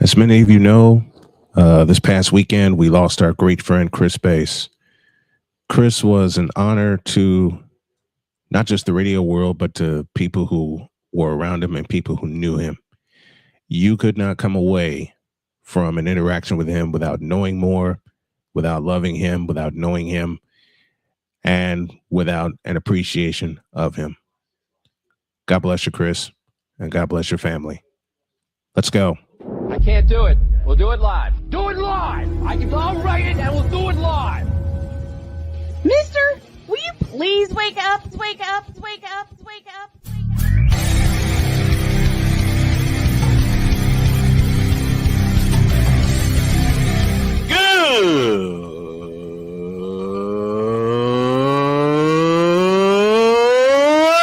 As many of you know, this past weekend we lost our great friend Chris Bass. Chris was an honor to not just the radio world, but to people who were around him and people who knew him. You could not come away from an interaction with him without knowing more, without loving him, without knowing him, and without an appreciation of him. God bless you, Chris, and God bless your family. Let's go. I can't do it. We'll do it live. Do it live! I'll write it and we'll do it live! Mister, will you please wake up, wake up, wake up, wake up, wake up?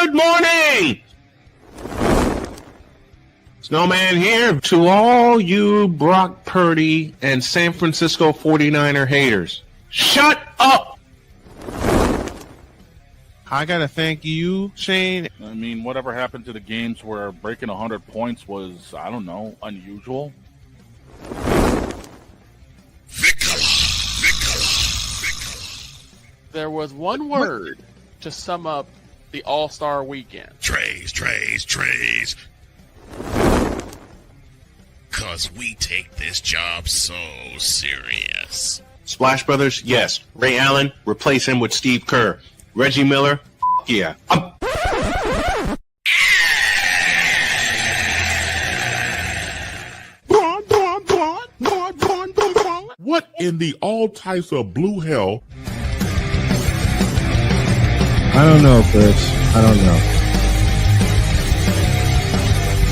Good morning! Snowman here to all you Brock Purdy and San Francisco 49er haters. Shut up! I gotta thank you, Shane. I mean, whatever happened to the games where breaking 100 points was, I don't know, unusual? There was one word to sum up the All-Star weekend. Trays. Cause we take this job so serious. Splash Brothers, yes. Ray Allen, replace him with Steve Kerr. Reggie Miller, yeah. What in the all types of blue hell? I don't know, Chris. I don't know.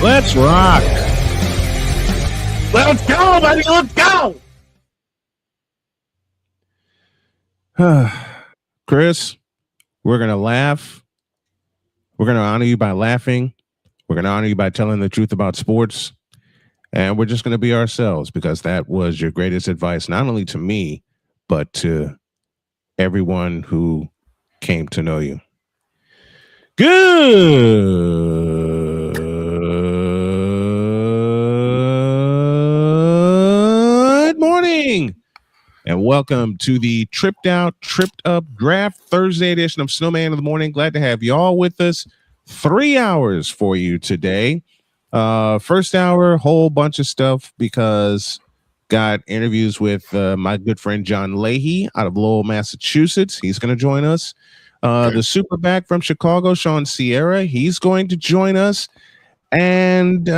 Let's rock. Let's go, buddy. Let's go. Chris, we're going to laugh. We're going to honor you by laughing. We're going to honor you by telling the truth about sports. And we're just going to be ourselves because that was your greatest advice, not only to me, but to everyone who came to know you. Good morning and welcome to the Tripped Up Draft Thursday edition of Snowman in the Morning. Glad to have you all with us. 3 hours for you today. First hour, whole bunch of stuff because got interviews with my good friend John Leahy out of Lowell, Massachusetts. He's going to join us. The superback from Chicago, Sean Sierra, he's going to join us. And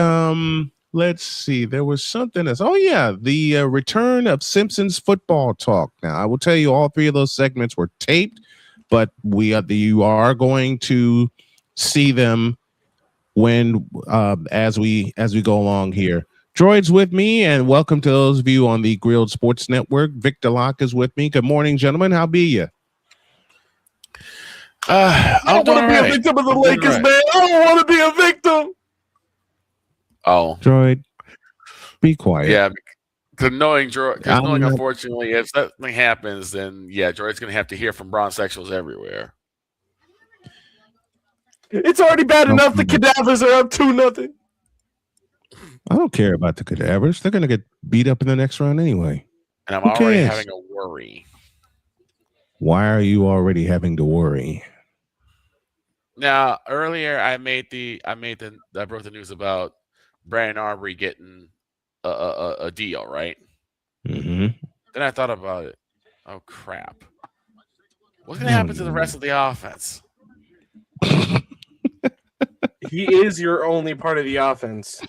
let's see, there was something else. Oh, yeah, the return of Simpsons football talk. Now, I will tell you all three of those segments were taped, but you are going to see them when as we go along here. Droid's with me, and welcome to those of you on the Grilled Sports Network. Victor Locke is with me. Good morning, gentlemen. How be you? I don't want to be a victim of the Lakers, man. I don't want to be a victim. Oh, Droid, be quiet. yeah. Because knowing, unfortunately, if something happens, then yeah, Droid's going to have to hear from bronzexuals everywhere. It's already bad enough the cadavers are up 2-0. I don't care about the cadavers. They're going to get beat up in the next round anyway. And I'm Who already cares? having a worry. Why are you already having to worry? Now, earlier I broke the news about Brandon Aubrey getting a deal, right? Mm-hmm. Then I thought about it. Oh crap! What's going to happen to the rest of the offense? He is your only part of the offense.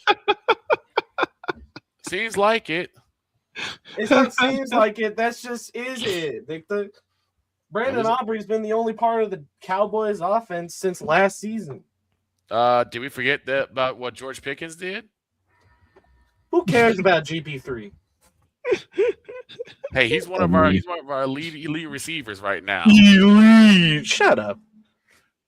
Seems like it. It's not seems like it. That's just is it. Brandon Aubrey's been the only part of the Cowboys offense since last season. Did we forget about what George Pickens did? Who cares about GP3? Hey, he's one of our elite receivers right now. Elite. Shut up.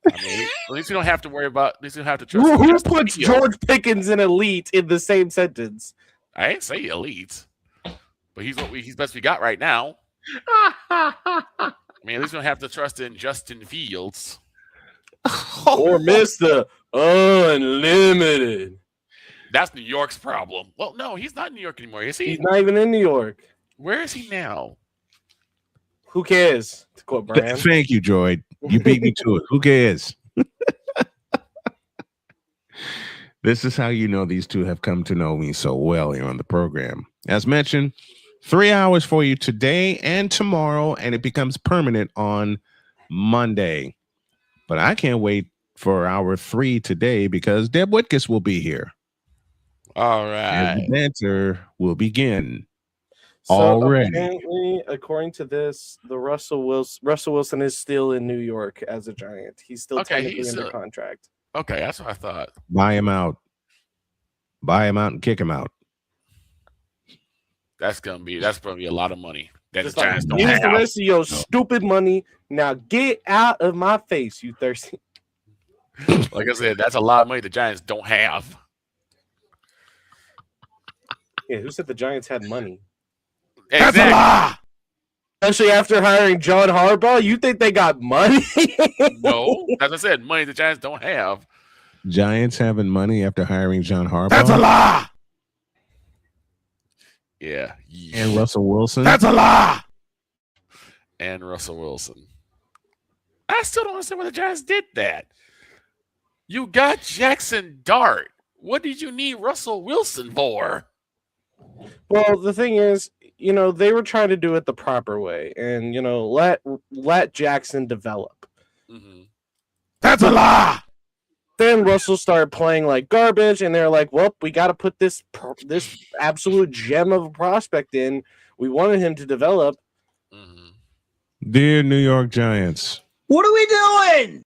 I mean, at least we don't have to worry about. At least we don't have to trust. Who puts George Pickens and elite in the same sentence? I ain't say elite, but he's best we got right now. I mean, at least we don't have to trust in Justin Fields or Mr. Unlimited. That's New York's problem. Well, no, he's not in New York anymore, is he? He's not even in New York. Where is he now? Who cares? To quote Brian. Thank you, Droid. You beat me to it. Who cares? This is how you know these two have come to know me so well here on the program. As mentioned, 3 hours for you today and tomorrow, and it becomes permanent on Monday. But I can't wait for hour 3 today because Deb Whitkus will be here. All And the right. banter will begin. So Already. apparently, according to this, the Russell Wilson is still in New York as a Giant. He's still Okay, technically he's under contract. Okay, that's what I thought. Buy him out. Buy him out and kick him out. That's gonna be a lot of money that Just the like, Giants don't here's the have. rest of your stupid money. Now get out of my face, you thirsty. Like I said, that's a lot of money the Giants don't have. Yeah, who said the Giants had money? That's a lie. Especially after hiring John Harbaugh, you think they got money? No, as I said, money the Giants don't have. Giants having money after hiring John Harbaugh. That's a lie. Yeah. And Russell Wilson. That's a lie. And Russell Wilson. I still don't understand why the Giants did that. You got Jackson Dart. What did you need Russell Wilson for? Well, the thing is, they were trying to do it the proper way, and let Jackson develop. Mm-hmm. That's a lie. Then Russell started playing like garbage, and they're like, "Well, we got to put this absolute gem of a prospect in. We wanted him to develop." Mm-hmm. Dear New York Giants. What are we doing?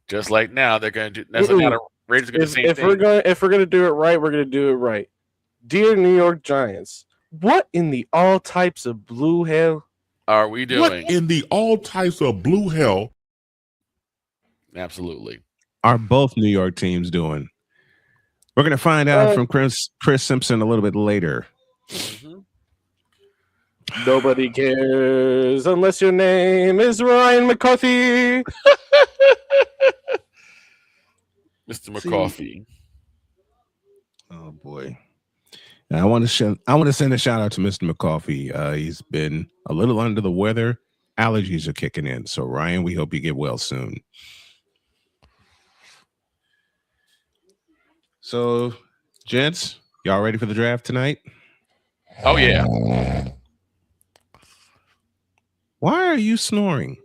Just like now, they're going to do. That's not a Raiders are going to do the same If thing. we're gonna do it right, we're gonna do it right. Dear New York Giants, what in the all types of blue hell Are we What doing? in the all types of blue hell? Absolutely. Are both New York teams doing? We're going to find out from Chris Simpson a little bit later. Mm-hmm. Nobody cares unless your name is Ryan McCarthy. Mr. McCarthy. Oh boy. And I want to send a shout out to Mr. McCarthy. He's been a little under the weather. Allergies are kicking in. So Ryan, we hope you get well soon. So, gents, y'all ready for the draft tonight? Oh, yeah. Why are you snoring?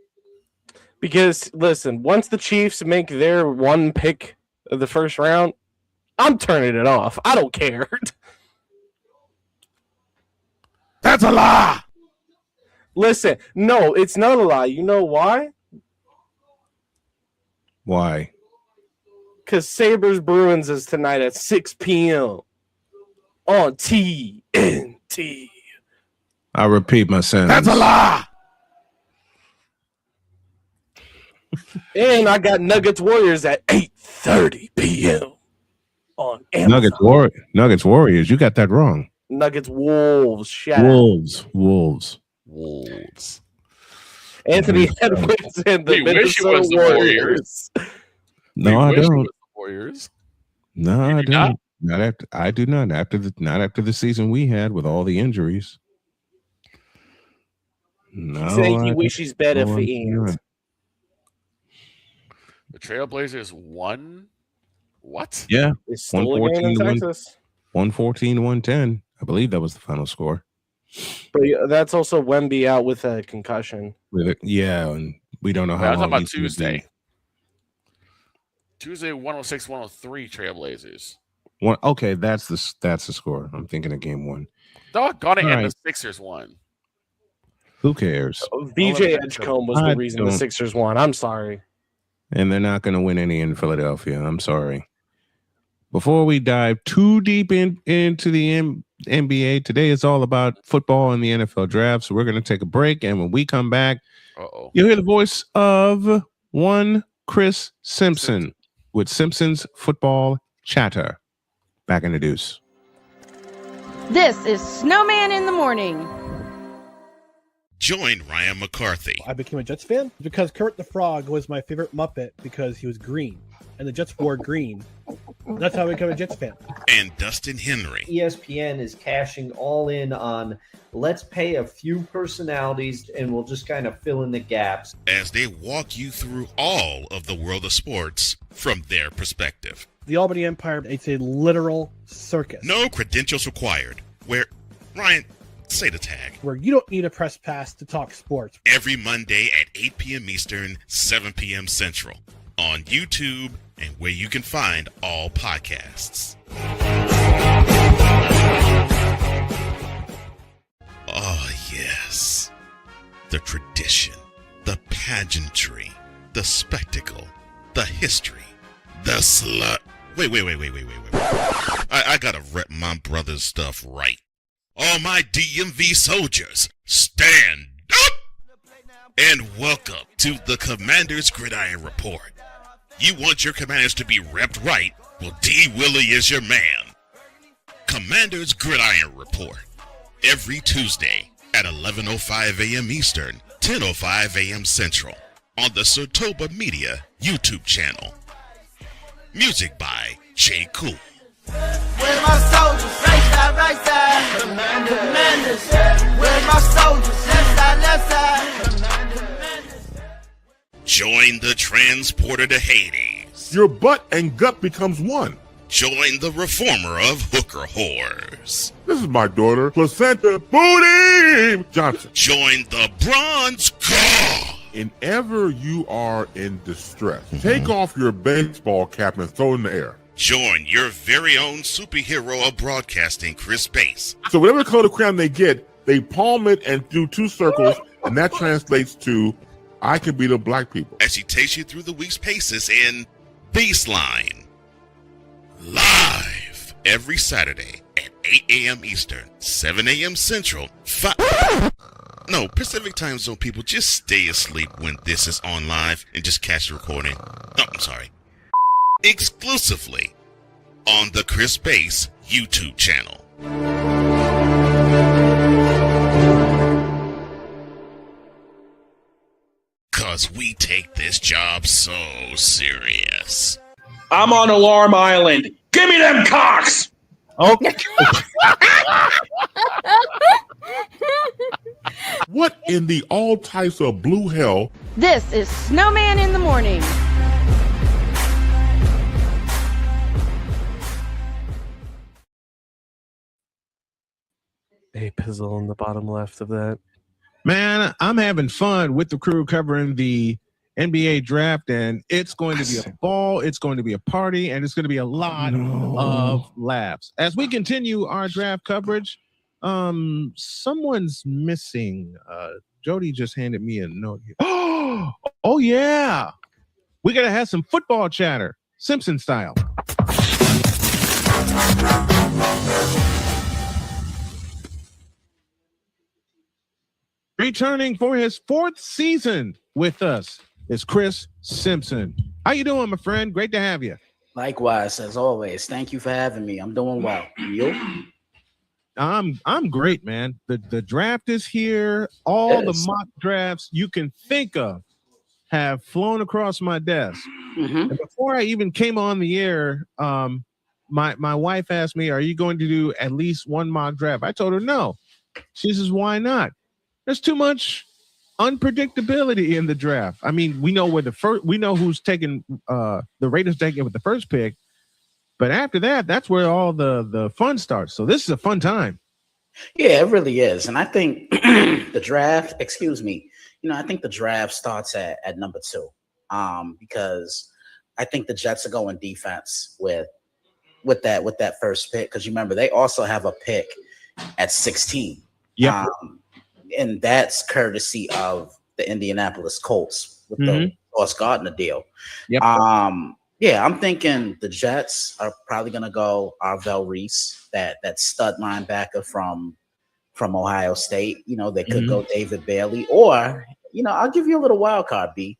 Because listen, once the Chiefs make their one pick of the first round, I'm turning it off. I don't care. That's a lie. Listen, no, it's not a lie. You know why? Why? Because Sabres Bruins is tonight at 6 p.m. on TNT. I repeat my sentence. That's a lie. And I got Nuggets Warriors at 8:30 p.m. on Amazon. Nuggets Warriors. You got that wrong. Nuggets Wolves. Shout Wolves. Anthony Edwards and the We wish it was Minnesota the Warriors. No, I We wish it don't. was the Warriors. No, I do not? don't. Not after. I do not. Not after the season we had with all the injuries. No, Say he wishes better for Ian. The Trailblazers won. What? Yeah, It's still a game in 114 to Texas. 114-110. I believe that was the final score. But that's also Wemby out with a concussion. Yeah, and we don't know I'm how talking long about he's gonna be. Tuesday. Tuesday, 106-103 Trailblazers. Okay, that's the score. I'm thinking of game one. Doggone it, All and right. the Sixers won. Who cares? VJ Edgecombe was I the reason the don't- Sixers won. I'm sorry. And they're not going to win any in Philadelphia. I'm sorry. Before we dive too deep into the NBA, today is all about football and the NFL draft. So we're going to take a break. And when we come back, Uh-oh. you'll hear the voice of one Chris Simpson with Simpson's Football Chatter. Back in the deuce. This is Snowman in the Morning. Join Ryan McCarthy. I became a Jets fan because Kermit the Frog was my favorite Muppet because he was green, and the Jets wore green. That's how I become a Jets fan. and Dustin Henry. ESPN is cashing all in on let's pay a few personalities and we'll just kind of fill in the gaps As they walk you through all of the world of sports from their perspective. The Albany Empire, it's a literal circus. No credentials required. Where, Ryan, say the tag. Where you don't need a press pass to talk sports. Every Monday at 8 p.m. Eastern, 7 p.m. Central. On YouTube and where you can find all podcasts. Oh, yes. The tradition, the pageantry, the spectacle, the history, the slut. Wait. I gotta rep my brother's stuff right. All my DMV soldiers, stand up! And welcome to the Commander's Gridiron Report. You want your commanders to be repped right? Well, D. Willie is your man. Commander's Gridiron Report. Every Tuesday at 11:05 a.m. Eastern, 10:05 a.m. Central. On the Sotoba Media YouTube channel. Music by J. Cool. Where's my soldiers? Right side. Commanders. Where's my soldiers? Left side. Join the transporter to Hades. Your butt and gut becomes one. Join the reformer of hooker whores. This is my daughter, Placenta Booty Johnson. Join the bronze car. Whenever you are in distress, take off your baseball cap and throw it in the air. Join your very own superhero of broadcasting, Chris Bass. So whatever color crayon they get, they palm it and do 2 circles, and that translates to, I can be the black people. As she takes you through the week's paces in Baseline. Live every Saturday at 8 a.m. Eastern, 7 a.m. Central, Pacific Time Zone people, just stay asleep when this is on live and just catch the recording. Oh, I'm sorry. Exclusively on the Chris Bass YouTube channel. Cause we take this job so serious. I'm on Alarm Island. Give me them cocks! Okay. What in the all types of blue hell? This is Snowman in the Morning. A pizzle on the bottom left of that. Man, I'm having fun with the crew covering the NBA draft, and it's going to be a ball, it's going to be a party, and it's going to be a lot of laughs. As we continue our draft coverage, someone's missing. Jody just handed me a note here. Oh yeah. We got to have some football chatter, Simpson style. Returning for his 4th season with us is Chris Simpson. How you doing, my friend? Great to have you. Likewise, as always. Thank you for having me. I'm doing well. You? I'm great, man. The draft is here. All the mock drafts you can think of have flown across my desk. And before I even came on the air, my wife asked me, "Are you going to do at least one mock draft?" I told her no. She says, "Why not?" There's too much unpredictability in the draft. I mean, we know who's taking the Raiders taking with the first pick, but after that, that's where all the fun starts. So this is a fun time. Yeah, it really is. And I think the draft, I think the draft starts at number 2. Because I think the Jets are going defense with that first pick. Because you remember they also have a pick at 16. Yeah. And that's courtesy of the Indianapolis Colts with the Sauce Gardner deal. Yep. Yeah, I'm thinking the Jets are probably going to go Arvell Reese, that stud linebacker from Ohio State. They could go David Bailey, or I'll give you a little wild card, B.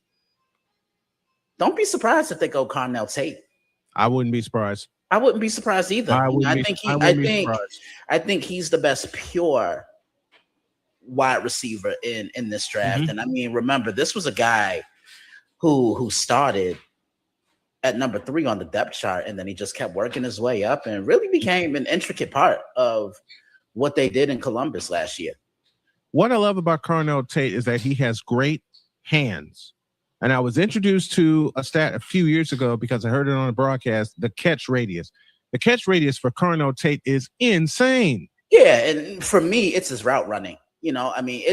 Don't be surprised if they go Carnell Tate. I wouldn't be surprised. I wouldn't be surprised either. I think he's the best pure wide receiver in this draft. And I mean, remember, this was a guy who started at number 3 on the depth chart, and then he just kept working his way up and really became an intricate part of what they did in Columbus last year. What I love about Carnell Tate is that he has great hands. And I was introduced to a stat a few years ago because I heard it on a broadcast, the catch radius. The catch radius for Carnell Tate is insane. Yeah, and for me, it's his route running. I mean,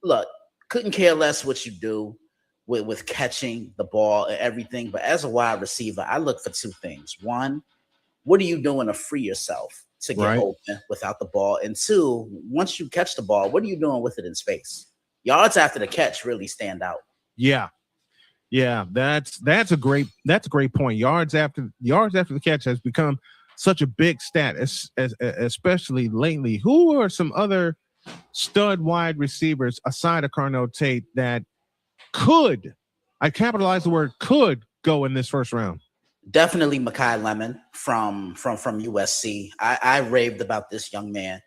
look, couldn't care less what you do with catching the ball and everything. But as a wide receiver, I look for 2 things. 1, what are you doing to free yourself to get open without the ball? And 2, once you catch the ball, what are you doing with it in space? Yards after the catch really stand out. Yeah. Yeah, that's a great point. Yards after the catch has become such a big stat, especially lately. Who are some other stud wide receivers aside of Carnell Tate that could, I capitalize the word could, go in this first round? Definitely Mekhi Lemon from USC. I raved about this young man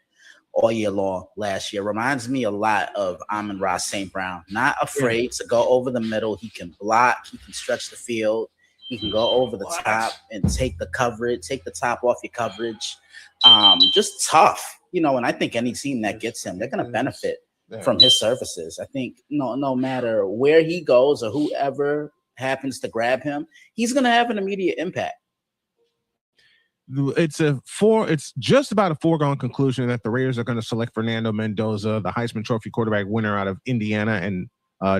all year long last year. Reminds me a lot of Amon-Ra St. Brown. Not afraid to go over the middle. He can block. He can stretch the field. He can go over the top and take the coverage, take the top off your coverage. Just tough, and I think any team that gets him, they're going to benefit from his services. I think no matter where he goes or whoever happens to grab him, he's going to have an immediate impact. It's just about a foregone conclusion that the Raiders are going to select Fernando Mendoza, the Heisman Trophy quarterback winner out of Indiana and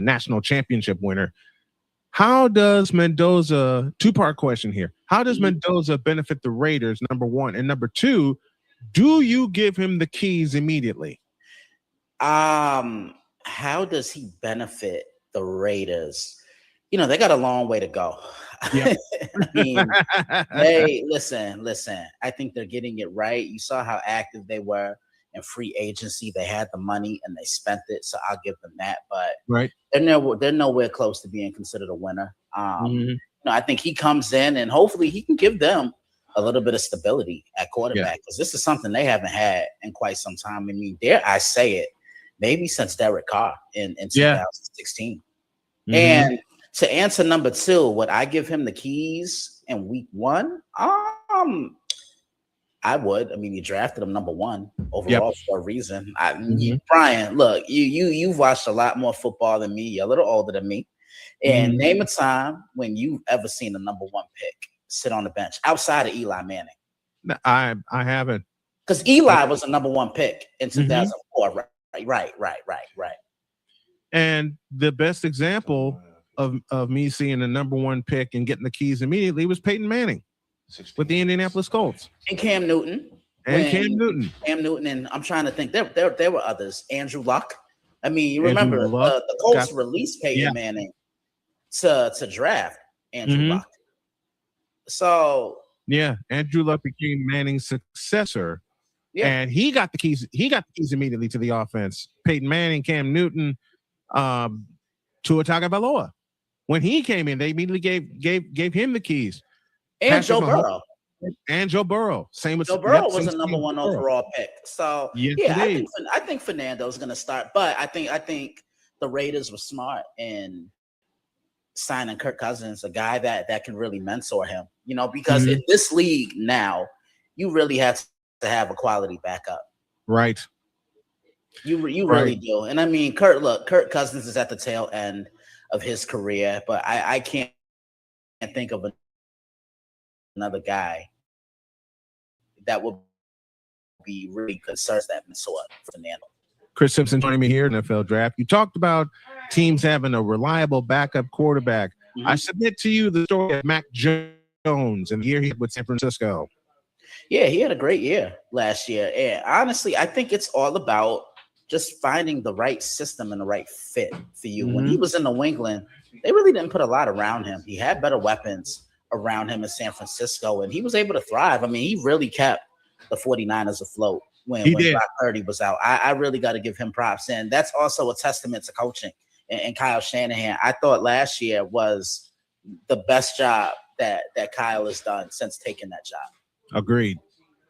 national championship winner. How does Mendoza, 2-part question here, how does Mendoza benefit the Raiders, number 1? And number 2, do you give him the keys immediately? How does he benefit the Raiders? They got a long way to go. Yeah. I mean, hey, listen. I think they're getting it right. You saw how active they were in free agency. They had the money and they spent it, so I'll give them that. But they're nowhere close to being considered a winner. I think he comes in and hopefully he can give them a little bit of stability at quarterback because this is something they haven't had in quite some time. I mean, dare I say it, maybe since Derek Carr in 2016. And to answer number 2, would I give him the keys in week 1? I would. I mean, you drafted him number 1 overall for a reason. Brian, look, you've watched a lot more football than me. You're a little older than me. And name a time when you've ever seen a number 1 pick sit on the bench outside of Eli Manning. I haven't. Because Eli was a number 1 pick in 2004. Right. And the best example of me seeing a number 1 pick and getting the keys immediately was Peyton Manning with the Indianapolis Colts. And Cam Newton. Cam Newton, and I'm trying to think. There were others. Andrew Luck. I mean, you remember the Colts released Peyton Manning to draft Andrew Luck. So Andrew Luck became Manning's successor. And he got the keys. He got the keys immediately to the offense. Peyton Manning, Cam Newton, Tua Tagovailoa. When he came in, they immediately gave him the keys. And Joe Burrow. And Joe Burrow. Same with Joe Burrow was a number 1 overall pick. So I think Fernando's going to start. But I think the Raiders were smart in signing Kirk Cousins, a guy that can really mentor him. Because in this league now, you really have to have a quality backup. Right. You really do. And I mean, Kirk Cousins is at the tail end of his career, but I can't think of another guy that would be really concerned that Minnesota for Fernando. Chris Simpson joining me here in the NFL Draft. You talked about teams having a reliable backup quarterback. I submit to you the story of Mac Jones and the year he had with San Francisco. Yeah, he had a great year last year. And honestly, I think it's all about just finding the right system and the right fit for you. When he was in New England, they really didn't put a lot around him. He had better weapons around him in San Francisco, and he was able to thrive. I mean, he really kept the 49ers afloat when Brock Purdy was out. I really got to give him props. And that's also a testament to coaching and Kyle Shanahan. I thought last year was the best job that Kyle has done since taking that job. Agreed.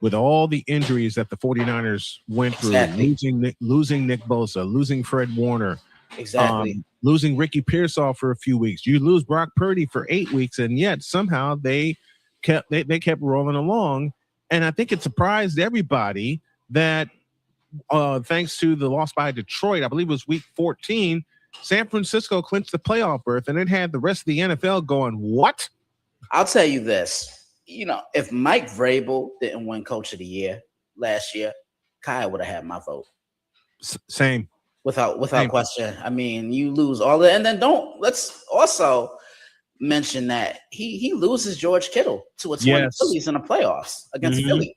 With all the injuries that the 49ers went through, losing Nick Bosa, losing Fred Warner, Exactly. Losing Ricky Pearsall for a few weeks. You lose Brock Purdy for 8 weeks, and yet somehow they kept rolling along. And I think it surprised everybody that thanks to the loss by Detroit, I believe it was week 14, San Francisco clinched the playoff berth, and it had the rest of the NFL going, what? I'll tell you this. You know, if Mike Vrabel didn't win Coach of the Year last year, Kyle would have had my vote. Same. Without question. I mean, you lose all that. And then let's also mention that he loses George Kittle to a 20 Phillies in the playoffs against Philly.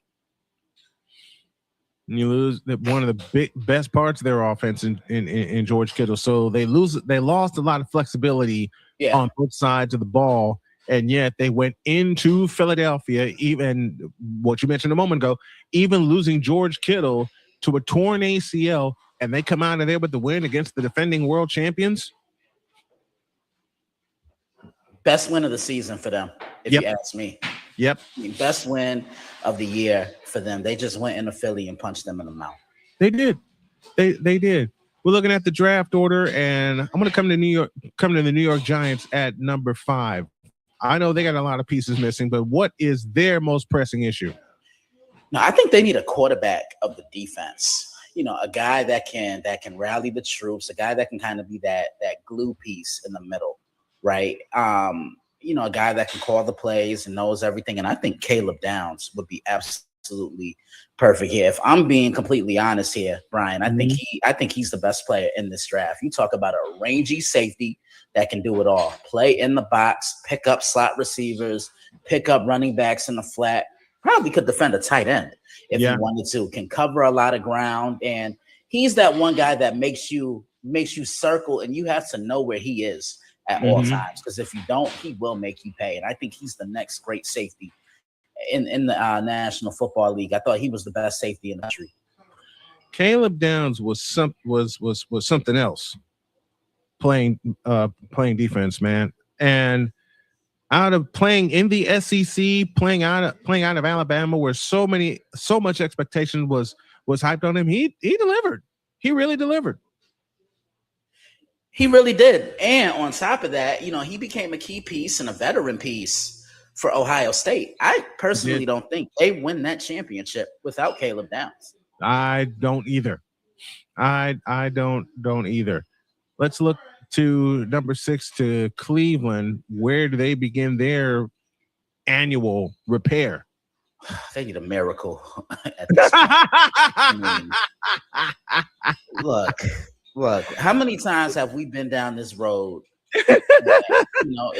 You lose one of the best parts of their offense in George Kittle. So they lost a lot of flexibility on both sides of the ball. And yet they went into Philadelphia, even what you mentioned a moment ago, even losing George Kittle to a torn ACL, and they come out of there with the win against the defending world champions. Best win of the season for them, if you ask me. Yep. Best win of the year for them. They just went into Philly and punched them in the mouth. They did. They did. We're looking at the draft order, and I'm going to come to the New York Giants at number 5. I know they got a lot of pieces missing, but what is their most pressing issue? No, I think they need a quarterback of the defense. You know, a guy that can rally the troops, a guy that can kind of be that glue piece in the middle, right? You know, a guy that can call the plays and knows everything. And I think Caleb Downs would be absolutely perfect here. If I'm being completely honest here, Brian, I think he's the best player in this draft. You talk about a rangy safety that can do it all. Play in the box, pick up slot receivers, pick up running backs in the flat. Probably could defend a tight end if he wanted to. Can cover a lot of ground, and he's that one guy that makes you circle, and you have to know where he is at all times. Because if you don't, he will make you pay. And I think he's the next great safety in the National Football League. I thought he was the best safety in the country. Caleb Downs was something else. Playing defense, man, and out of playing in the SEC, playing out of Alabama, where so much expectation was hyped on him, he delivered. He really delivered. He really did. And on top of that, you know, he became a key piece and a veteran piece for Ohio State. I personally don't think they win that championship without Caleb Downs. I don't either. I don't either. Let's look to number 6 to Cleveland. Where do they begin their annual repair? They need a miracle at this point. I mean, look, how many times have we been down this road? You know,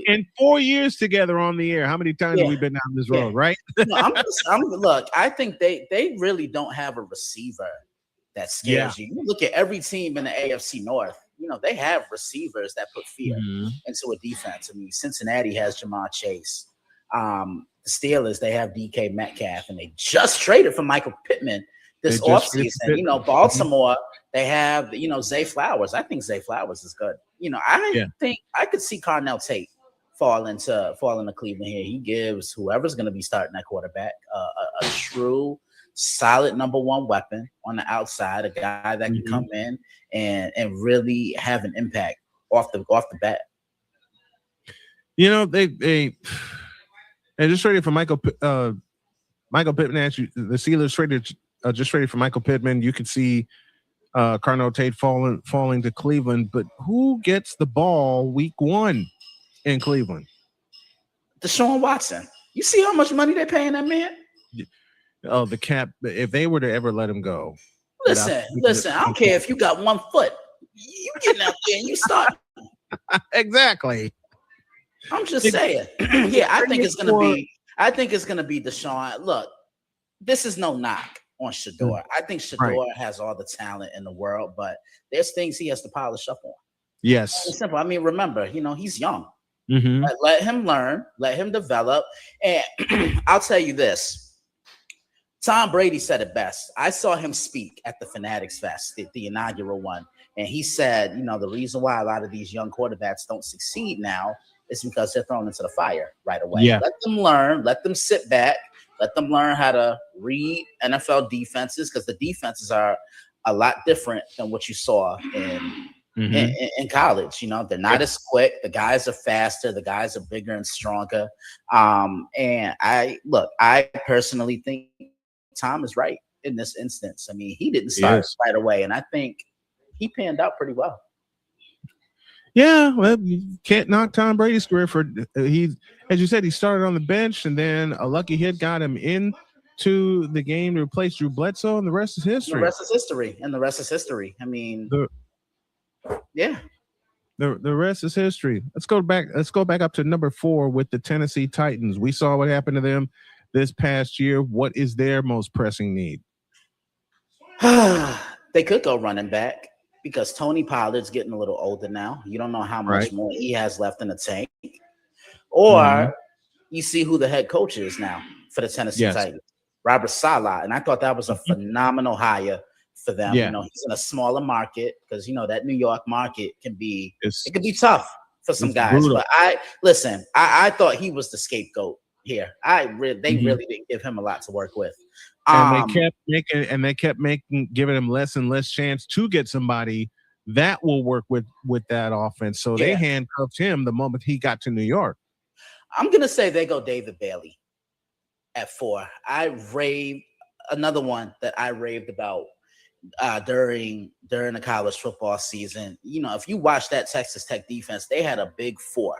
in 4 years together on the air, how many times have we been down this road, right? No, look, I think they really don't have a receiver that scares you. You look at every team in the AFC North, you know, they have receivers that put fear into a defense. I mean, Cincinnati has Jamar Chase. The Steelers, they have DK Metcalf, and they just traded for Michael Pittman this offseason. You know, Baltimore, they have, you know, Zay Flowers. I think Zay Flowers is good. You know, I think I could see Carnell Tate fall into Cleveland here. He gives whoever's going to be starting that quarterback a true solid number 1 weapon on the outside, a guy that can come in and really have an impact off the bat. You know, they just traded for Michael Pittman. The Steelers just traded for Michael Pittman. You could see Carnell Tate falling to Cleveland, but who gets the ball week 1 in Cleveland? Deshaun Watson. You see how much money they're paying that man? Oh, the cap. If they were to ever let him go. Listen, I don't care if you got 1 foot. You getting out there and you start. Exactly. I'm just saying. I think it's gonna be Deshaun. Look, this is no knock on Shador. I think Shador has all the talent in the world, but there's things he has to polish up on. Yes. It's simple. I mean, remember, you know, he's young. Let him learn, let him develop. And I'll tell you this. Tom Brady said it best. I saw him speak at the Fanatics Fest, the inaugural one. And he said, you know, the reason why a lot of these young quarterbacks don't succeed now is because they're thrown into the fire right away. Yeah. Let them learn. Let them sit back. Let them learn how to read NFL defenses, because the defenses are a lot different than what you saw in college. You know, they're not as quick. The guys are faster. The guys are bigger and stronger. And I personally think Tom is right in this instance. I mean, he didn't start right away, and I think he panned out pretty well. Yeah, well, you can't knock Tom Brady's career for as you said, he started on the bench, and then a lucky hit got him into the game to replace Drew Bledsoe, and the rest is history. The rest is history. I mean, yeah. The rest is history. Let's go back up to number 4 with the Tennessee Titans. We saw what happened to them this past year. What is their most pressing need? They could go running back because Tony Pollard's getting a little older now. You don't know how much more he has left in the tank. Or you see who the head coach is now for the Tennessee Titans, Robert Saleh. And I thought that was a phenomenal hire for them. You know, he's in a smaller market because, you know, that New York market can be tough for some guys. Brutal. But I thought he was the scapegoat here. They really didn't give him a lot to work with. And they kept giving him less and less chance to get somebody that will work with that offense. So they handcuffed him the moment he got to New York. I'm gonna say they go David Bailey at 4. Another one that I raved about during the college football season. You know, if you watch that Texas Tech defense, they had a big 4.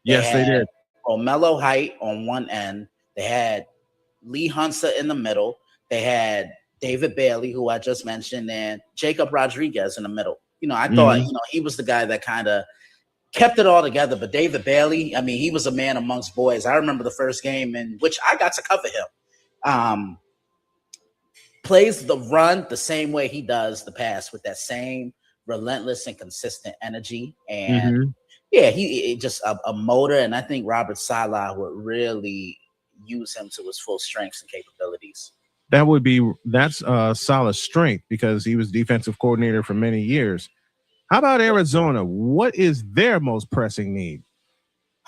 Yes, they did. Romello Height on one end. They had Lee Hunter in the middle. They had David Bailey, who I just mentioned, and Jacob Rodriguez in the middle. You know, I thought, you know, he was the guy that kind of kept it all together. But David Bailey, I mean, he was a man amongst boys. I remember the first game in which I got to cover him. Plays the run the same way he does the pass, with that same relentless and consistent energy. And he just a motor. And I think Robert Saleh would really use him to his full strengths and capabilities. That's Saleh's strength because he was defensive coordinator for many years. How about Arizona? What is their most pressing need?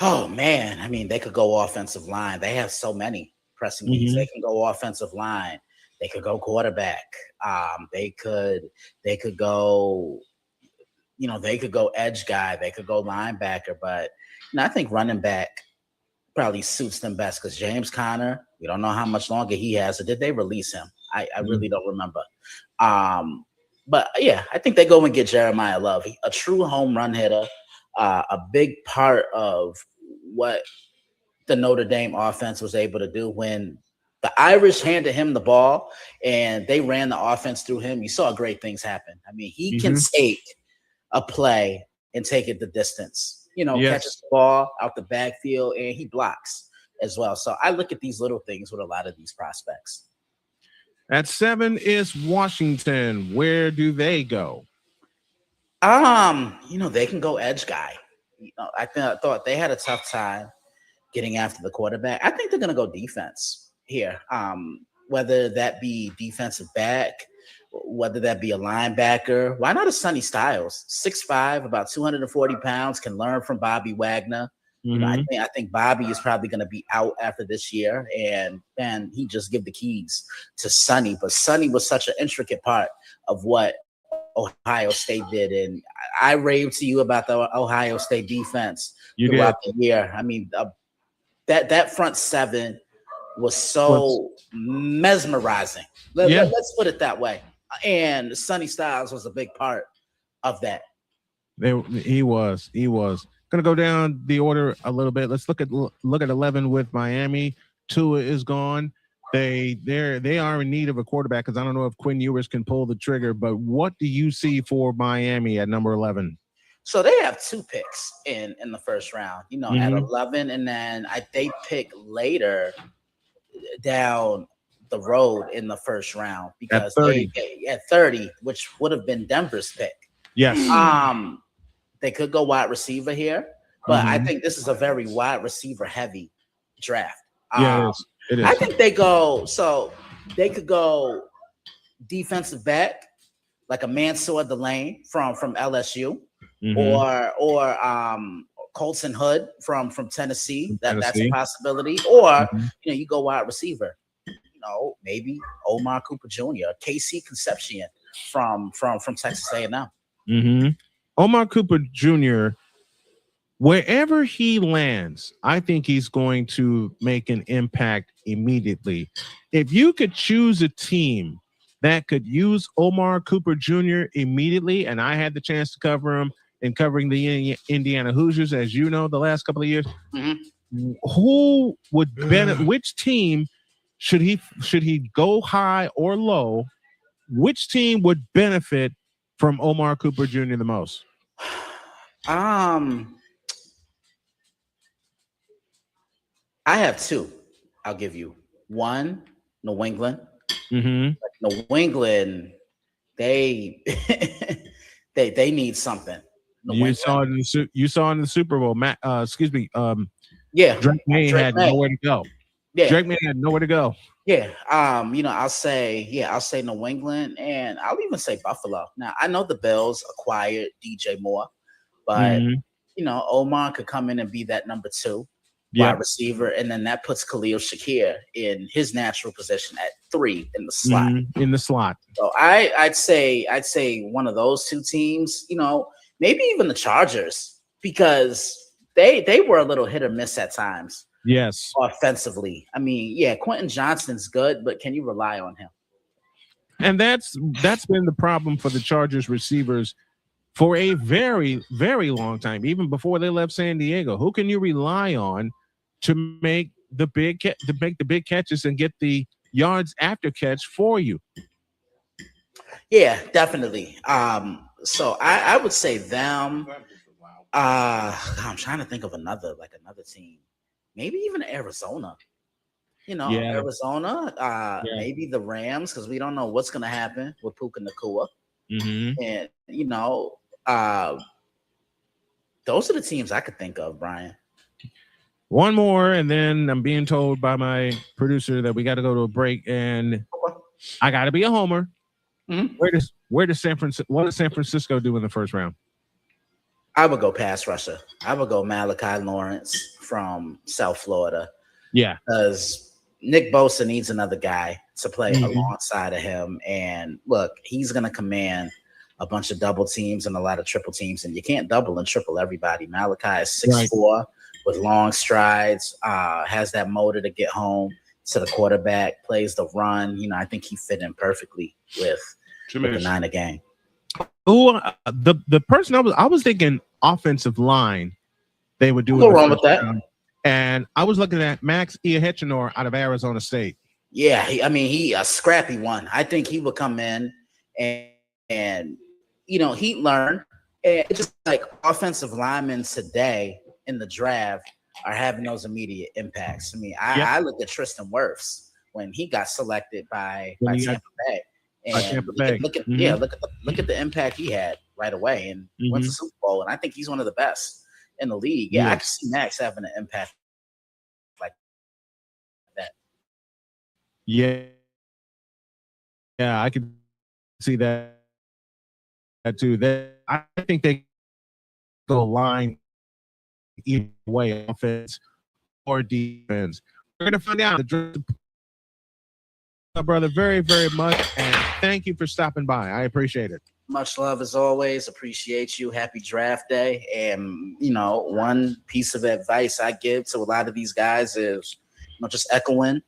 Oh man, I mean, they could go offensive line. They have so many pressing needs. They can go offensive line. They could go quarterback. They could go, you know, they could go edge guy. They could go linebacker. But you know, I think running back probably suits them best because James Conner, we don't know how much longer he has. Or did they release him? I really don't remember. But yeah, I think they go and get Jeremiah Love, a true home run hitter, a big part of what the Notre Dame offense was able to do when the Irish handed him the ball and they ran the offense through him. You saw great things happen. I mean, he can take a play and take it the distance, you know, catches the ball out the backfield, and he blocks as well. So I look at these little things with a lot of these prospects. At 7 is Washington. Where do they go? You know, they can go edge guy. You know, I thought they had a tough time getting after the quarterback. I think they're going to go defense here. Whether that be defensive back, whether that be a linebacker. Why not a Sonny Styles? 6'5", about 240 pounds, can learn from Bobby Wagner. You know, I think Bobby is probably going to be out after this year, and he just give the keys to Sonny. But Sonny was such an intricate part of what Ohio State did, and I raved to you about the Ohio State defense throughout the year. I mean, that front 7 was so mesmerizing. Let's put it that way. And Sonny Styles was a big part of that. He was. Going to go down the order a little bit. Let's look at 11 with Miami. Tua is gone. They are in need of a quarterback because I don't know if Quinn Ewers can pull the trigger. But what do you see for Miami at number 11? So they have 2 picks in the first round. You know, at 11, and then they pick later down the road in the first round because at 30, which would have been Denver's pick. Yes. They could go wide receiver here, but I think this is a very wide receiver heavy draft. It is. I think they could go defensive back, like a Mansour Delane from LSU, or Colson Hood from Tennessee. That's a possibility. Or you know, you go wide receiver. You know, maybe Omar Cooper Jr., KC Concepcion from Texas A&M. Mm-hmm. Omar Cooper Jr., wherever he lands, I think he's going to make an impact immediately. If you could choose a team that could use Omar Cooper Jr. immediately, and I had the chance to cover him in covering the Indiana Hoosiers, as you know, the last couple of years, who would benefit? Which team should he go high or low? Which team would benefit from Omar Cooper Jr. the most? I have two. I'll give you one. New England. Mm-hmm. New England, they they need something. You saw it in the Super Bowl. Yeah, Drake May had nowhere to go. Yeah, Drake May had nowhere to go. Yeah, I'll say New England, and I'll even say Buffalo. Now I know the Bills acquired DJ Moore, but Omar could come in and be that number 2 wide receiver, and then that puts Khalil Shakir in his natural position at 3 in the slot. In the slot. So I'd say one of those two teams. Maybe even the Chargers, because they were a little hit or miss at times. Yes. Offensively. I mean, yeah, Quentin Johnston's good, but can you rely on him? And that's been the problem for the Chargers receivers for a very, very long time, even before they left San Diego. Who can you rely on to make the big catches and get the yards after catch for you? Yeah, definitely. So I would say them. I'm trying to think of another team. Maybe even Arizona. Arizona. Maybe the Rams, because we don't know what's going to happen with Puka Nacua. And those are the teams I could think of, Brian. One more, and then I'm being told by my producer that we got to go to a break, and I got to be a homer. What does San Francisco do in the first round? I would go pass rusher. I would go Malachi Lawrence from South Florida. Yeah. Because Nick Bosa needs another guy to play alongside of him. And look, he's going to command a bunch of double teams and a lot of triple teams. And you can't double and triple everybody. Malachi is 6'4", with long strides, has that motor to get home to the quarterback, plays the run. I think he fit in perfectly with the Niner gang. Oh, the person I was thinking offensive line, they would do. No wrong with that. And I was looking at Max Iahechenor out of Arizona State. Yeah, he a scrappy one. I think he would come in and he'd learn. And it's just like offensive linemen today in the draft are having those immediate impacts. I mean, I look at Tristan Wirfs when he got selected by Tampa Bay. And look at the impact he had right away, and went to Super Bowl. And I think he's one of the best in the league. Yeah, I can see Max having an impact like that. Yeah, I can see that too. I think they go line either way, offense or defense. We're gonna find out. Brother, very, very much, and thank you for stopping by. I appreciate it. Much love as always. Appreciate you. Happy draft day. And one piece of advice I give to a lot of these guys is just echoing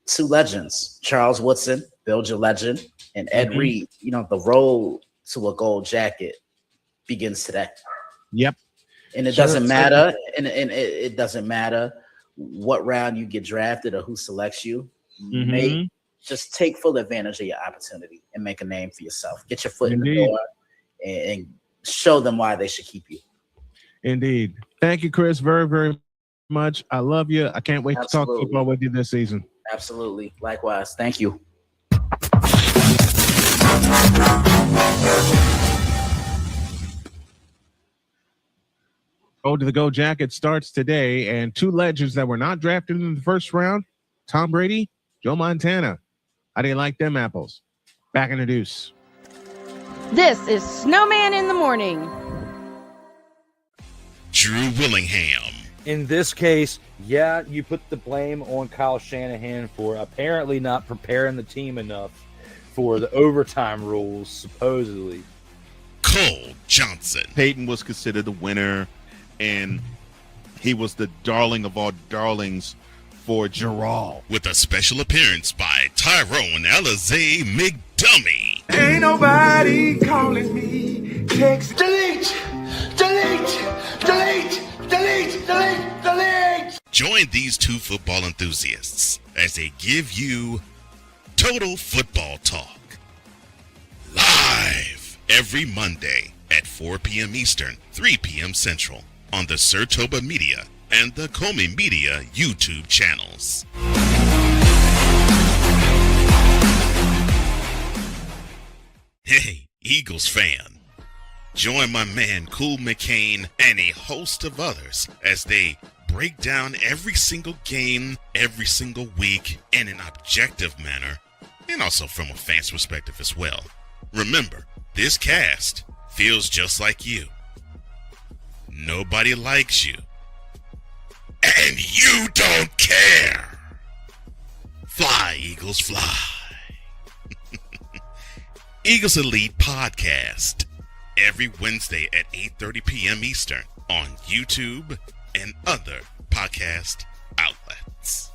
two legends: Charles Woodson, build your legend, and Ed Reed. The road to a gold jacket begins today. Yep. And it doesn't matter, and it doesn't matter what round you get drafted or who selects you. Just take full advantage of your opportunity and make a name for yourself. Get your foot in the door and show them why they should keep you. Indeed. Thank you, Chris, very, very much. I love you. I can't wait to talk football with you this season. Absolutely. Likewise. Thank you. Go to the Go Jacket starts today, and two legends that were not drafted in the first round: Tom Brady, Joe Montana. How do you like them apples? Back in the deuce. This is Snowman in the Morning. Drew Willingham. In this case, you put the blame on Kyle Shanahan for apparently not preparing the team enough for the overtime rules, supposedly. Cole Johnson. Peyton was considered the winner, and he was the darling of all darlings for Gerald. With a special appearance by Tyrone Alizé McDummy. Ain't nobody calling me. Text delete, delete, delete, delete, delete, delete. Join these two football enthusiasts as they give you Total Football Talk. Live every Monday at 4 p.m. Eastern, 3 p.m. Central on the Sertoba Media and the Comey Media YouTube channels. Hey, Eagles fan. Join my man Cool McCain and a host of others as they break down every single game, every single week in an objective manner, and also from a fan's perspective as well. Remember, this cast feels just like you. Nobody likes you. And you don't care. Fly, Eagles, fly. Eagles Elite Podcast. Every Wednesday at 8:30 p.m. Eastern on YouTube and other podcast outlets.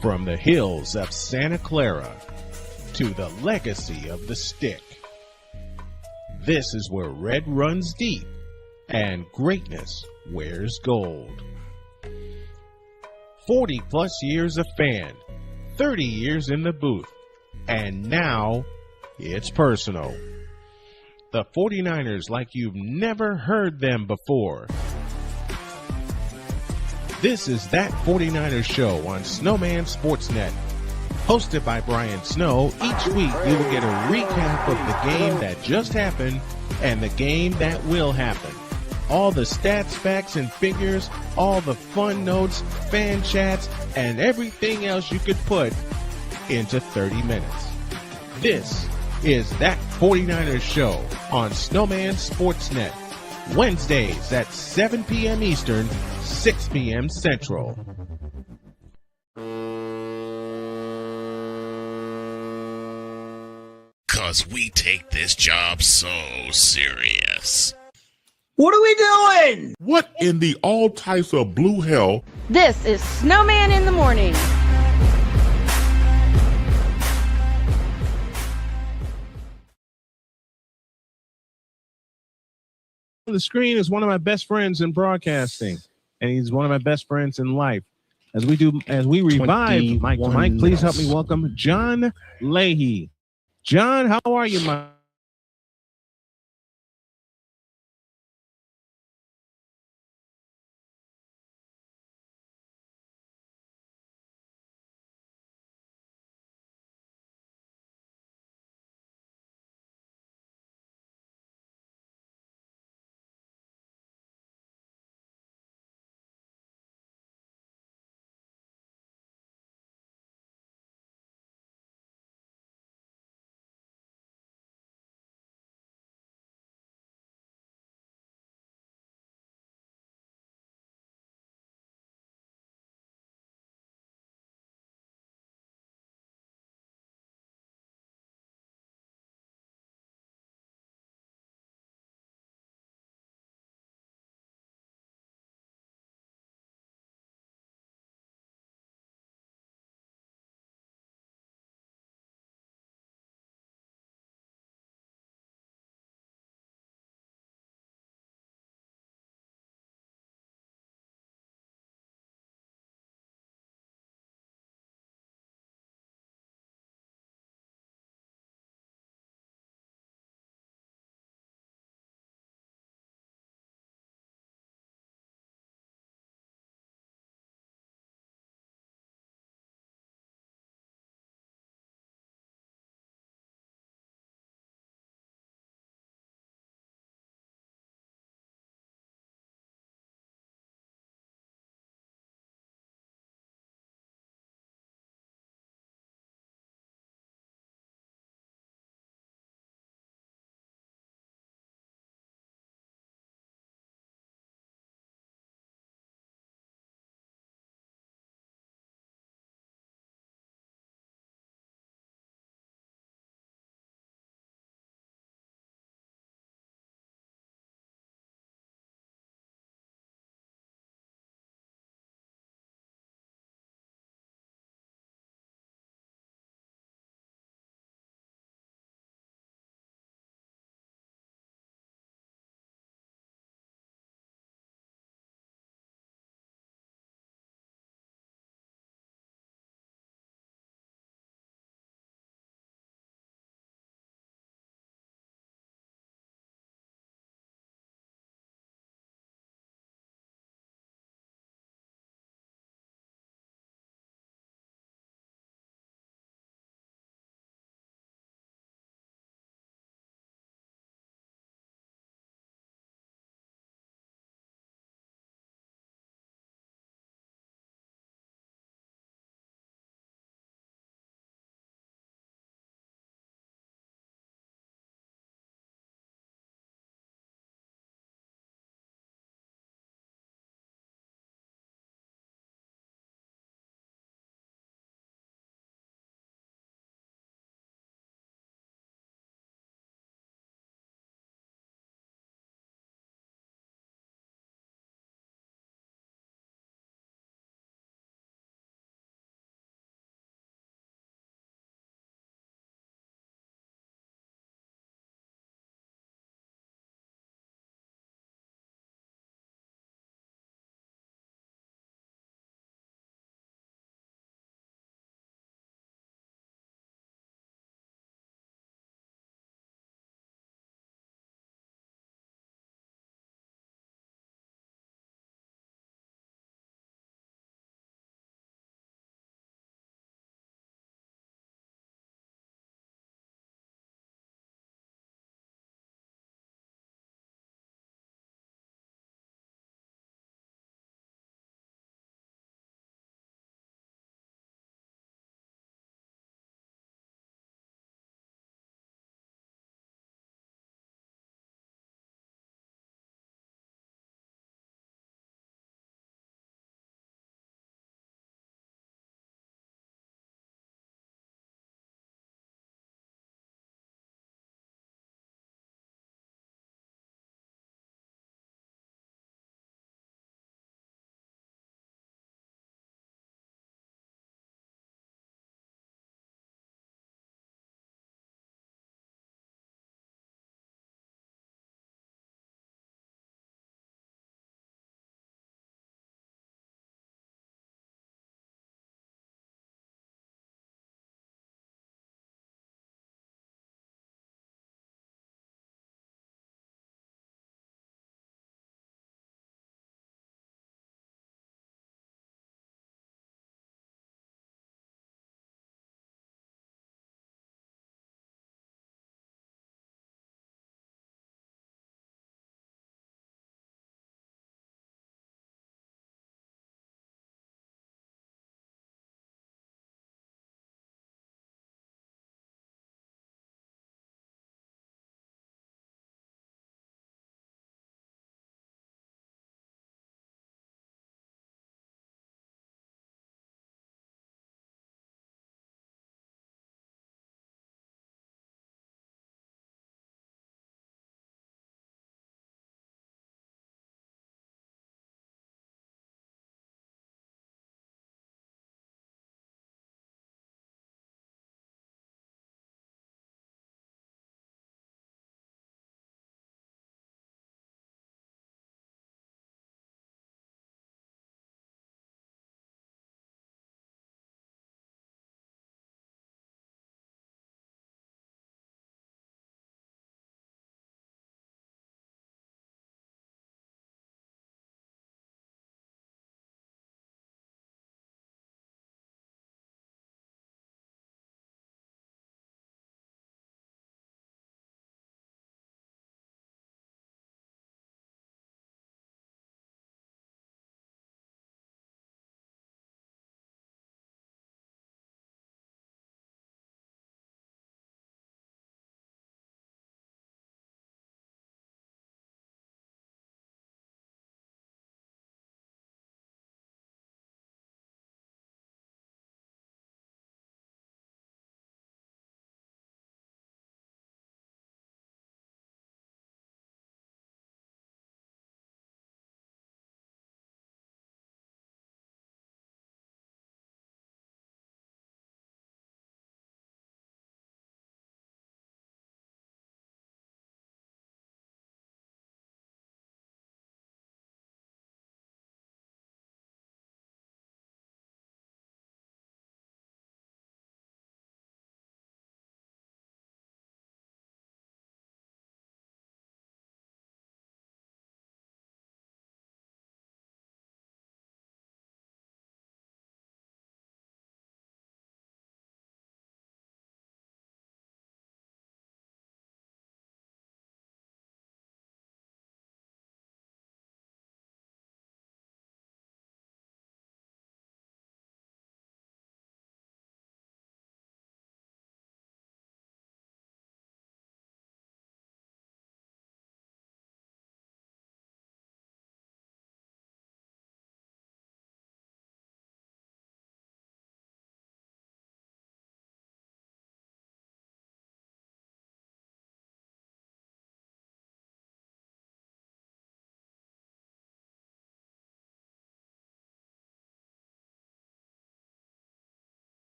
From the hills of Santa Clara to the legacy of the stick, this is where red runs deep and greatness wears gold. 40 plus years a fan, 30 years in the booth, and now it's personal. The 49ers like you've never heard them before. This is That 49ers Show on Snowman Sportsnet. Hosted by Brian Snow, each week you will get a recap of the game that just happened and the game that will happen. All the stats, facts, and figures, all the fun notes, fan chats, and everything else you could put into 30 minutes. This is That 49ers Show on Snowman Sportsnet. Wednesdays at 7 p.m. Eastern, 6 p.m. Central. Cause we take this job so serious. What are we doing? What in the all types of blue hell? This is Snowman in the Morning. On the screen is one of my best friends in broadcasting, and he's one of my best friends in life. As we revive Mike to Mike, please help me welcome John Leahy. John, how are you, Mike?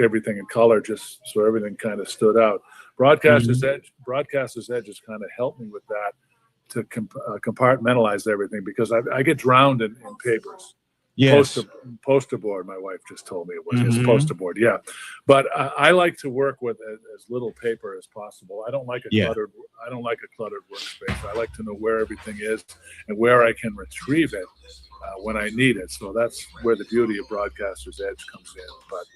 everything in color just so everything kind of stood out. Broadcaster's Edge has kind of helped me with that to compartmentalize everything because I get drowned in papers. Yes. Poster board. My wife just told me it was his poster board. Yeah, but I like to work with as little paper as possible. I don't like a cluttered workspace. I like to know where everything is and where I can retrieve it when I need it. So that's where the beauty of Broadcaster's Edge comes in. But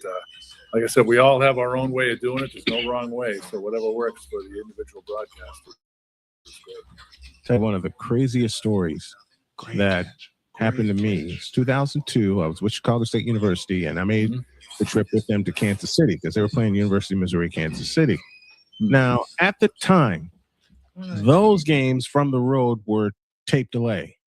like I said, we all have our own way of doing it. There's no wrong way. So whatever works for the individual broadcaster is great. Tell you one of the craziest stories that happened to me. It's 2002. I was with Chicago State University, and I made the trip with them to Kansas City because they were playing University of Missouri, Kansas City. Now, at the time, those games from the road were tape delay.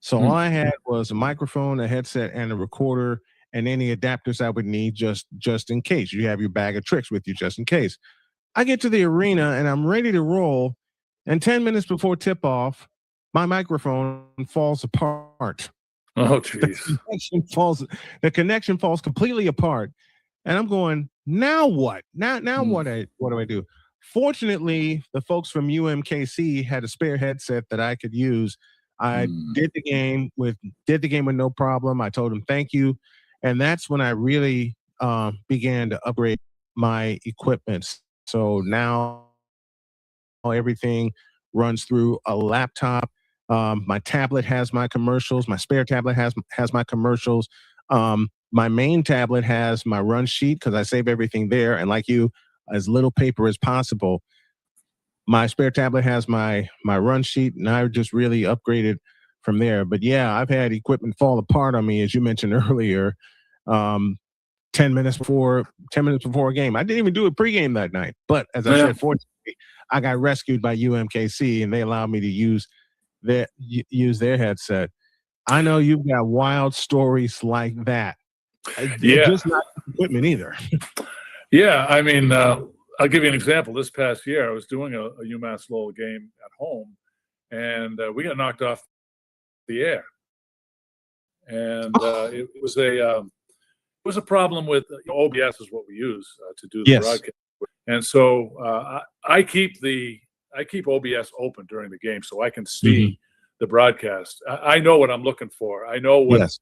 So all I had was a microphone, a headset, and a recorder, and any adapters I would need just in case. You have your bag of tricks with you just in case. I get to the arena, and I'm ready to roll, and 10 minutes before tip-off, my microphone falls apart. Oh, jeez. The connection falls completely apart. And I'm going, now what? Now what do I do? Fortunately, the folks from UMKC had a spare headset that I could use. I did the game with no problem. I told them thank you. And that's when I really began to upgrade my equipment. So now everything runs through a laptop. My tablet has my commercials. My spare tablet has my commercials. My main tablet has my run sheet because I save everything there. And like you, as little paper as possible. My spare tablet has my run sheet, and I just really upgraded from there. But yeah, I've had equipment fall apart on me, as you mentioned earlier. 10 minutes before a game. I didn't even do a pregame that night. But as I said, fortunately, I got rescued by UMKC, and they allowed me to use their headset. I know you've got wild stories like that. Yeah. Just not equipment either. Yeah, I mean, I'll give you an example. This past year, I was doing a UMass Lowell game at home, and we got knocked off the air. And it was a problem with OBS is what we use to do the broadcast. And so I keep OBS open during the game so I can see the broadcast. I know what I'm looking for. I know what is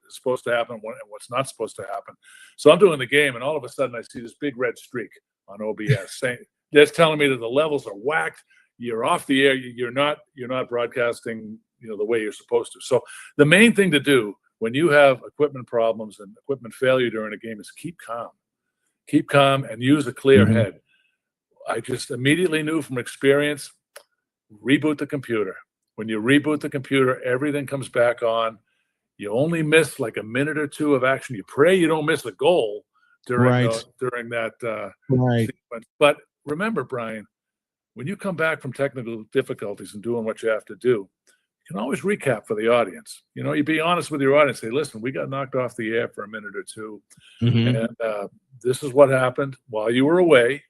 supposed to happen and what's not supposed to happen. So I'm doing the game, and all of a sudden I see this big red streak on OBS saying that's telling me that the levels are whacked. You're off the air. You're not broadcasting, the way you're supposed to. So the main thing to do when you have equipment problems and equipment failure during a game is keep calm. Keep calm and use a clear head. I just immediately knew from experience, reboot the computer. When you reboot the computer, everything comes back on. You only miss like a minute or two of action. You pray you don't miss a goal during that sequence. But remember, Brian, when you come back from technical difficulties and doing what you have to do, you can always recap for the audience. You be honest with your audience. Say, listen, we got knocked off the air for a minute or two. And this is what happened while you were away.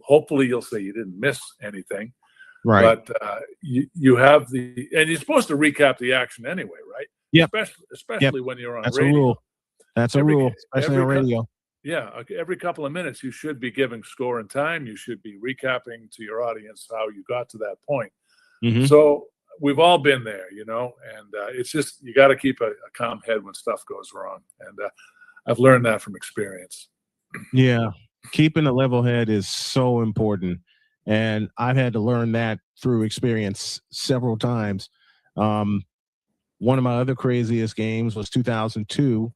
Hopefully you'll say you didn't miss anything. Right. But you have and you're supposed to recap the action anyway, right? Yep. Especially when you're on That's radio. A rule. That's a rule, especially on radio. Yeah. Every couple of minutes, you should be giving score and time. You should be recapping to your audience how you got to that point. So we've all been there, and it's just you got to keep a calm head when stuff goes wrong. And I've learned that from experience. Yeah. Keeping a level head is so important. And I've had to learn that through experience several times. One of my other craziest games was 2002.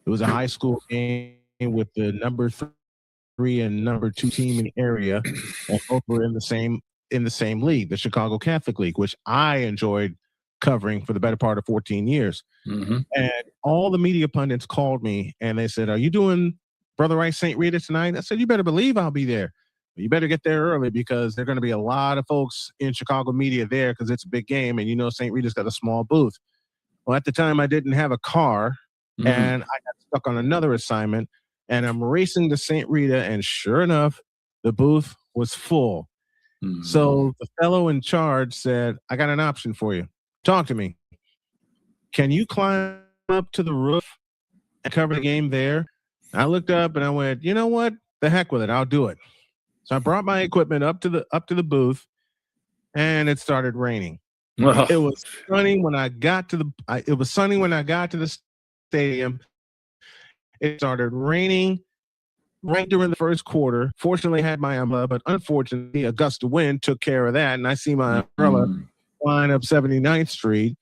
It was a high school game with the number 3 and number 2 team in the area, and both were in the same league, the Chicago Catholic League, which I enjoyed covering for the better part of 14 years. And all the media pundits called me and they said, "Are you doing Brother Rice St. Rita tonight?" I said, "You better believe I'll be there. You better get there early because there are going to be a lot of folks in Chicago media there because it's a big game, and St. Rita's got a small booth." Well, at the time, I didn't have a car, and I got stuck on another assignment, and I'm racing to St. Rita, and sure enough, the booth was full. So the fellow in charge said, "I got an option for you. Talk to me. Can you climb up to the roof and cover the game there, I looked up and I went, you know what? The heck with it. I'll do it. So I brought my equipment up to the booth, and it started raining. It was sunny when I got to it was sunny when I got to the stadium. It started raining right during the first quarter. Fortunately, I had my umbrella, but unfortunately, a gust of wind took care of that, and I see my umbrella flying up 79th Street.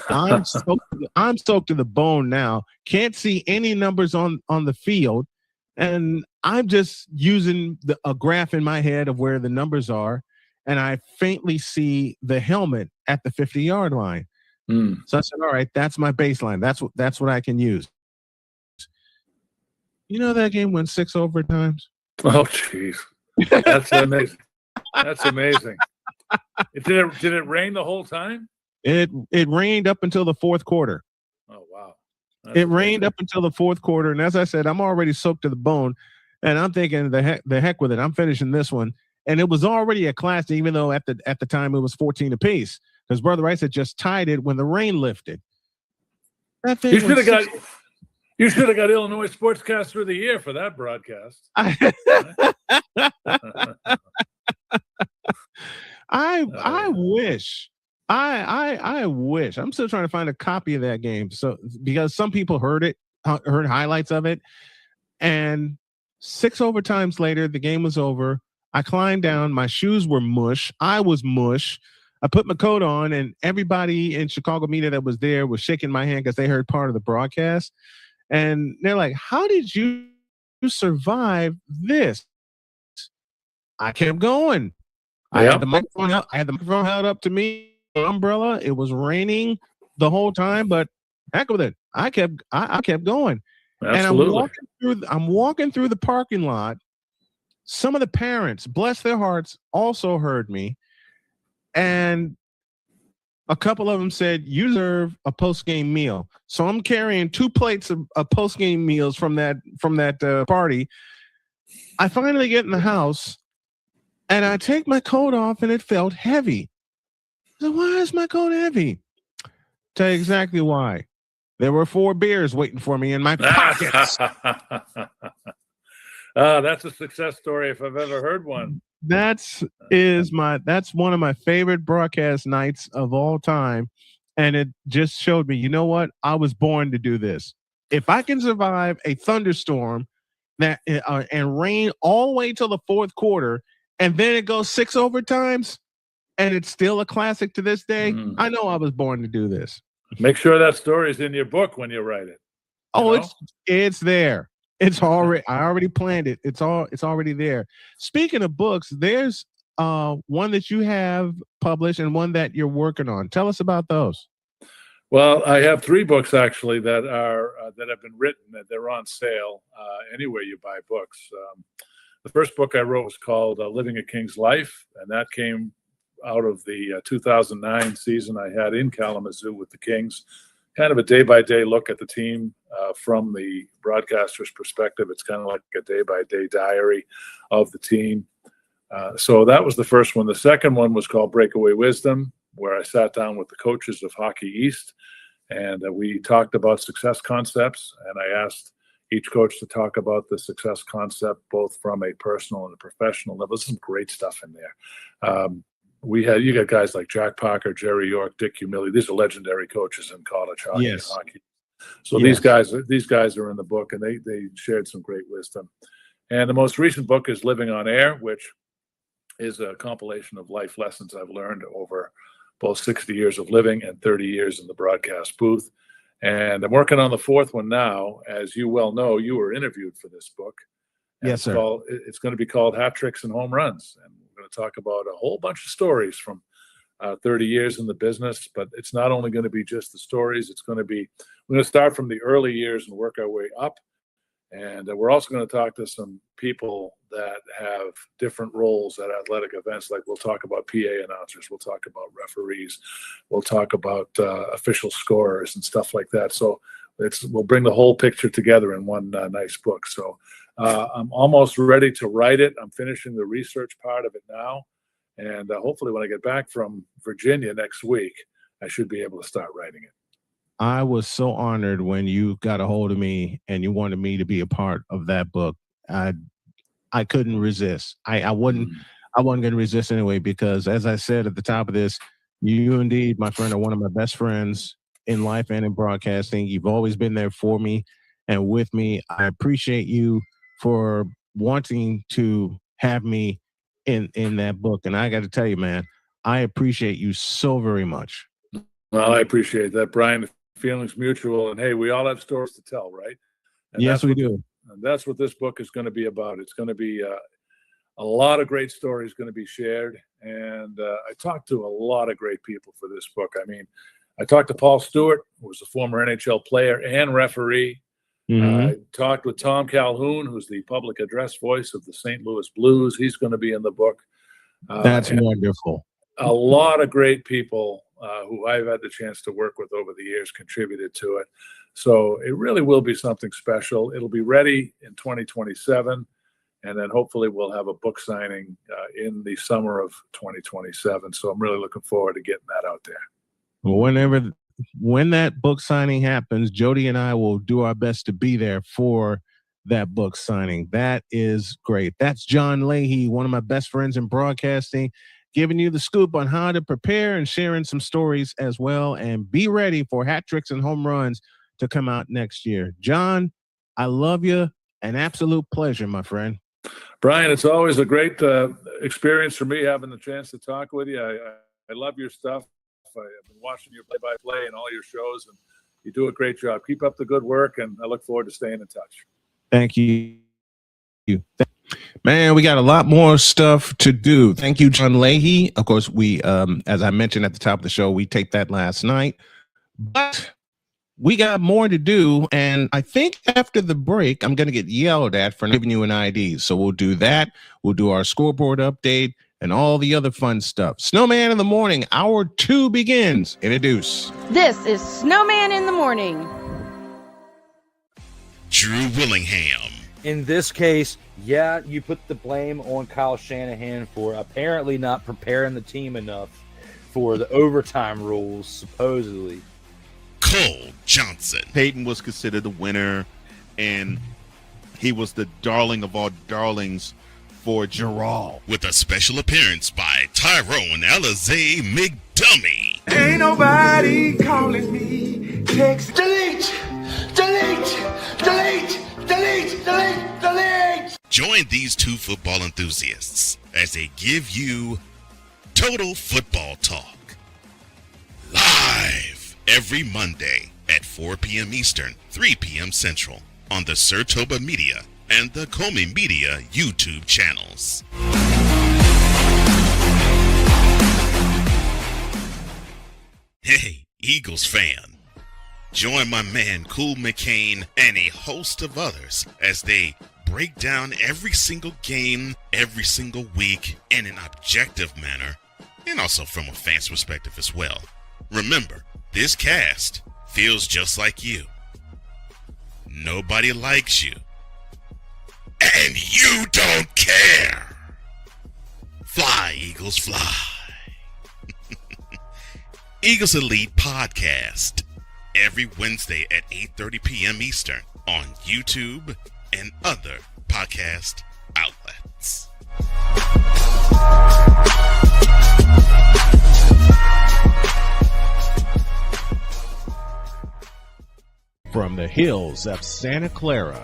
I'm soaked to the bone now. Can't see any numbers on the field, and I'm just using a graph in my head of where the numbers are, and I faintly see the helmet at the 50-yard line. So I said, "All right, that's my baseline. That's what I can use." You know that game went 6 overtimes. Oh, jeez, that's amazing. That's amazing. Did it rain the whole time? It rained up until the fourth quarter. Oh, wow. It rained up until the fourth quarter, and as I said, I'm already soaked to the bone, and I'm thinking the heck with it. I'm finishing this one, and it was already a classic, even though at the time it was 14 apiece, because Brother Rice had just tied it when the rain lifted. That thing You should have got Illinois Sportscaster of the Year for that broadcast. I wish. I wish. I'm still trying to find a copy of that game. So because some people heard highlights of it, and 6 overtimes later, the game was over. I climbed down. My shoes were mush. I was mush. I put my coat on, and everybody in Chicago media that was there was shaking my hand because they heard part of the broadcast. And they're like, "How did you survive this?" I kept going. I had the microphone held up to me, umbrella. It was raining the whole time, but heck with it. I kept going. Absolutely. And I'm walking through the parking lot. Some of the parents, bless their hearts, also heard me. And a couple of them said, "You deserve a post-game meal." So I'm carrying 2 plates of post-game meals from that party. I finally get in the house, and I take my coat off, and it felt heavy. So why is my coat heavy? Tell you exactly why. There were 4 beers waiting for me in my pockets. That's a success story if I've ever heard one. That's one of my favorite broadcast nights of all time, and it just showed me, you know what? I was born to do this. If I can survive a thunderstorm and rain all the way till the fourth quarter, and then it goes 6 overtimes, and it's still a classic to this day, I know I was born to do this. Make sure that story is in your book when you write it. It's there. It's already. I already planned it. It's already there. Speaking of books, there's one that you have published and one that you're working on. Tell us about those. Well, I have 3 books actually that have been written. That they're on sale anywhere you buy books. The first book I wrote was called "Living a King's Life," and that came out of the 2009 season I had in Kalamazoo with the Kings. Kind of a day-by-day look at the team from the broadcaster's perspective. It's kind of like a day-by-day diary of the team. So that was the first one. The second one was called Breakaway Wisdom, where I sat down with the coaches of Hockey East, and we talked about success concepts, and I asked each coach to talk about the success concept, both from a personal and a professional level. There's some great stuff in there. You got guys like Jack Parker, Jerry York, Dick Humilli. These are legendary coaches in college hockey. Yes. And hockey. So these guys are in the book, and they shared some great wisdom. And the most recent book is Living on Air, which is a compilation of life lessons I've learned over both 60 years of living and 30 years in the broadcast booth. And I'm working on the 4th one now. As you well know, you were interviewed for this book. Yes, sir. It's going to be called Hat Tricks and Home Runs. And we're going to talk about a whole bunch of stories from 30 years in the business. But it's not only going to be just the stories. We're going to start from the early years and work our way up. And we're also going to talk to some people that have different roles at athletic events. Like we'll talk about PA announcers. We'll talk about referees. We'll talk about official scorers and stuff like that. So we'll bring the whole picture together in one nice book. So I'm almost ready to write it. I'm finishing the research part of it now. And hopefully when I get back from Virginia next week, I should be able to start writing it. I was so honored when you got a hold of me and you wanted me to be a part of that book. I couldn't resist. I wasn't going to resist anyway, because as I said at the top of this, you indeed, my friend, are one of my best friends in life and in broadcasting. You've always been there for me and with me. I appreciate you for wanting to have me in that book. And I got to tell you, man, I appreciate you so very much. Well, I appreciate that, Brian. The feeling's mutual, and hey, we all have stories to tell, right? And Yes, we do. And that's what this book is going to be about. It's going to be a lot of great stories going to be shared. And I talked to a lot of great people for this book. I mean, I talked to Paul Stewart, who was a former NHL player and referee. I talked with Tom Calhoun, who's the public address voice of the St. Louis Blues. He's going to be in the book. That's wonderful. A lot of great people who I've had the chance to work with over the years contributed to it. So it really will be something special. It'll be ready in 2027. And then hopefully we'll have a book signing in the summer of 2027. So I'm really looking forward to getting that out there. When that book signing happens, Jody and I will do our best to be there for that book signing. That is great. That's John Leahy, one of my best friends in broadcasting, giving you the scoop on how to prepare and sharing some stories as well. And be ready for hat tricks and home runs to come out next year. John, I love you. An absolute pleasure, my friend. Brian, it's always a great experience for me having the chance to talk with you. I love your stuff. I've been watching your play-by-play and all your shows, and you do a great job. Keep up the good work, and I look forward to staying in touch. Thank you. Man, we got a lot more stuff to do. Thank you, John Leahy. Of course, we, as I mentioned at the top of the show, we taped that last night. But we got more to do, and I think after the break, I'm going to get yelled at for giving you an ID. So we'll do that. We'll do our scoreboard update and all the other fun stuff. Snowman in the Morning, Hour 2 begins. Introduce. This is Snowman in the Morning. Drew Willingham. In this case, yeah, you put the blame on Kyle Shanahan for apparently not preparing the team enough for the overtime rules, supposedly. Cole Johnson. Peyton was considered the winner, and he was the darling of all darlings for Gerald. With a special appearance by Tyrone Alizé McDummy. Ain't nobody calling me. Text delete, delete, delete, delete, delete, delete. Join these two football enthusiasts as they give you Total Football Talk. Live every Monday at 4 p.m. Eastern, 3 p.m. Central on the Sertoba Media and the Comey Media YouTube channels. Hey, Eagles fan. Join my man Cool McCain and a host of others as they break down every single game, every single week in an objective manner, and also from a fan's perspective as well. Remember, this cast feels just like you. Nobody likes you. And you don't care. Fly, Eagles, fly. Eagles Elite Podcast. Every Wednesday at 8:30 p.m. Eastern on YouTube and other podcast outlets. From the hills of Santa Clara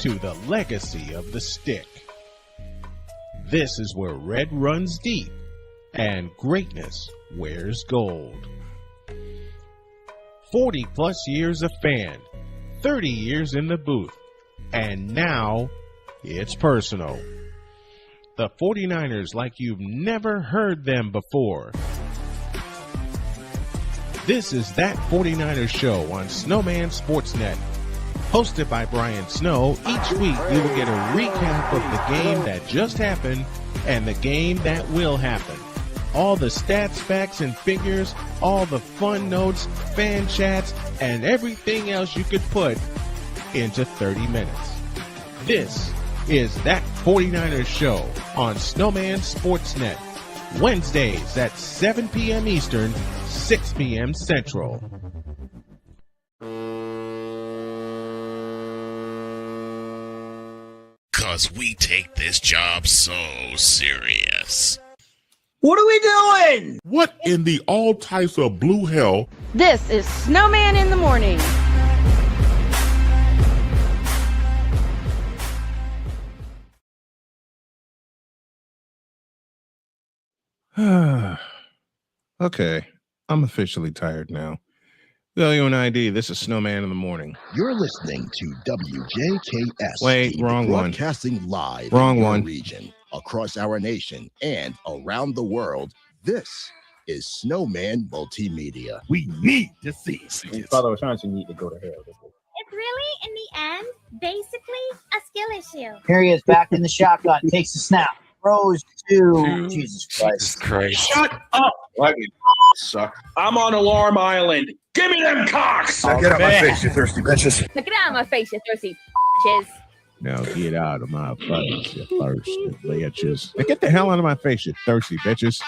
to the legacy of the stick, this is where red runs deep and greatness wears gold. 40 plus years of fan, 30 years in the booth, and now it's personal. The 49ers like you've never heard them before. This is That 49ers Show on Snowman Sportsnet. Hosted by Brian Snow, each week you will get a recap of the game that just happened and the game that will happen. All the stats, facts, and figures, all the fun notes, fan chats, and everything else you could put into 30 minutes. This is That 49ers Show on Snowman Sportsnet. Wednesdays at 7 p.m. Eastern, 6 p.m. Central. because we take this job so serious. What are we doing? What in the all types of blue hell? This is Snowman in the Morning. Okay, I'm officially tired now. WNID, this is Snowman in the Morning. You're listening to WJKS. Wait, TV, wrong one. broadcasting live Wrong in your one. region, across our nation, and around the world. This is Snowman Multimedia. We need to see it. Father O'Shaughnessy need to go to hell. It's really, in the end, basically a skill issue. Here he is back in the shotgun, takes a snap, throws to Jesus Christ. Shut up! Suck. I'm on Alarm Island. Give me them cocks! Now get out my face, you thirsty bitches. Now get out of my face, you thirsty bitches. Now get out of my face, you thirsty bitches. Now get the hell out of my face, you thirsty bitches.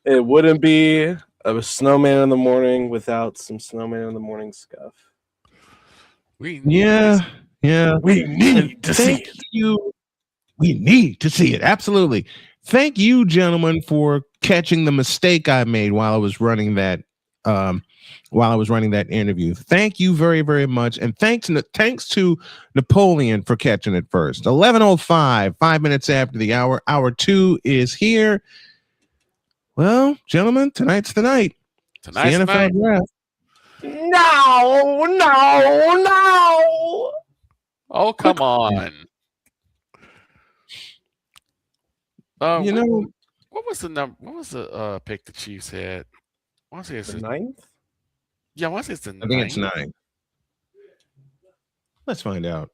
It wouldn't be a Snowman in the Morning without some Snowman in the Morning stuff. We need to see it. We need to see it. Absolutely. Thank you, gentlemen, for catching the mistake I made while I was running that interview. Thank you very, very much. And thanks to Napoleon for catching it first. 11:05, 5 minutes after the hour. Hour 2 is here. Well, gentlemen, tonight's the night. Tonight's the the NFL night. draft. No. Oh, come on. What was the number? What was the pick the Chiefs had? I want to say it's the 9th. Yeah, I want to say it's the 9th. I think it's 9. Let's find out.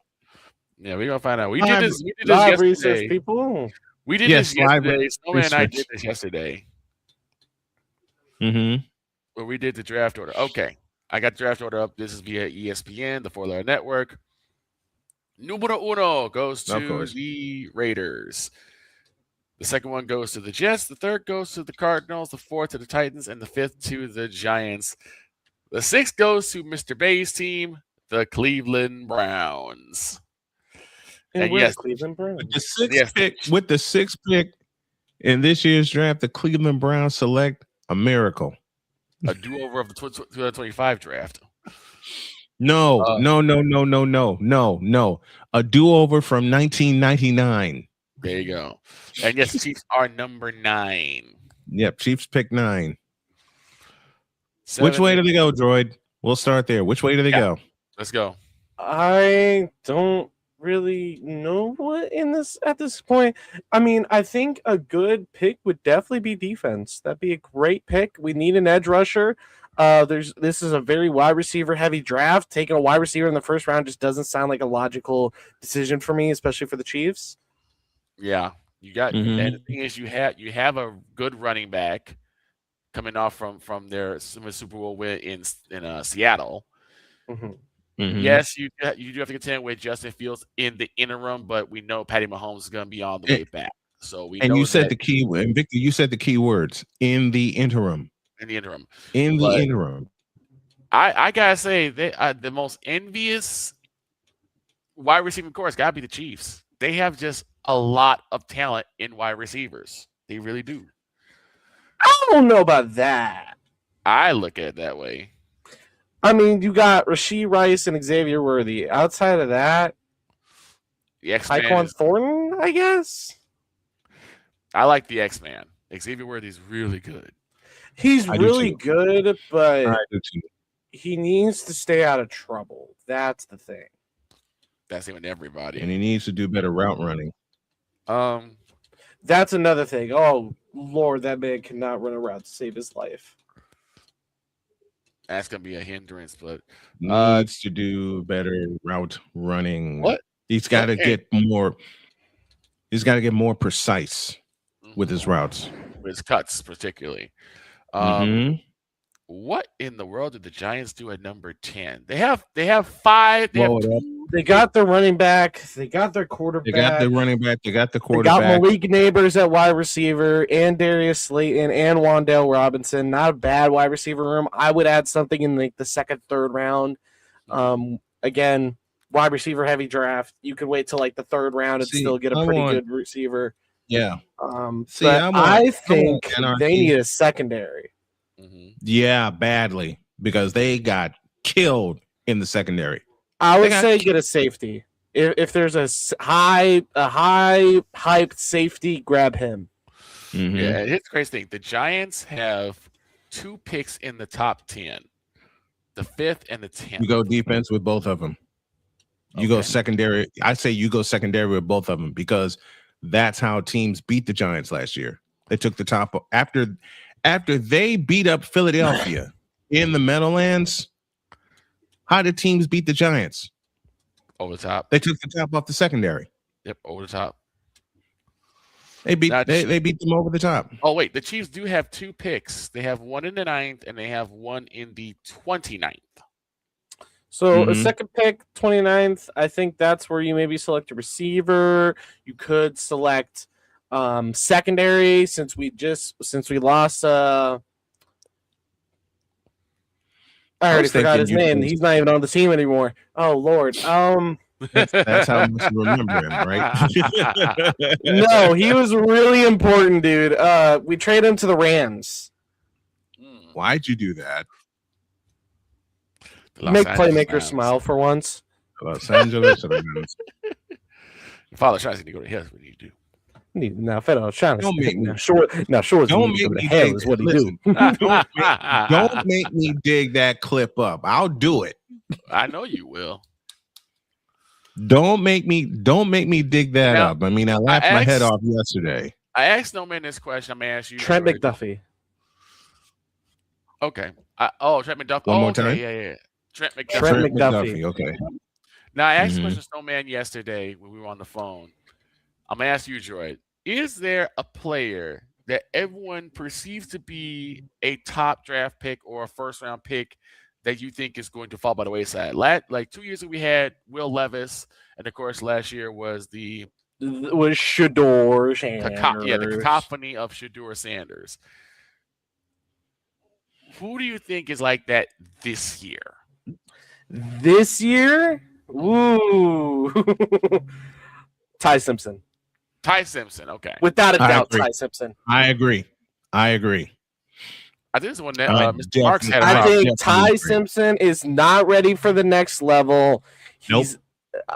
Yeah, we're gonna find out. We Live- did this live yesterday. research, people. We did Yes, this live yesterday. Snowman and I research. did this yesterday. Mm-hmm. Where we did the draft order. Okay, I got the draft order up. This is via ESPN, the 4-letter network. Numero uno goes Of to course. the Raiders. The second one goes to the Jets. The third goes to the Cardinals. The fourth to the Titans, and the fifth to the Giants. The sixth goes to Mr. Bay's team, the Cleveland Browns. And yes, Cleveland Browns. With the sixth pick in this year's draft, the Cleveland Browns select a miracle. a do-over of the 2025 draft. No. A do-over from 1999. There you go. And yes, the Chiefs are number 9. Yep, Chiefs pick 9. 7. Which way do they go, Droid? We'll start there. Which way do they go? Let's go. I don't really know what at this point. I mean, I think a good pick would definitely be defense. That'd be a great pick. We need an edge rusher. This is a very wide receiver heavy draft. Taking a wide receiver in the first round just doesn't sound like a logical decision for me, especially for the Chiefs. Yeah, you got. Mhm. And the thing is, you have a good running back coming off from their Super Bowl win in Seattle. Mm-hmm. Mhm. Yes, you do have to contend with Justin Fields in the interim, but we know Patty Mahomes is going to be on the way back. So we And know you said that the key, and Victor, you said the key words in the interim. in the interim. In the But interim. I gotta say they the most envious wide receiving course gotta be the Chiefs. They have just a lot of talent in wide receivers. They really do. I don't know about that. I look at it that way. I mean, you got Rashee Rice and Xavier Worthy. Outside of that, The X-Man Tyquan is- Thornton, I guess. I like the X-Man. Xavier Worthy is really good. He's I do really too. good, but I do too. he needs to stay out of trouble. That's the thing. That's even everybody. And he needs to do better route running. That's another thing. Oh, Lord, that man cannot run a route to save his life. That's gonna be a hindrance, but Needs to do better route running. What? He's got to Hey. get more. He's got to get more precise with his routes. with his cuts particularly. Mhm. What in the world did the Giants do at number 10? They have 5. They have Blow it up. They got their running back. They got their They quarterback. got the running back. They got the They quarterback. got Malik Neighbors at wide receiver and Darius Slayton and Wandale Robinson. Not a bad wide receiver room. I would add something in like the second, third round. Again, wide receiver heavy draft. You could wait till like the third round and still get a pretty good receiver. Yeah. But I think they need a secondary. Yeah, badly, because they got killed in the secondary. I would say get a safety. If there's a high hyped safety, grab him. Yeah, here's the crazy thing. The Giants have 2 picks in the top 10. The 5th and the 10th. You go defense with both of them. You go secondary. I say you go secondary with both of them because that's how teams beat the Giants last year. They took the top after they beat up Philadelphia in the Meadowlands. How did teams beat the Giants? Over the top. They took the top off the secondary. Yep, over the top. They beat them over the top. Oh, wait. The Chiefs do have 2 picks. They have one in the 9th, and they have one in the 29th. So a second pick, 29th, I think that's where you maybe select a receiver. You could select secondary since we lost I already forgot his name. He's not even on the team anymore. Oh Lord. That's how much you remember him, right? No, he was really important, dude. We traded him to the Rams. Why'd you do that? Make playmakers smile for once. Los Angeles Rams. Father Shines need to go to hell. What do you do? Now, Father Shines. Don't make me. Don't make me hell is what he do. Don't make me dig that clip up. I'll do it. I know you will. Don't make me dig that up. I mean, I laughed my head off yesterday. I asked No Man this question. I'm gonna ask you. Trent McDuffie. Okay. Trent McDuffie. One more time. Yeah. Trent McDuffie. Okay. Now I asked the question to Snowman yesterday when we were on the phone. I'm gonna ask you, Droid. Is there a player that everyone perceives to be a top draft pick or a first round pick that you think is going to fall by the wayside? Like 2 years ago, we had Will Levis, and of course, last year was Shedeur Sanders. The cacophony of Shedeur Sanders. Who do you think is like that this year? This year? Ooh. Ty Simpson. Okay. Without a doubt, Ty Simpson. I agree. I think this is one that Mr. Marks had. I think Ty Simpson is not ready for the next level.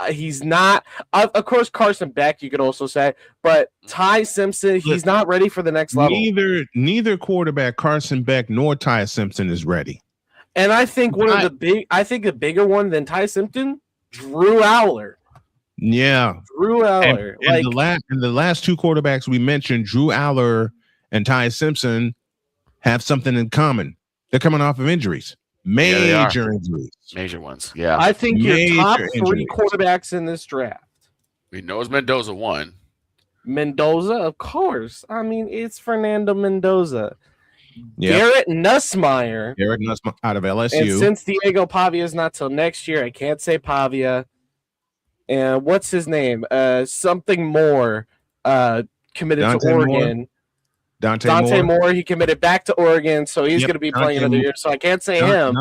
He's not. Of course, Carson Beck, you could also say, but Ty Simpson, he's not ready for the next level. Neither quarterback, Carson Beck nor Ty Simpson, is ready. And I think the bigger one than Ty Simpson, Drew Aller. Yeah, Drew Aller. And the last 2 quarterbacks we mentioned, Drew Aller and Ty Simpson, have something in common. They're coming off of injuries. Major injuries. Major ones. Yeah. I think your top 3 quarterbacks in this draft. We know it's Mendoza one. Mendoza, of course. I mean, it's Fernando Mendoza. Yep. Garrett Nussmeier. Out of LSU. And since Diego Pavia is not till next year, I can't say Pavia. And what's his name? Something more. Committed to Oregon. Dante Moore, he committed back to Oregon, so he's going to be playing another year. So I can't say him.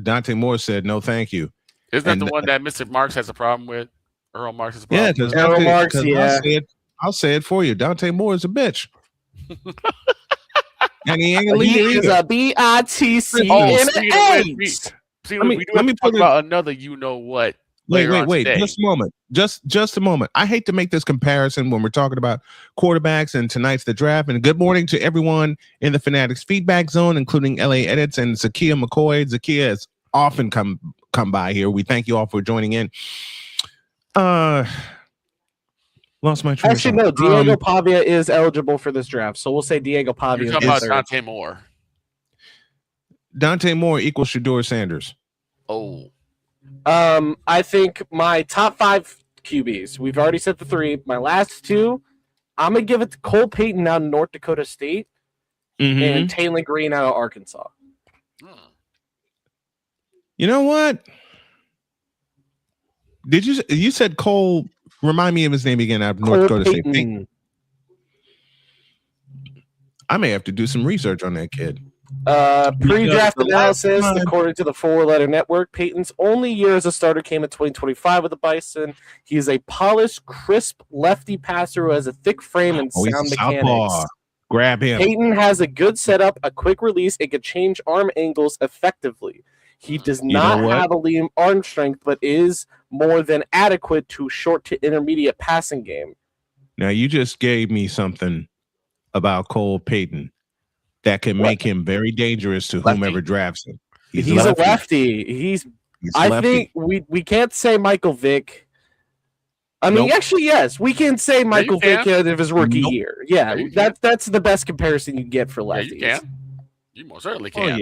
Dante Moore said no, thank you. Isn't that the one that Mr. Marks has a problem with? Earl Marks has a problem. Yeah, because Earl Marks. Yeah, I'll say it for you. Dante Moore is a bitch, and he ain't a leader. He is a BITC. Let me talk about another. You know what? Wait. Just a moment. Just a moment. I hate to make this comparison when we're talking about quarterbacks and tonight's the draft. And good morning to everyone in the Fanatics feedback zone, including LA Edits and Zakia McCoy. Zakia has often come by here. We thank you all for joining in. Lost my train. Actually, no. Diego Pavia is eligible for this draft, so we'll say Diego Pavia. You're talking about Dante Moore. Dante Moore equals Shedeur Sanders. Oh. I think my top 5 QBs. We've already said the 3. My last 2, I'm gonna give it to Cole Payton out of North Dakota State and Taylor Green out of Arkansas. You know what? You said Cole? Remind me of his name again. Out of North Dakota State. Payton. I may have to do some research on that kid. Pre-draft the last analysis, time- according to the 4-letter network, Peyton's only year as a starter came in 2025 with the Bison. He is a polished, crisp lefty passer who has a thick frame and Oh, he's sound a southpaw. mechanics. Grab him. Peyton has a good setup, a quick release, and can change arm angles effectively. He does You not know what? have elite arm strength, but is more than adequate to short to intermediate passing game. Now you just gave me something about Cole Payton that can make him very dangerous to whomever drafts him. He's a lefty. He's I lefty. think we can't say Michael Vick. I mean, Nope. actually, yes, we can say Michael Vick can. of his rookie Nope. year. Yeah, Yeah, you that's the best comparison you get for Yeah, lefties. you can. You most certainly Oh can.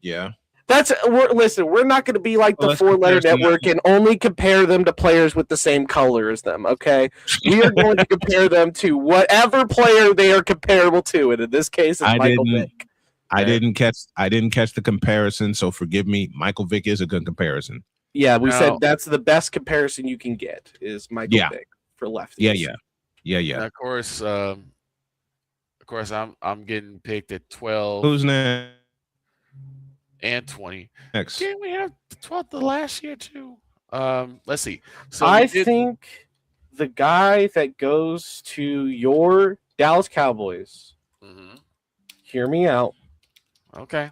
yeah. Listen, we're not going to be like the Well, let's 4-letter compare some network and only compare them to players with the same color as them. Okay, we are going to compare them to whatever player they are comparable to, and in this case, it's Michael Vick. I didn't catch the comparison, so forgive me. Michael Vick is a good comparison. Yeah, we Now- said that's the best comparison you can get is Michael Yeah. Vick for lefties. Yeah. And of course, I'm getting picked at 12 Who's next? and 20. Next. Didn't we have the 12th the last year too? Let's see. So I we did- think the guy that goes to your Dallas Cowboys, Mhm. hear me out, Okay.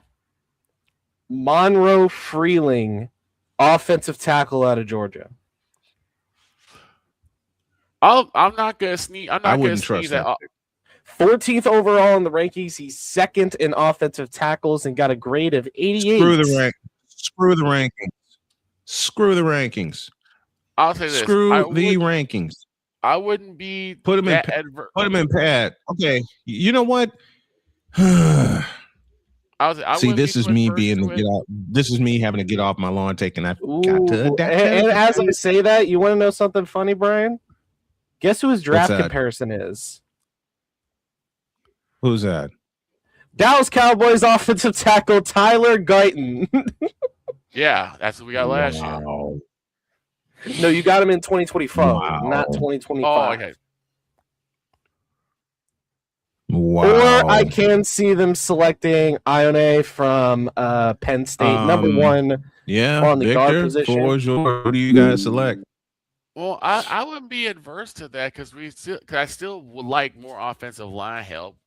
Monroe Freeling, offensive tackle out of Georgia. I'm not gonna sneeze. I'm I not gonna wouldn't trust sneeze at. that. 14th overall in the rankings. He's second in offensive tackles and got a grade of 88. Screw the rankings. Screw the rankings. I'll say this. Screw I the would- rankings. I wouldn't be Put him in. that Put him in pad. Okay. You know what? I See, wouldn't this be is too me adverse being to to it. get off. This is me having to get off my lawn, taking that. Ooh, Got to adapt. and as I say that, you want to know something funny, Brian? Guess who his draft that? comparison is? Who's that? Dallas Cowboys offensive tackle Tyler Guyton. Yeah, that's what we got last year. Wow. No, you got him in 2024, Wow. not 2025. Oh, okay. Wow. Or I can see them selecting Ione from Penn State, number one Yeah. on the guard Victor, position. for sure. Who do you guys select? Well, I wouldn't be adverse to that because I still would like more offensive line help.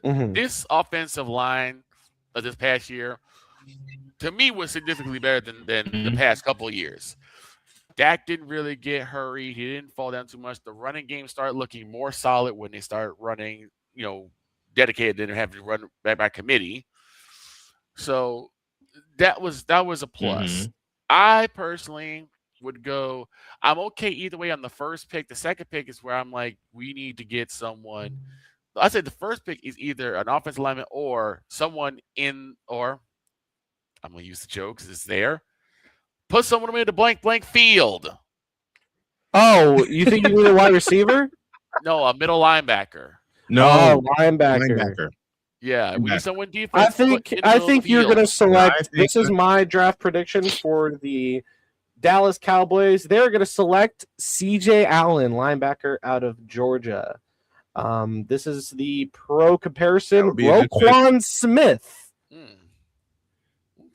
Mhm. This offensive line of this past year, to me, was significantly better than the past couple of years. Dak didn't really get hurried. He didn't fall down too much. The running game started looking more solid when they started running, dedicated and having to run back by committee. So that was a plus. I personally would go. I'm okay either way on the first pick. The second pick is where I'm like, we need to get someone. I said the first pick is either an offensive lineman or someone or I'm gonna use the joke because it's there. Put someone in the blank field. Oh, you think you need a wide receiver? No, a middle linebacker. Oh, linebacker. Yeah, we need Linebacker. someone defense. I think you're going to select. This is that- my draft prediction for the Dallas Cowboys. They're going to select C.J. Allen, linebacker out of Georgia. This is the pro comparison. would be a good pick. Roquan Smith.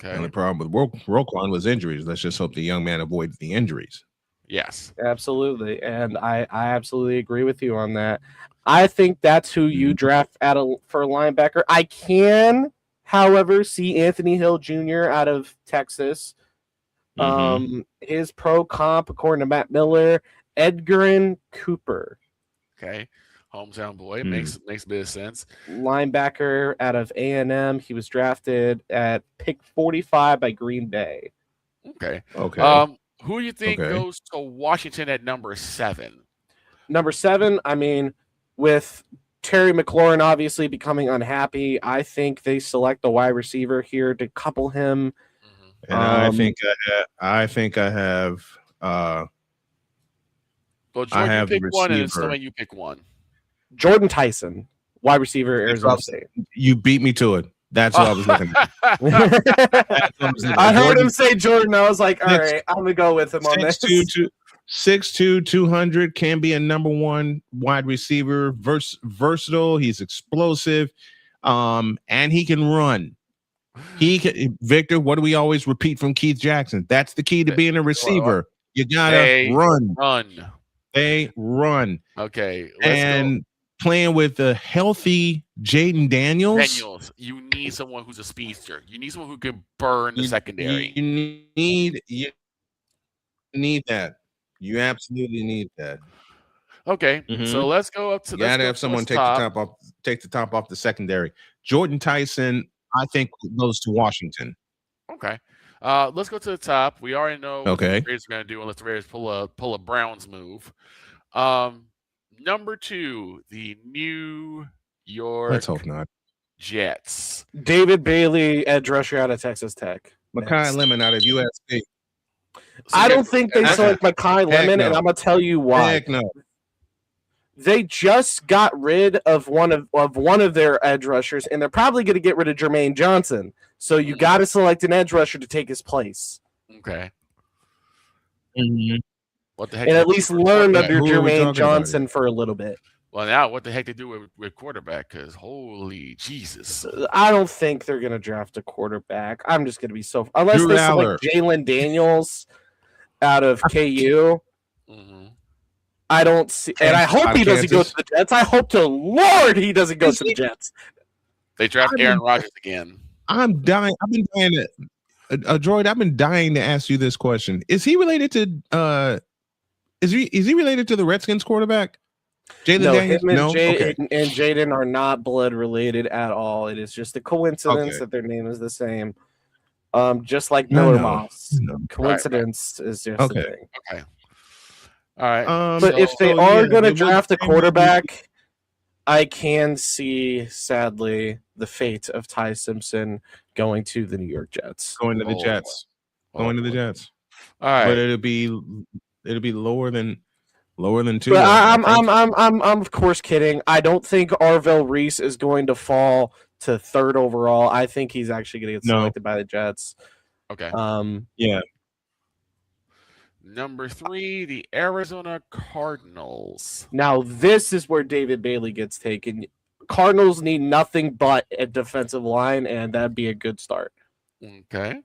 The only problem with Roquan was injuries. Let's just hope the young man avoids the injuries. Yes. Absolutely. And I absolutely agree with you on that. I think that's who you draft for a linebacker. I can, however, see Anthony Hill Jr. out of Texas. His pro comp, according to Matt Miller, Edgarin Cooper. Okay. Hometown boy. Makes a bit of sense. Linebacker out of A&M. He was drafted at pick 45 by Green Bay. Okay. Okay. Who do you think Okay. goes to Washington at number 7? Number 7, I mean, with Terry McLaurin obviously becoming unhappy, I think they select the wide receiver here to couple him. And I think I have. Well, I Jordan, have you the pick one, and receiver. Snowman, you pick one. Jordan Tyson, wide receiver, Arizona State. You beat me to it. That's what I was looking at. That's what I was looking I at. heard Jordan- him say Jordan. I was like, all Six- right, I'm going to go with him on this. 6'2", 200, can be a number one wide receiver, versatile. He's explosive, and he can run. Victor, what do we always repeat from Keith Jackson? That's the key to being a receiver. You gotta run. They run. Okay, and playing with a healthy Jaden Daniels. You need someone who's a speedster. You need someone who can burn the secondary. You need that. You absolutely need that. Okay, so let's go up to. You gotta have someone take the top off the secondary. Jordan Tyson, I think, goes to Washington. Okay, let's go to the top. We already know what the Raiders are going to do unless the Raiders pull a Browns move. Number 2, the New York. Let's hope not. Jets. David Bailey, edge rusher out of Texas Tech. Makai Lemon out of USC. I don't think they select Makai Lemon, and I'm gonna tell you why. Heck no. They just got rid of one of their edge rushers, and they're probably going to get rid of Jermaine Johnson. So you got to select an edge rusher to take his place. Okay. What the heck? And at least learn under Jermaine Johnson for a little bit. Well, now what the heck they do with quarterback? Because holy Jesus, I don't think they're going to draft a quarterback. I'm just going to be unless they select Jalen Daniels out of KU. I don't see, and I hope he doesn't go to the Jets. I hope to Lord he doesn't go to the Jets. They draft Aaron Rodgers again. I'm dying. I've been dying to, Droid. I've been dying to ask you this question. Is he related to? Is he related to the Redskins quarterback? Jalen Daniels? Him and Jaden are not blood related at all. It is just a coincidence that their name is the same. Just like Miller Moss. Coincidence is just a thing. Okay. All right. But if they are going to draft a quarterback, I can see, sadly, the fate of Ty Simpson going to the New York Jets. Going to the Jets. Going to the Jets. All right. But it'll be lower than 2. But I'm of course kidding. I don't think Arvell Reese is going to fall to 3rd overall. I think he's actually going to get selected by the Jets. Okay. Yeah. Number 3, the Arizona Cardinals. Now, this is where David Bailey gets taken. Cardinals need nothing but a defensive line, and that'd be a good start. Okay.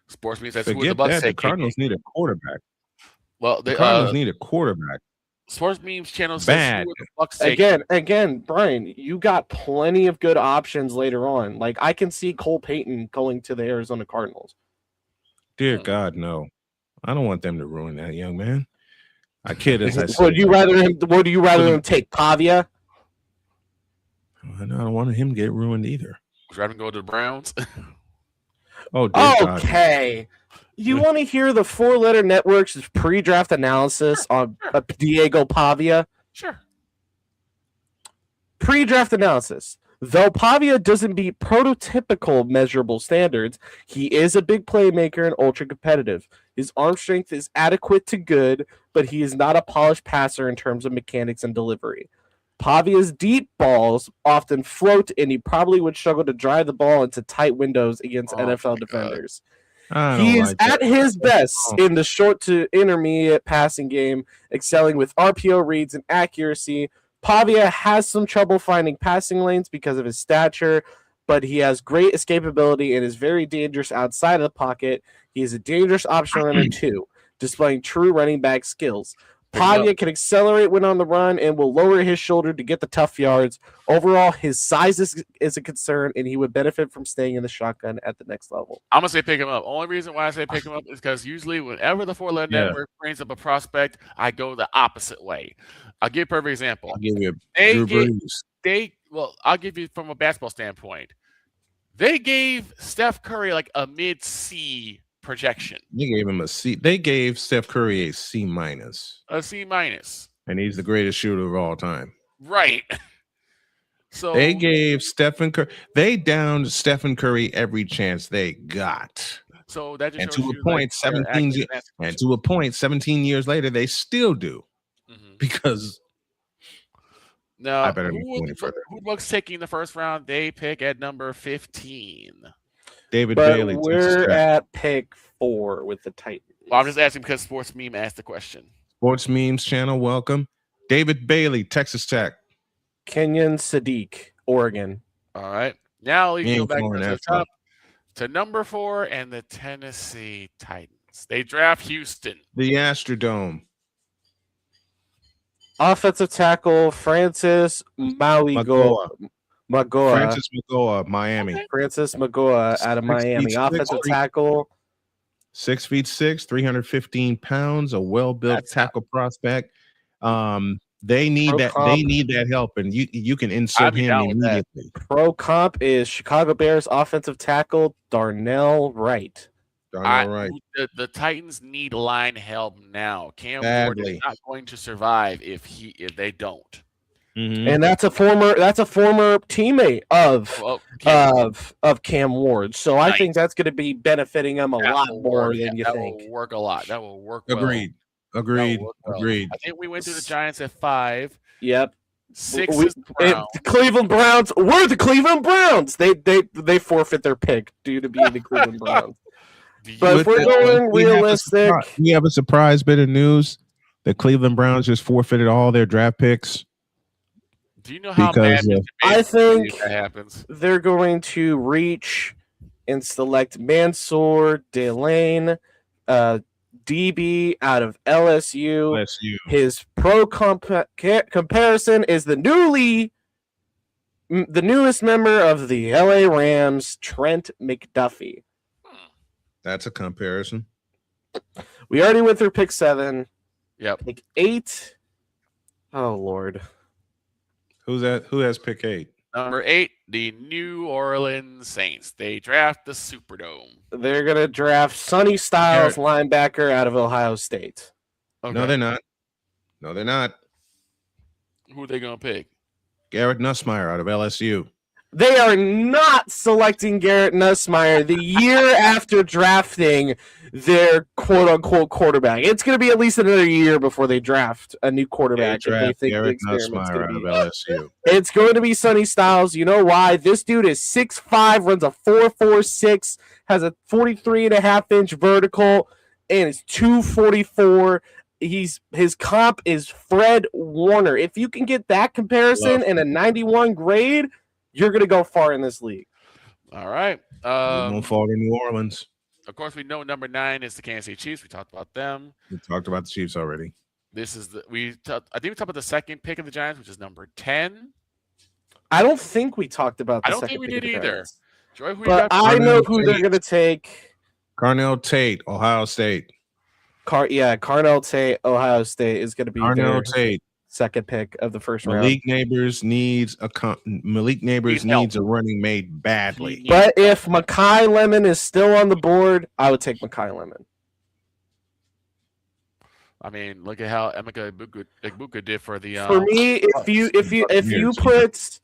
Sports means that's Forget who the Bucs that. take. The Cardinals need a quarterback. Well, the Cardinals need a quarterback. Sports memes channel says Bad. who the Bucs take. Again, Brian, you got plenty of good options later on. Like, I can see Cole Payton going to the Arizona Cardinals. Dear God, no. I don't want them to ruin that young man. I kid as I said. Would you rather him take Pavia? I don't want him to get ruined either. Would you rather go to the Browns? Oh, dear God. Okay. You want to hear the 4-letter network's pre-draft analysis on Diego Pavia? Sure. Pre-draft analysis. Though Pavia doesn't meet prototypical measurable standards, he is a big playmaker and ultra competitive. His arm strength is adequate to good, but he is not a polished passer in terms of mechanics and delivery. Pavia's deep balls often float, and he probably would struggle to drive the ball into tight windows against NFL defenders. He is at his best in the short to intermediate passing game, excelling with RPO reads and accuracy. Pavia has some trouble finding passing lanes because of his stature, but he has great escapability and is very dangerous outside of the pocket. He is a dangerous option runner too, displaying true running back skills. Pavia can accelerate when on the run and will lower his shoulder to get the tough yards. Overall, his size is a concern, and he would benefit from staying in the shotgun at the next level. I'm going to say pick him up. Only reason why I say pick him up is because usually whenever the 4-letter network brings up a prospect, I go the opposite way. I'll give you a perfect example. I'll give you Drew Brees. I'll give you from a basketball standpoint. They gave Steph Curry like a mid-C projection. They gave him a C. They gave Steph Curry a C-. A C-. And he's the greatest shooter of all time. Right. So they gave Stephen Curry. They downed Stephen Curry every chance they got. So that just and to a point, 17 years later, they still do. Because now, I better who Bucs taking the first round? They pick at number 15. David Bailey. We're at pick 4 with the Titans. Well, I'm just asking because Sports Meme asked the question. Sports Memes channel, welcome. David Bailey, Texas Tech. Kenyon Sadiq, Oregon. All right. Now we He go ain't back falling to the that far. top to number 4 and the Tennessee Titans. They draft Houston. The Astrodome. Offensive tackle Francis Magoa. Francis Magoa. Magoa, Miami. Francis Magoa out of 6 Miami. feet Offensive 6, tackle. 6'6", 315 pounds, a well-built tackle prospect. They need Pro that. comp. They need that help, and you can insert him immediately. Pro comp is Chicago Bears offensive tackle Darnell Wright. Darnell Wright. The Titans need line help now. Cam Ward is Badly. not going to survive if they don't. And that's a former teammate of Cam Ward. So I think that's going to be benefiting him a lot more than you think. That will work a lot. That will work Agreed. well. Agreed. Well. Agreed. I think we went to the Giants at 5. Yep. 6 is the Browns. The Cleveland Browns. We're the Cleveland Browns. They forfeit their pick due to being the Cleveland Browns. But if we're going realistic, we have a surprise bit of news. The Cleveland Browns just forfeited all their draft picks. Do you know how mad I think that happens? They're going to reach and select Mansour Delane, DB out of LSU. His pro comparison is the newest member of the LA Rams, Trent McDuffie. That's a comparison. We already went through pick 7. Yep. Pick 8. Oh Lord. Who's that? Who has pick 8? Number 8, the New Orleans Saints. They draft the Superdome. They're gonna draft Sonny Styles, linebacker out of Ohio State. Okay. No, they're not. No, they're not. Who are they gonna pick? Garrett Nussmeier out of LSU. They are not selecting Garrett Nussmeier the year after drafting their quote-unquote quarterback. It's going to be at least another year before they draft a new quarterback. They draft Garrett Nussmeier out of LSU. It's going to be Sonny Styles. You know why? This dude is 6'5", runs a 4.46, has a 43.5-inch vertical, and is 244. His comp is Fred Warner. If you can get that comparison and a 91 grade, you're going to go far in this league. All right. We won't fall to New Orleans. Of course, we know number 9 is the Kansas City Chiefs. We talked about them. We talked about the Chiefs already. This is I think we talked about the second pick of the Giants, which is number 10. I don't think we talked about the I don't second think we pick did of the either. Giants. Joy, who you But got? I know who they're going to take. Carnell Tate, Ohio State. Carnell Tate, Ohio State is going to be Carnell their Tate. second pick of the first round. Malik Neighbors needs a running mate badly. But if Mekhi Lemon is still on the board, I would take Mekhi Lemon. I mean, look at how Emeka Egbuka did for the. For me, if you put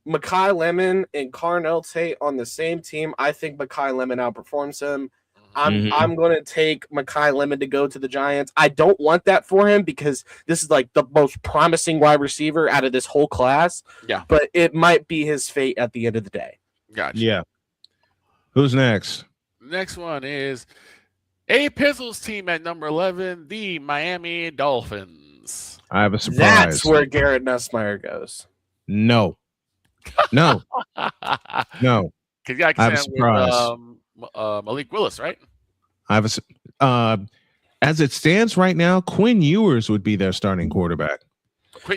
Mekhi Lemon and Carnell Tate on the same team, I think Mekhi Lemon outperforms him. I'm going to take Mekhi Lemon to go to the Giants. I don't want that for him because this is like the most promising wide receiver out of this whole class. Yeah. But it might be his fate at the end of the day. Gotcha. Yeah. Who's next? Next one is A Pizzle's team at number 11, the Miami Dolphins. I have a surprise. That's where Garrett Nussmeier goes. No. No. No. Because you got I have a surprise. Malik Willis, right? I have as it stands right now, Quinn Ewers would be their starting quarterback.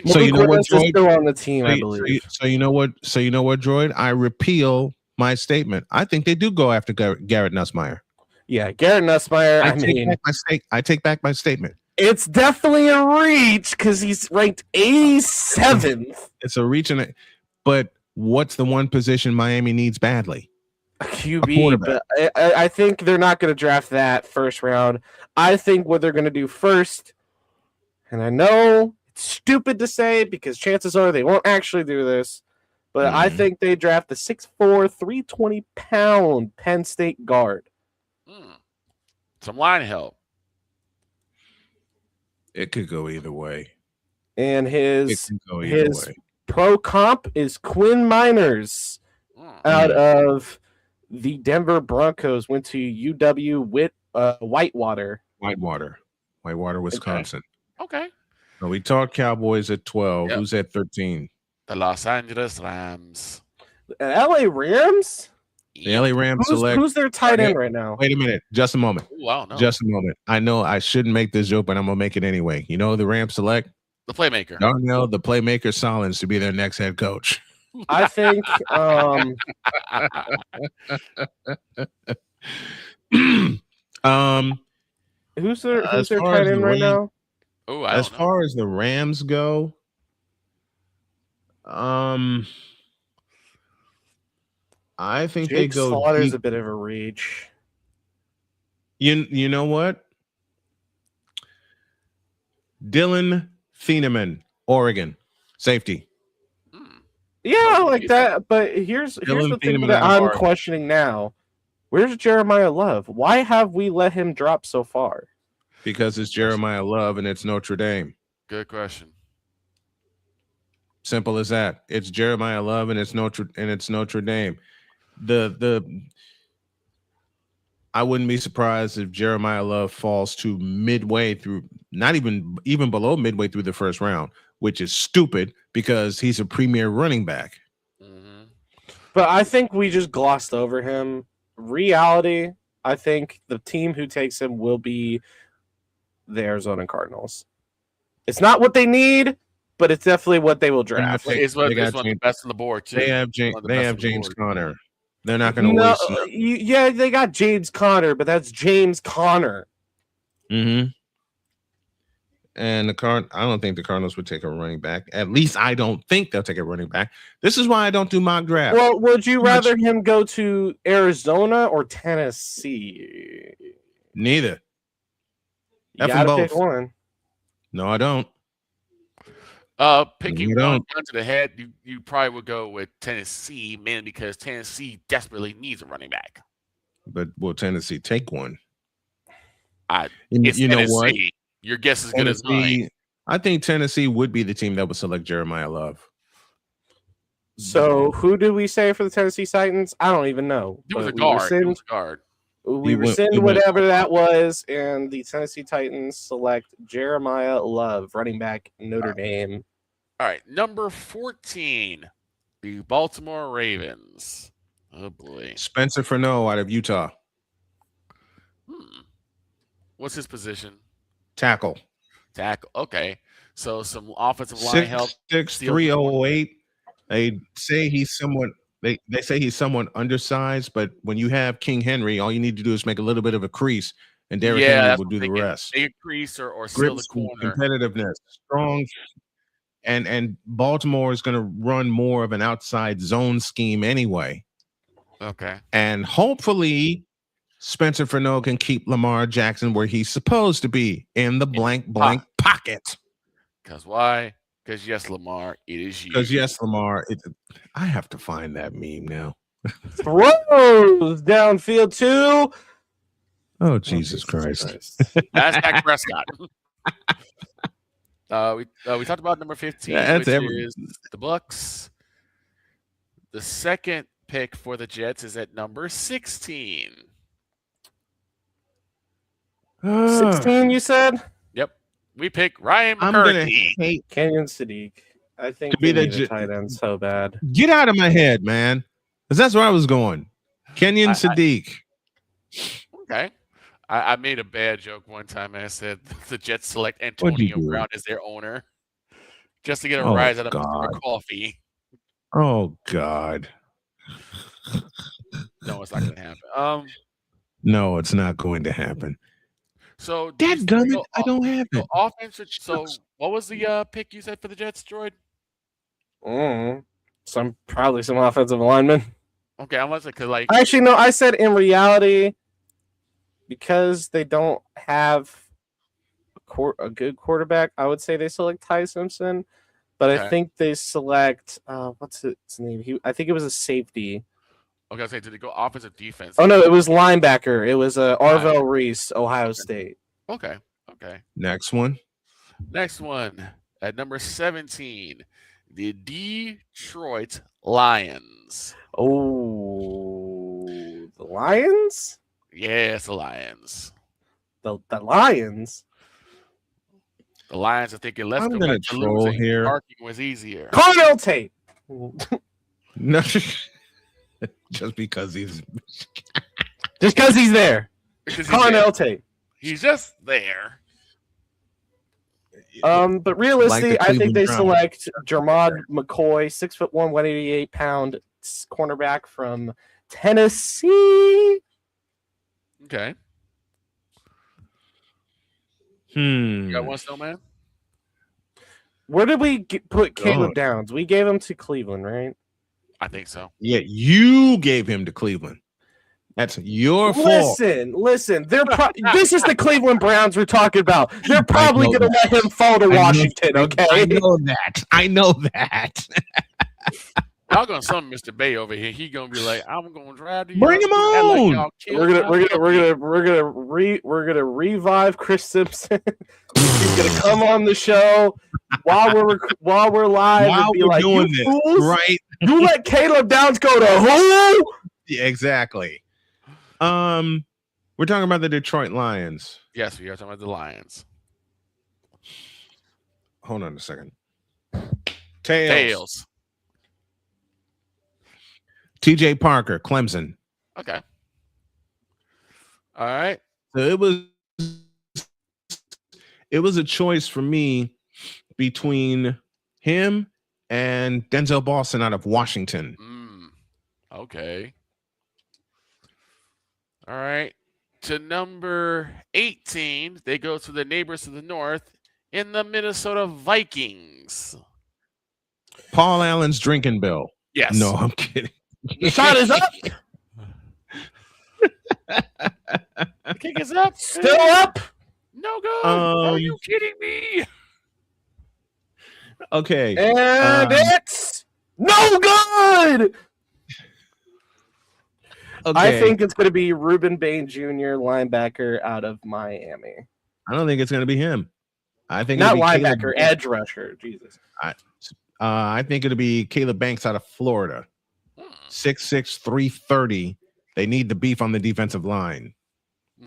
So you know what, Droid? Still on the team, I believe. So you know what, Droid? I repeal my statement. I think they do go after Garrett Nussmeier. Yeah, Garrett Nussmeier. I take back my statement. It's definitely a reach because he's ranked 87th. It's a reach, but what's the one position Miami needs badly? A QB, but I think they're not going to draft that first round. I think what they're going to do first, and I know it's stupid to say because chances are they won't actually do this, but I think they draft the 6'4", 320-pound Penn State guard. Some line help. It could go either way. And his pro comp is Quinn Miners out of the Denver Broncos. Went to UW Whitewater, Wisconsin. Okay. So we talked Cowboys at 12. Yep. Who's at 13? The Los Angeles Rams. LA Rams? The LA Rams select. Who's their tight end right now? Wait a minute. Just a moment. Ooh, I don't know. Just a moment. I know I shouldn't make this joke, but I'm going to make it anyway. You know who the Rams select? The playmaker. Darnell, the playmaker Solins, to be their next head coach. I think who's their tight end right now? Oh, as far as the Rams go, I think Jake they go Slaughter's deep. a bit of a reach. You know what? Dylan Thieneman, Oregon, safety. Yeah, I like that. But here's the thing Thieneman that out of I'm Oregon. questioning now. Where's Jeremiah Love? Why have we let him drop so far? Because it's Jeremiah Love and it's Notre Dame. Good question. Simple as that. It's Jeremiah Love and it's Notre Dame. I wouldn't be surprised if Jeremiah Love falls to midway through, not even below midway through the first round, which is stupid because he's a premier running back. But I think we just glossed over him. Reality, I think the team who takes him will be the Arizona Cardinals. It's not what they need, but it's definitely what they will draft. It's one of the best on the board, too. They have James Conner. They're not going to No, waste. yeah, they got James Conner, but that's James Conner. Mm-hmm. And I don't think the Cardinals would take a running back. At least I don't think they'll take a running back. This is why I don't do mock draft. Well, would you rather him go to Arizona or Tennessee? Neither. You gotta pick one. No, I don't. Picking one gun to the head, you probably would go with Tennessee, mainly because Tennessee desperately needs a running back. But will Tennessee take one? It's you know Tennessee. what? Your guess is as good as mine. I think Tennessee would be the team that would select Jeremiah Love. So who did we say for the Tennessee Titans? I don't even know. It was a But guard. It was a guard. We rescind whatever that was, and the Tennessee Titans select Jeremiah Love, running back, Notre Dame. All right, number 14, the Baltimore Ravens. Oh boy, Spencer Furneaux out of Utah. What's his position? Tackle. Okay, so some offensive line help. 6'6", 308. They say he's somewhat. They say he's somewhat undersized, but when you have King Henry, all you need to do is make a little bit of a crease, and Derrick Henry will do the rest. Make a crease or seal the corner. Competitiveness, strong, and Baltimore is going to run more of an outside zone scheme anyway. Okay, and hopefully Spencer Furneaux can keep Lamar Jackson where he's supposed to be, in the blank pocket. Because why? Because yes, Lamar, it is you. Because yes, Lamar. I have to find that meme now. Throws downfield too. Oh, Jesus Christ. That's Dak Prescott. We talked about number 15, which is the Bucks. The second pick for the Jets is at number 16. 16, you said? Yep. We pick Ryan McCarthy. I'm gonna hate Kenyon Sadiq. I think be they the need a tight end so bad. Get out of my head, man. Because that's where I was going. Kenyon Sadiq. Okay. I made a bad joke one time and I said the Jets select Antonio Brown as their owner just to get a rise out of Mr. Coffee. Oh, God. No, it's not going to happen. No, it's not going to happen. So, Dadgummit, I don't have it. Offense. So, what was the pick you said for the Jets, Droid? Probably some offensive linemen. Okay, I was like, actually, no. I said in reality, because they don't have a good quarterback, I would say they select Ty Simpson. But I think they select what's his name? I think it was a safety. Okay, I was saying, did they go offensive defense? Oh no, it was linebacker. It was Arvell Reese, Ohio State. Okay. Next one at number 17, the Detroit Lions. Oh, the Lions? Yes, the Lions. The Lions. The Lions are thinking, let's I'm go gonna back to troll losing. here. Parking was easier. Cardinal Tate. No, just because he's there. Because Connell Tate. He's just there. But realistically, Like the I think they Cleveland Browns. select Jermod McCoy, 6'1", 188-pound cornerback from Tennessee. Okay. Hmm. You got one, Snowman? Where did we put Caleb Oh. Downs? We gave him to Cleveland, right? I think so. Yeah, you gave him to Cleveland. That's your fault. Listen. This is the Cleveland Browns we're talking about. They're probably know going to let him fall to Washington, okay? I know that. Y'all gonna summon Mr. Bay over here. He gonna be like, I'm gonna drive to Bring him on. We're gonna revive Chris Simpson. He's gonna come on the show while we're live While and be we're like, doing you this, fools, right? You let Caleb Downs go to who? Yeah, exactly. We're talking about the Detroit Lions. Yes, we are talking about the Lions. Hold on a second. Tails. TJ Parker, Clemson. Okay. All right. So it was a choice for me between him and Denzel Boston out of Washington. Okay. All right. To number 18, they go to the neighbors to the north in the Minnesota Vikings. Paul Allen's drinking bill. Yes. No, I'm kidding. The shot is up. The kick is up. Still up. No good. Are you kidding me? Okay. And it's no good. Okay. I think it's going to be Reuben Bain Jr., linebacker out of Miami. I don't think it's going to be him. I think Not it'll be linebacker, Caleb edge rusher. Jesus. I think it'll be Caleb Banks out of Florida. 6'6", 330. They need the beef on the defensive line.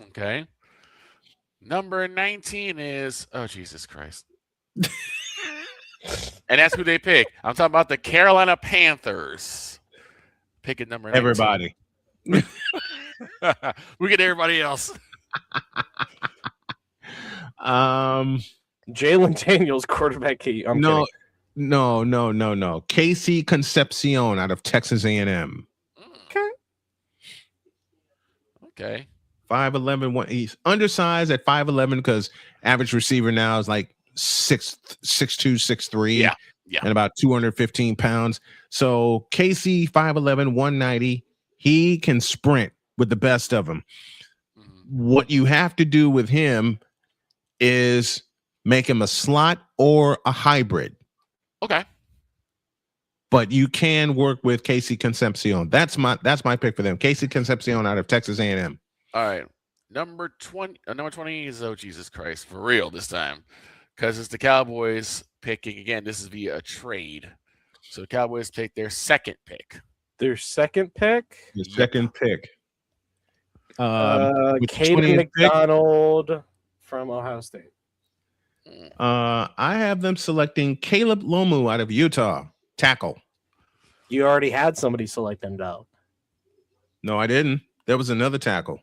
Okay. Number 19 is, oh, Jesus Christ. And that's who they pick. I'm talking about the Carolina Panthers. Picking number 19. Everybody. We get everybody else. Jalen Daniels, quarterback key. No. Casey Concepcion out of Texas A&M. Okay. 5'11", he's undersized at 5'11" because average receiver now is like 6'2", 6'3", yeah, and about 215 pounds. So Casey, 5'11", 190. He can sprint with the best of them. What you have to do with him is make him a slot or a hybrid. Okay. But you can work with Casey Concepcion. That's my pick for them. Casey Concepcion out of Texas A&M. All right. Number 20 is, oh, Jesus Christ, for real this time. Because it's the Cowboys picking, again, this is via a trade. So the Cowboys take their second pick. Their second pick? The second pick. Caden McDonald from Ohio State. I have them selecting Caleb Lomu out of Utah, tackle. You already had somebody select them, though. No, I didn't. There was another tackle.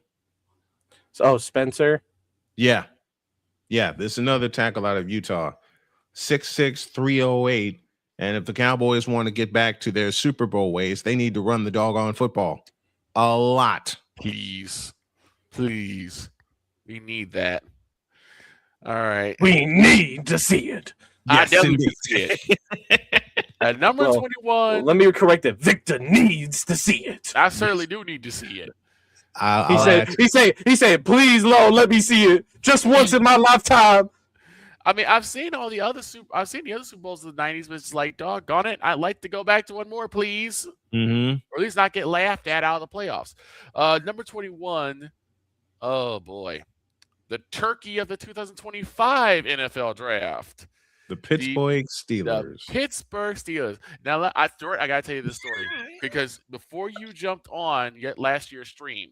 Oh, Spencer? Yeah. This is another tackle out of Utah. 6'6", 308. And if the Cowboys want to get back to their Super Bowl ways, they need to run the doggone football. A lot. Please. We need that. All right. We need to see it. I definitely see it. At number 21. Let me correct it. Victor needs to see it. I certainly do need to see it. He said, please, Lord, let me see it just once in my lifetime. I mean, I've seen the other Super Bowls of the 90s, but it's like, doggone it, I'd like to go back to one more, please. Mm-hmm. Or at least not get laughed at out of the playoffs. Number 21, oh boy. The turkey of the 2025 NFL draft. The Pittsburgh Steelers. The Pittsburgh Steelers. Now, I got to tell you this story. Because before you jumped on last year's stream,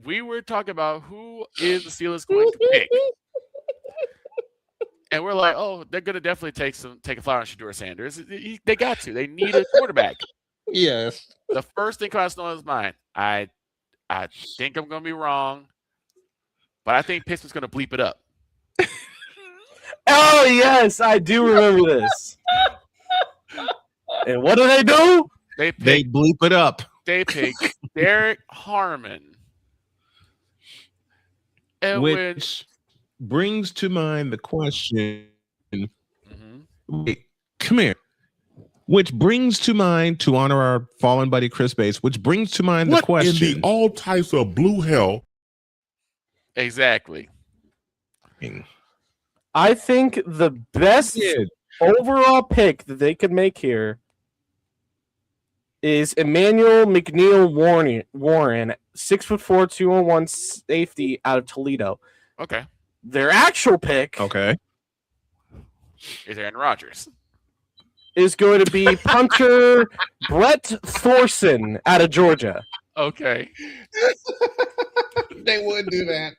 we were talking about who is the Steelers going to pick. And we're like, oh, they're going to definitely take a flyer on Shedeur Sanders. They got to. They need a quarterback. Yes. The first thing comes to his mind. I think I'm going to be wrong, but I think Pittsburgh's going to bleep it up. Oh yes, I do remember this. And what do? They bleep it up. They pick Derek Harmon. Which brings to mind the question. Wait, come here. Which brings to mind, to honor our fallen buddy Chris Bates, which brings to mind the question. In the all types of blue hell. Exactly. I think the best overall pick that they could make here is Emmanuel McNeil Warren, 6'4", 201 safety out of Toledo. Okay. Their actual pick, is Aaron Rodgers. Is going to be punter Brett Thorson out of Georgia. Okay. They would do that.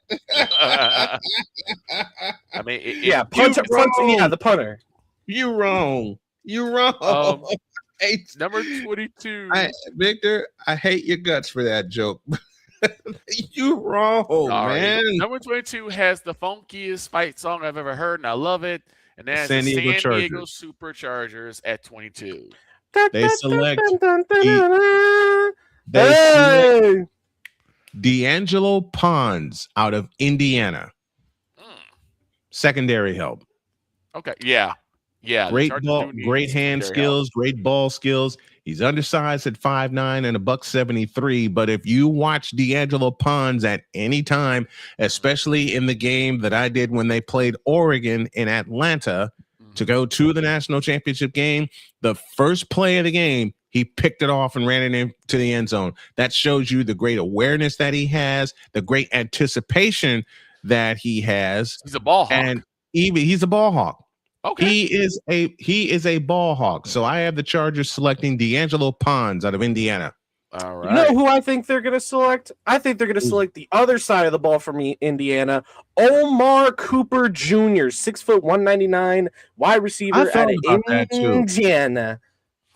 I mean, the punter. You wrong. You wrong. Number 22. Victor, I hate your guts for that joke. You wrong, man. Number 22 has the funkiest fight song I've ever heard, and I love it. And that's San the Diego San Diego Superchargers at 22. They select D'Angelo Pons out of Indiana. Secondary help. Okay. Yeah. Great ball, great hand skills, great ball skills. He's undersized at 5'9" and $173. But if you watch D'Angelo Pons at any time, especially in the game that I did when they played Oregon in Atlanta to go to the national championship game, the first play of the game, he picked it off and ran it into the end zone. That shows you the great awareness that he has, the great anticipation that he has. He's a ball hawk. And even he's a ball hawk. Okay. He is a ball hawk. So I have the Chargers selecting D'Angelo Pons out of Indiana. All right. You know who I think they're going to select? I think they're going to select the other side of the ball from Indiana. Omar Cooper Jr., 6', 199, wide receiver out of Indiana.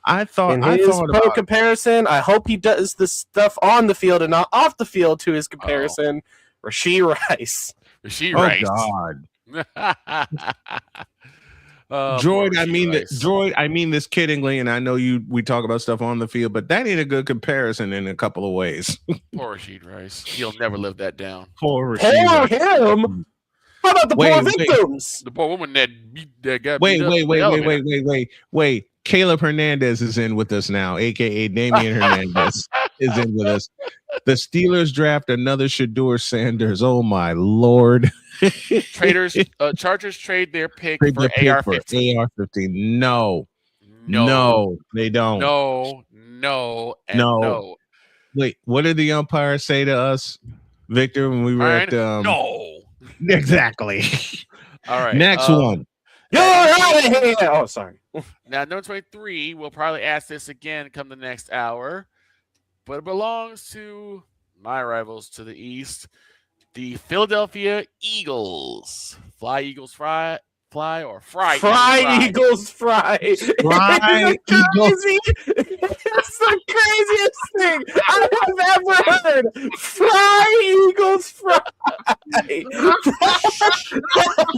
I thought in his pro comparison, I hope he does the stuff on the field and not off the field to his comparison. Rashee Rice. Rashee Rice. God. Droid, I mean this kiddingly, and I know we talk about stuff on the field, but that ain't a good comparison in a couple of ways. Poor Rashee Rice. He'll never live that down. Poor Rashee Rice. Him. How about the poor victims? The poor woman that got Wait. Caleb Hernandez is in with us now, aka Damian Hernandez is in with us. The Steelers draft another Shedeur Sanders. Oh my Lord. Chargers trade their pick for AR-15. AR-15. No, they don't. No. Wait, what did the umpires say to us, Victor, when we were at no. Exactly. All right. Next one. You're out of here. Oh, sorry. Now, number 23, we'll probably ask this again come the next hour, but it belongs to my rivals to the east, the Philadelphia Eagles. Fly, Eagles, fly, or fry. Fry, Eagles, fry. Fry, Eagles. It's the craziest thing I have ever heard. Fry, Eagles, fry.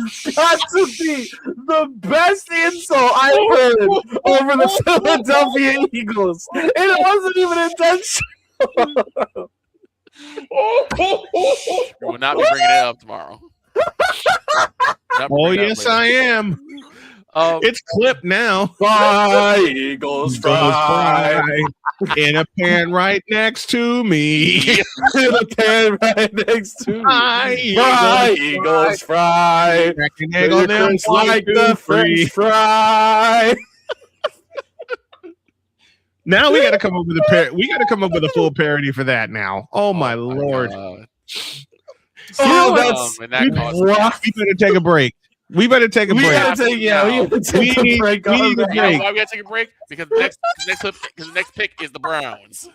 That's got to be the best insult I've heard over the Philadelphia Eagles. And it wasn't even intentional. We will not be bringing it up tomorrow. Oh, yes, I am. It's clipped now. Fly, Eagles, fly. In a pan right next to me. In a pan right next to me. Fly, Eagles, fry. Egg on them like the French fry. Now we got to come up with a full parody for that now. Oh my Lord. We better take a break. We better take a break. Why we gotta take a break? Because the next pick is the Browns.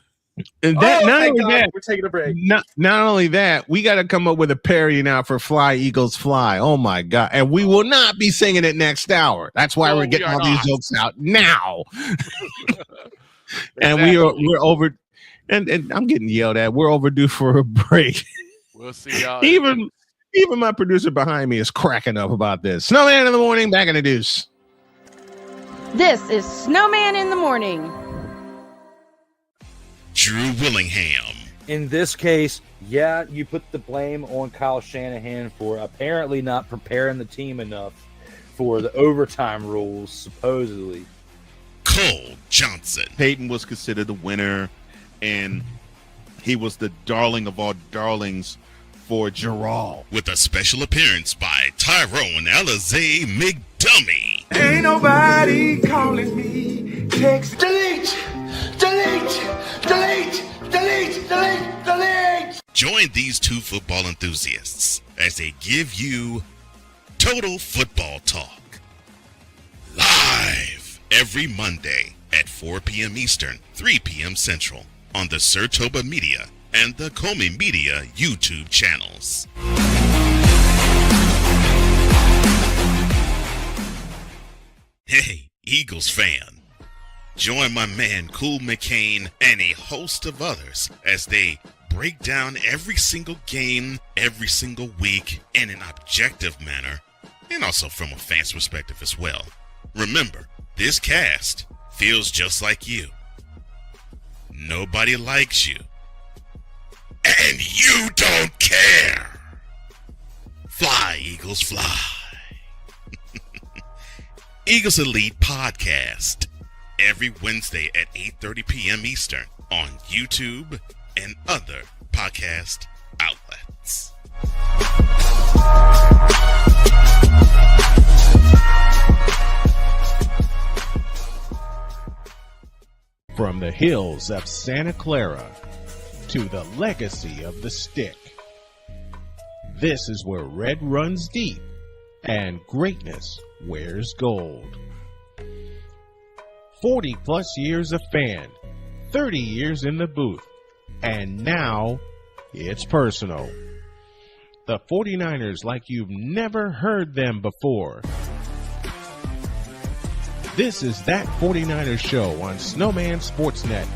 And we're taking a break. Not only that, we got to come up with a parody now for Fly Eagles Fly. Oh my God. And we will not be singing it next hour. That's why we're getting all these jokes out now. And we're over, and I'm getting yelled at. We're overdue for a break. We'll see y'all. Even my producer behind me is cracking up about this. Snowman in the morning, back in the deuce. This is Snowman in the Morning. Drew Willingham. In this case, yeah, you put the blame on Kyle Shanahan for apparently not preparing the team enough for the overtime rules, supposedly. Cole Johnson. Peyton was considered the winner, and he was the darling of all darlings for Gerald. With a special appearance by Tyrone Alizé McDummy. Ain't nobody calling me. Text delete, delete, delete, delete, delete, delete. Join these two football enthusiasts as they give you Total Football Talk. Live every Monday at 4 p.m. Eastern, 3 p.m. Central on the Sertoba Media and the Comey Media YouTube channels. Hey, Eagles fan. Join my man Cool McCain and a host of others as they break down every single game, every single week in an objective manner, and also from a fan's perspective as well. Remember, this cast feels just like you. Nobody likes you. And you don't care. Fly, Eagles, fly. Eagles Elite Podcast. Every Wednesday at 8:30 p.m. Eastern on YouTube and other podcast outlets. From the hills of Santa Clara to the legacy of the stick, this is where red runs deep and greatness wears gold. 40 plus years of fan, 30 years in the booth, and now it's personal. The 49ers like you've never heard them before. This is That 49ers Show on Snowman Sportsnet.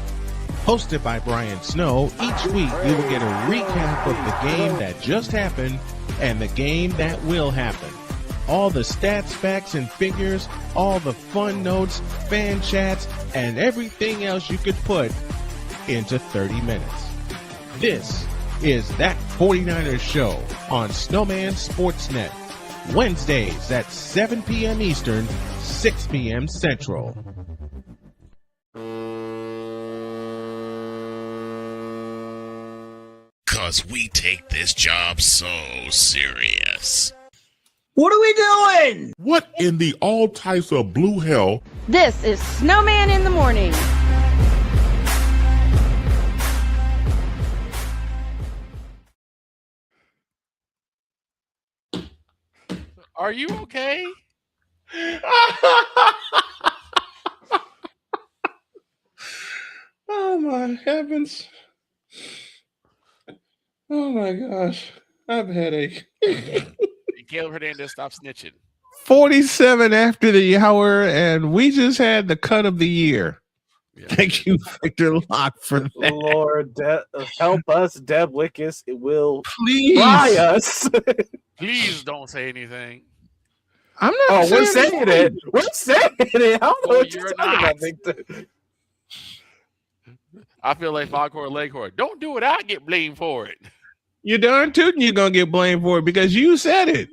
Hosted by Brian Snow, each week you will get a recap of the game that just happened and the game that will happen. All the stats, facts, and figures, all the fun notes, fan chats, and everything else you could put into 30 minutes. This is That 49ers Show on Snowman Sportsnet. Wednesdays at 7 p.m. Eastern, 6 p.m. Central. Cause we take this job so serious. What are we doing? What in the all types of blue hell? This is Snowman in the Morning. Are you okay? Oh my heavens. Oh my gosh. I have a headache. Caleb Hernandez, stop snitching. 47 after the hour, and we just had the cut of the year. Yeah. Thank you, Victor Locke, for that. Lord, help us, Deb Wickus. It will please fry us. Please don't say anything. I'm not. We're saying it. We're saying it. I don't know what you're talking about, Victor. I feel like Foghorn Leghorn. Don't do it. I get blamed for it. You're darn tootin' you're gonna get blamed for it because you said it.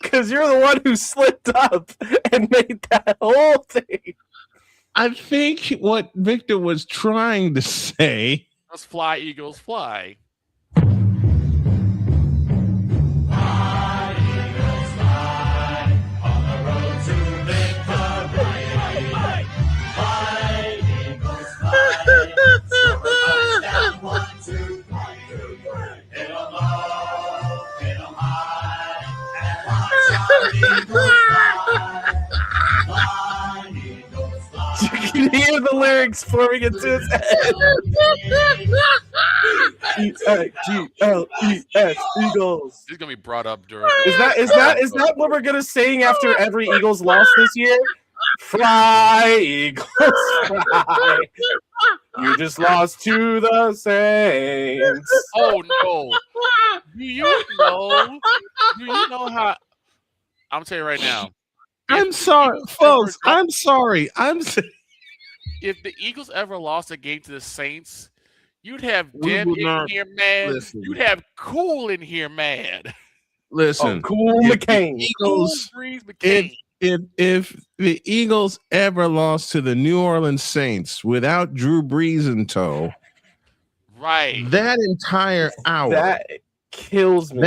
Because you're the one who slipped up and made that whole thing. I think what Victor was trying to say. Let's fly, Eagles, fly. You can hear the lyrics forming into his head. E-I-G-L-E-S, Eagles. This is gonna be brought up during. Is that what we're gonna sing after every Eagles loss this year? Fly, Eagles, fly. You just lost to the Saints. Oh no! Do you know? Do you know how? I'm telling you right now. I'm sorry, folks. I'm sorry. If the Eagles ever lost a game to the Saints, you'd have We Deb would in not here mad. listen. You'd have Cool in here mad. Listen, Cool if the McCain. Eagles, Cool Breeze McCain. if the Eagles ever lost to the New Orleans Saints without Drew Brees in tow, right, that entire hour, that kills me.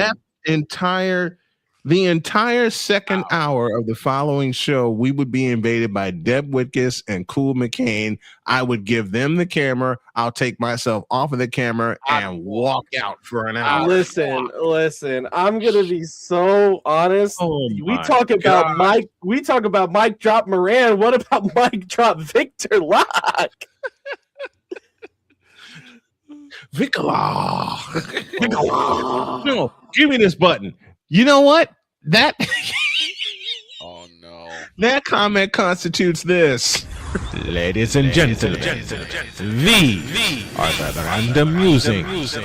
The entire second hour of the following show, we would be invaded by Deb Whitkus and Cool McCain. I would give them the camera. I'll take myself off of the camera and walk out for an hour. Listen. I'm gonna be so honest. We talk about Mike. We talk about Mike drop Moran. What about Mike drop Victor Locke? Victor. No, give me this button. You know what? That oh no. That comment constitutes this. Ladies and gentlemen, these are the random musings of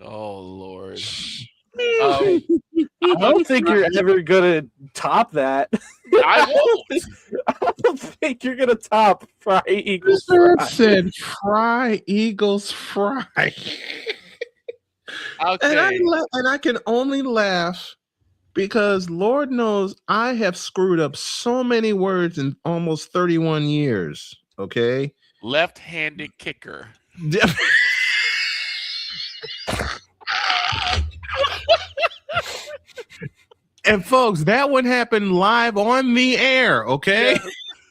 Oh Lord. I don't think you're ever gonna top that. I won't. I don't think you're gonna top Fry Eagles. Sir Fry. said Fry Eagles Fry. Okay. And I can only laugh because Lord knows I have screwed up so many words in almost 31 years. Okay. Left-handed kicker. And folks, that would happen live on the air, okay? Yeah.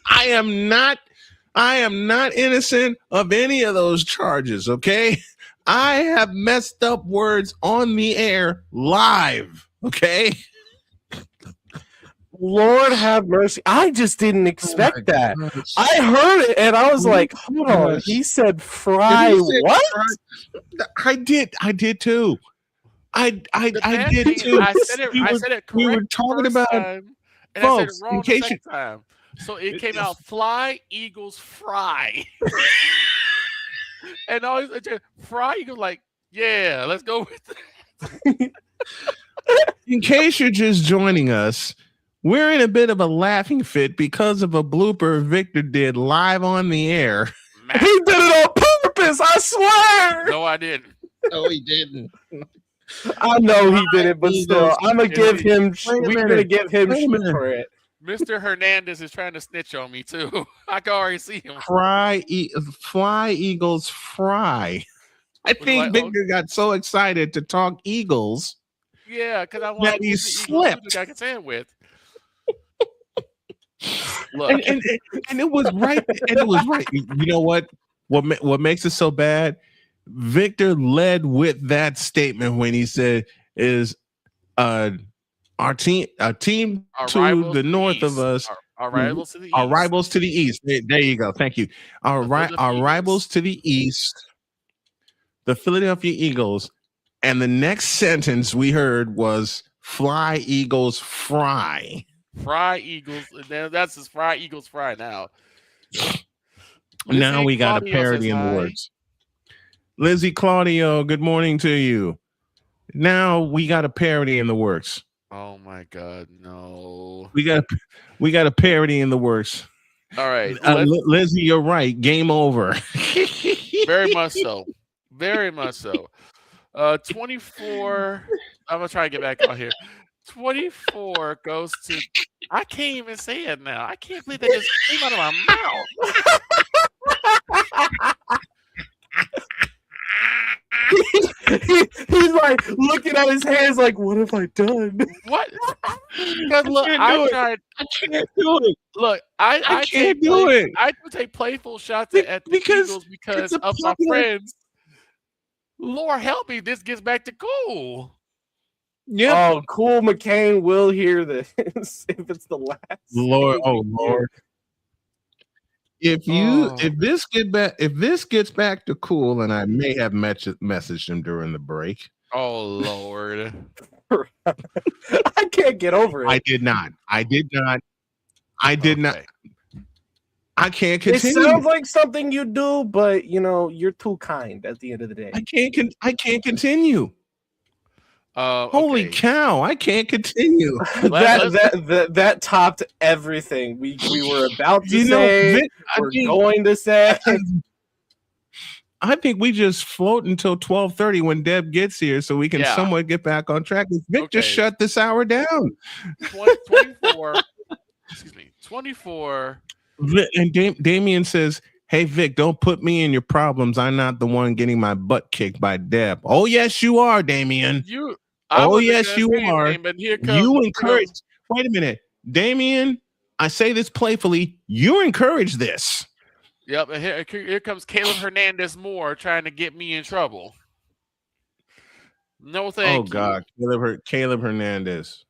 I am not innocent of any of those charges, okay? I have messed up words on the air live, okay? Lord have mercy. I just didn't expect that. Gosh. I heard it and I was like, hold on. He said Fry what? I did too. I did too. I said it correct. We were talking about time, and folks, I said it wrong the second time. So it came out Fly Eagles Fry. And always Fry Eagles like, yeah, let's go with it. In case you're just joining us, we're in a bit of a laughing fit because of a blooper Victor did live on the air. He did it on purpose, I swear. No, I didn't. No, he didn't. I know he did it, but still, I'm gonna give him. We're gonna give him shit for it. Mr. Hernandez is trying to snitch on me too. I can already see him. Fly Eagles Fry. I think Victor got so excited to talk Eagles. Yeah, because I want he slipped. I can say it with. Look, and it was right. And it was right. You know what? What makes it so bad? Victor led with that statement when he said, "Is our team to the north of us, our rivals to the east. Our rivals to the east." There you go. Thank you. Our rivals to the east, the Philadelphia Eagles, and the next sentence we heard was "Fly Eagles Fry." Fry Eagles. That's his Fry Eagles Fry now. Now we got a parody in the works. Lizzie Claudio, good morning to you. Now we got a parody in the works. Oh my God, no. We got a parody in the works. All right. Lizzie, you're right. Game over. Very much so. Very much so. 24. I'm going to try to get back on here. 24 goes to, I can't even say it now. I can't believe that just came out of my mouth. He's like looking at his hands like, what have I done? What? Because look, I can't do it. Look, I can't do it. I do take playful shots at the Eagles because of my friends. Lord help me, this gets back to cool. Yeah. Oh, Cool McCain will hear this if it's the last. Lord, oh Lord. if this gets back to cool, and I may have messaged him during the break. Oh Lord. I can't get over it. I did not. I can't It continue. sounds like something you do, but you're too kind at the end of the day. I can't continue. Holy cow! I can't continue. that topped everything we were about to say. Vic, going to say. I think we just float until 12:30 when Deb gets here, so we can somewhat get back on track. Vic just shut this hour down. 24. Excuse me. 24. And Damien says, "Hey Vic, don't put me in your problems. I'm not the one getting my butt kicked by Deb." Oh yes, you are, Damien. Yes, you are. You encourage. Wait a minute, Damien. I say this playfully. You encourage this. Yep. And here comes Caleb Hernandez Moore trying to get me in trouble. No, thank you. Oh God, Caleb Hernandez.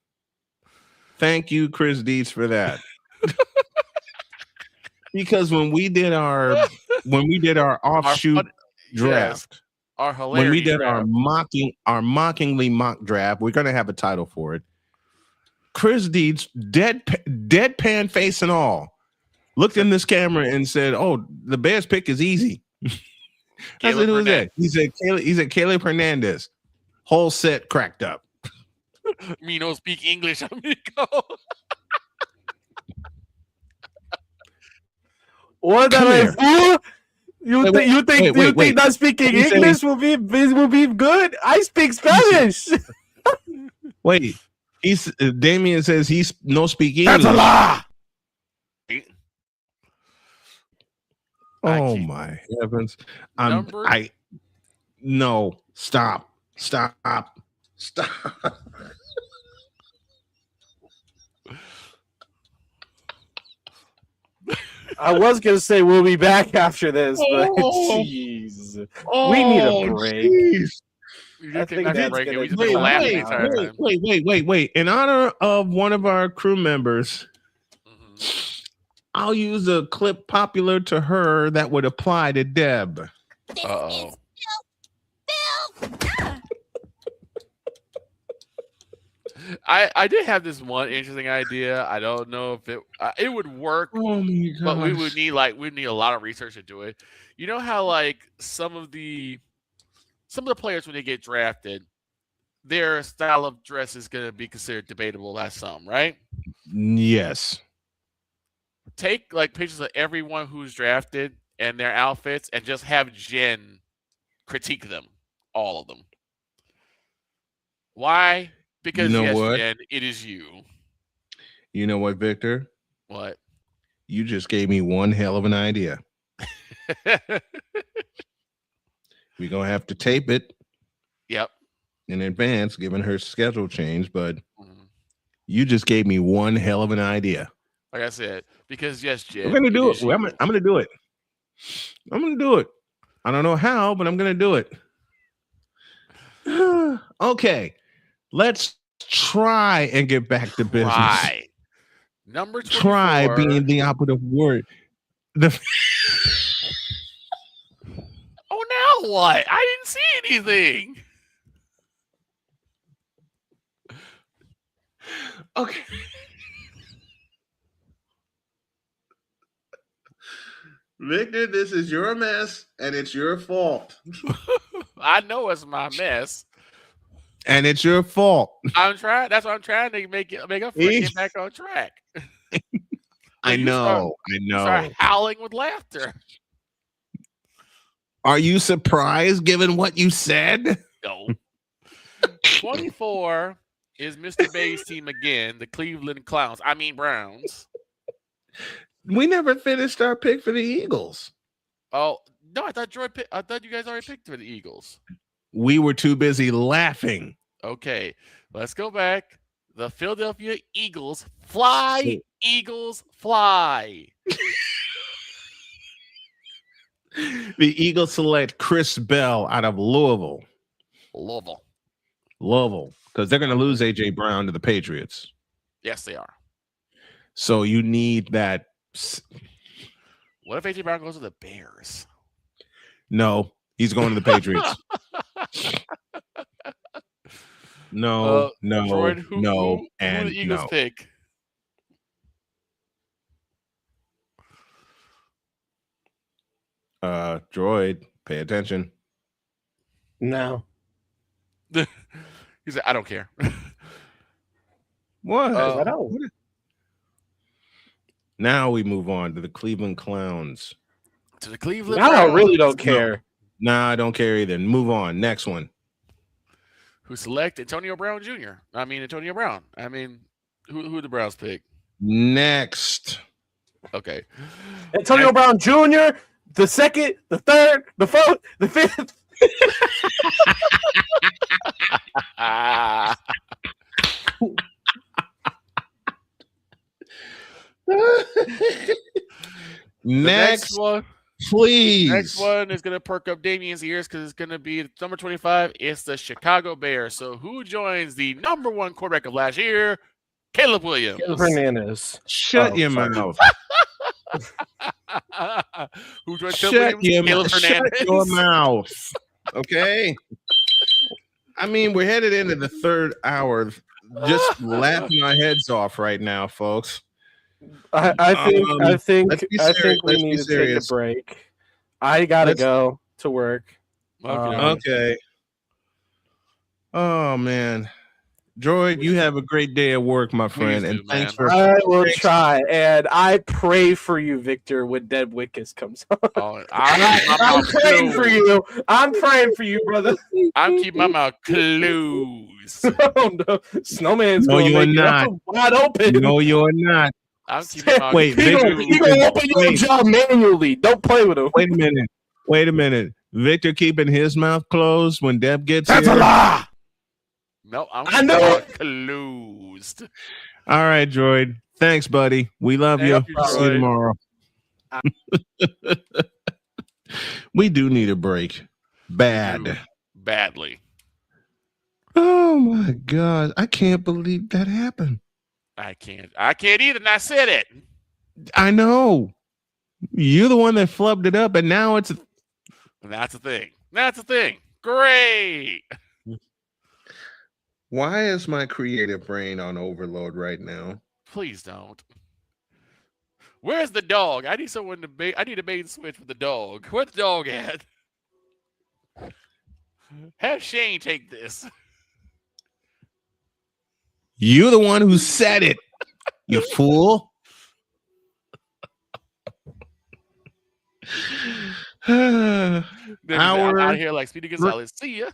Thank you, Chris Dietz, for that. Because when we did our offshoot draft, when we did our mockingly mock draft, we're gonna have a title for it. Chris Dietz, deadpan face and all, looked in this camera and said, "Oh, the Bears pick is easy." I said, "Who is that?" He said Caleb Hernandez. Whole set cracked up. Me no speak English, amigo. What fool? You think not speaking English will be good? I speak Spanish. Wait, Damien says he's no speak English. That's a lie. Oh my heavens! No, stop. I was gonna say we'll be back after this, but jeez, we need a break. I think that's wait. In honor of one of our crew members, I'll use a clip popular to her that would apply to Deb. Uh-oh. I did have this one interesting idea. I don't know if it would work, but we would need a lot of research to do it. You know how some of the players when they get drafted, their style of dress is going to be considered debatable as some, right? Yes. Take pictures of everyone who's drafted and their outfits, and just have Jen critique them, all of them. Why? Because Jen, it is you. You know what, Victor? What? You just gave me one hell of an idea. We're gonna have to tape it. Yep. In advance, given her schedule change, but you just gave me one hell of an idea. Like I said, because Jen, we're gonna do it. I'm gonna do it. I'm gonna do it. I don't know how, but I'm gonna do it. Okay. Let's try and get back to business. Number 24. Try being the operative word. Oh, now what? I didn't see anything. Okay. Victor, this is your mess, and it's your fault. I know it's my mess. And it's your fault. I'm trying. That's what I'm trying to make up for it, get back on track. I know. Start howling with laughter. Are you surprised given what you said? No. 24 is Mr. Bay's team again, the Cleveland Browns. We never finished our pick for the Eagles. Oh, no, I thought you guys already picked for the Eagles. We were too busy laughing. Okay, let's go back. The Philadelphia Eagles fly. Eagles fly. The Eagles select Chris Bell out of Louisville. Because they're going to lose A.J. Brown to the Patriots. Yes, they are. So you need that. What if A.J. Brown goes to the Bears? No, he's going to the Patriots. No, Jordan, who and the Eagles no. pick? Droid, pay attention. No. He said, I don't care. What? I don't. Now we move on to the Cleveland Clowns. To the Cleveland Now I Browns, really don't care. Nah, I don't care either. Move on. Next one. who select Antonio Brown Jr. Antonio Brown. Who the Browns pick? Next. Okay. Antonio Brown Jr., the second, the third, the fourth, the fifth. Next one, please. Next one is going to perk up Damien's ears because it's going to be number 25. It's the Chicago Bears. So who joins the number one quarterback of last year? Caleb Williams. Caleb Hernandez. Shut your mouth. Who joins Caleb Williams? Shut your mouth. Okay. We're headed into the third hour. Just laughing our heads off right now, folks. I think we need to take a break. I gotta go to work. Okay. Oh man, Droid, you have a great day at work, my friend, and thanks for. I will try, and I pray for you, Victor, when Dead Wickus comes on. I'm praying for you. I'm praying for you, brother. I'm keeping my mouth closed. Oh no, Snowman's No, going you are to make not. it wide open. No, you're not. I'm keeping my Wait, Victor, he gonna open your jaw manually. Don't play with him. Wait a minute. Victor keeping his mouth closed when Deb gets That's here. a lie. No, I know it. Closed. All right, Droid. Thanks, buddy. We love you. Thank you, See you Droid. tomorrow. We do need a break. Bad. Badly. Oh my God. I can't believe that happened. I can't either, and I said it. I know. You're the one that flubbed it up, and now it's And that's the thing. That's the thing. Great. Why is my creative brain on overload right now? Please don't. Where's the dog? I need someone to I need a main switch with the dog. Where's the dog at? Have Shane take this. You the one who said it, you fool. Out of here like Speedy Gonzalez. See ya.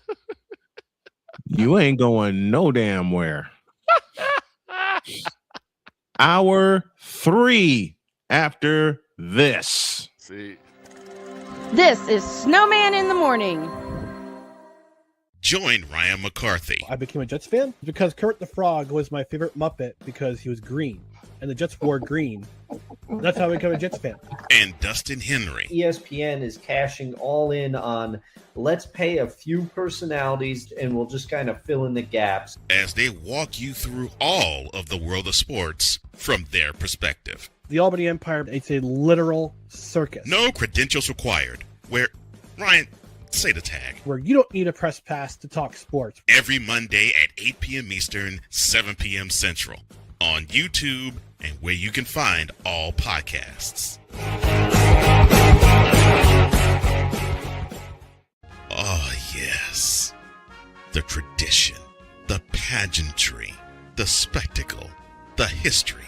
You ain't going no damn where. Hour 3 after this. See. This is Snowman in the Morning. Join Ryan McCarthy. I became a Jets fan because Kermit the Frog was my favorite Muppet because he was green, and the Jets wore green. That's how I became a Jets fan. And Dustin Henry. ESPN is cashing all in on let's pay a few personalities and we'll just kind of fill in the gaps. As they walk you through all of the world of sports from their perspective. The Albany Empire, it's a literal circus. No credentials required. Where, Ryan, say the tag. Where you don't need a press pass to talk sports. Every Monday at 8 p.m. Eastern, 7 p.m. Central. On YouTube and where you can find all podcasts. Oh, yes. The tradition, the pageantry, the spectacle, the history,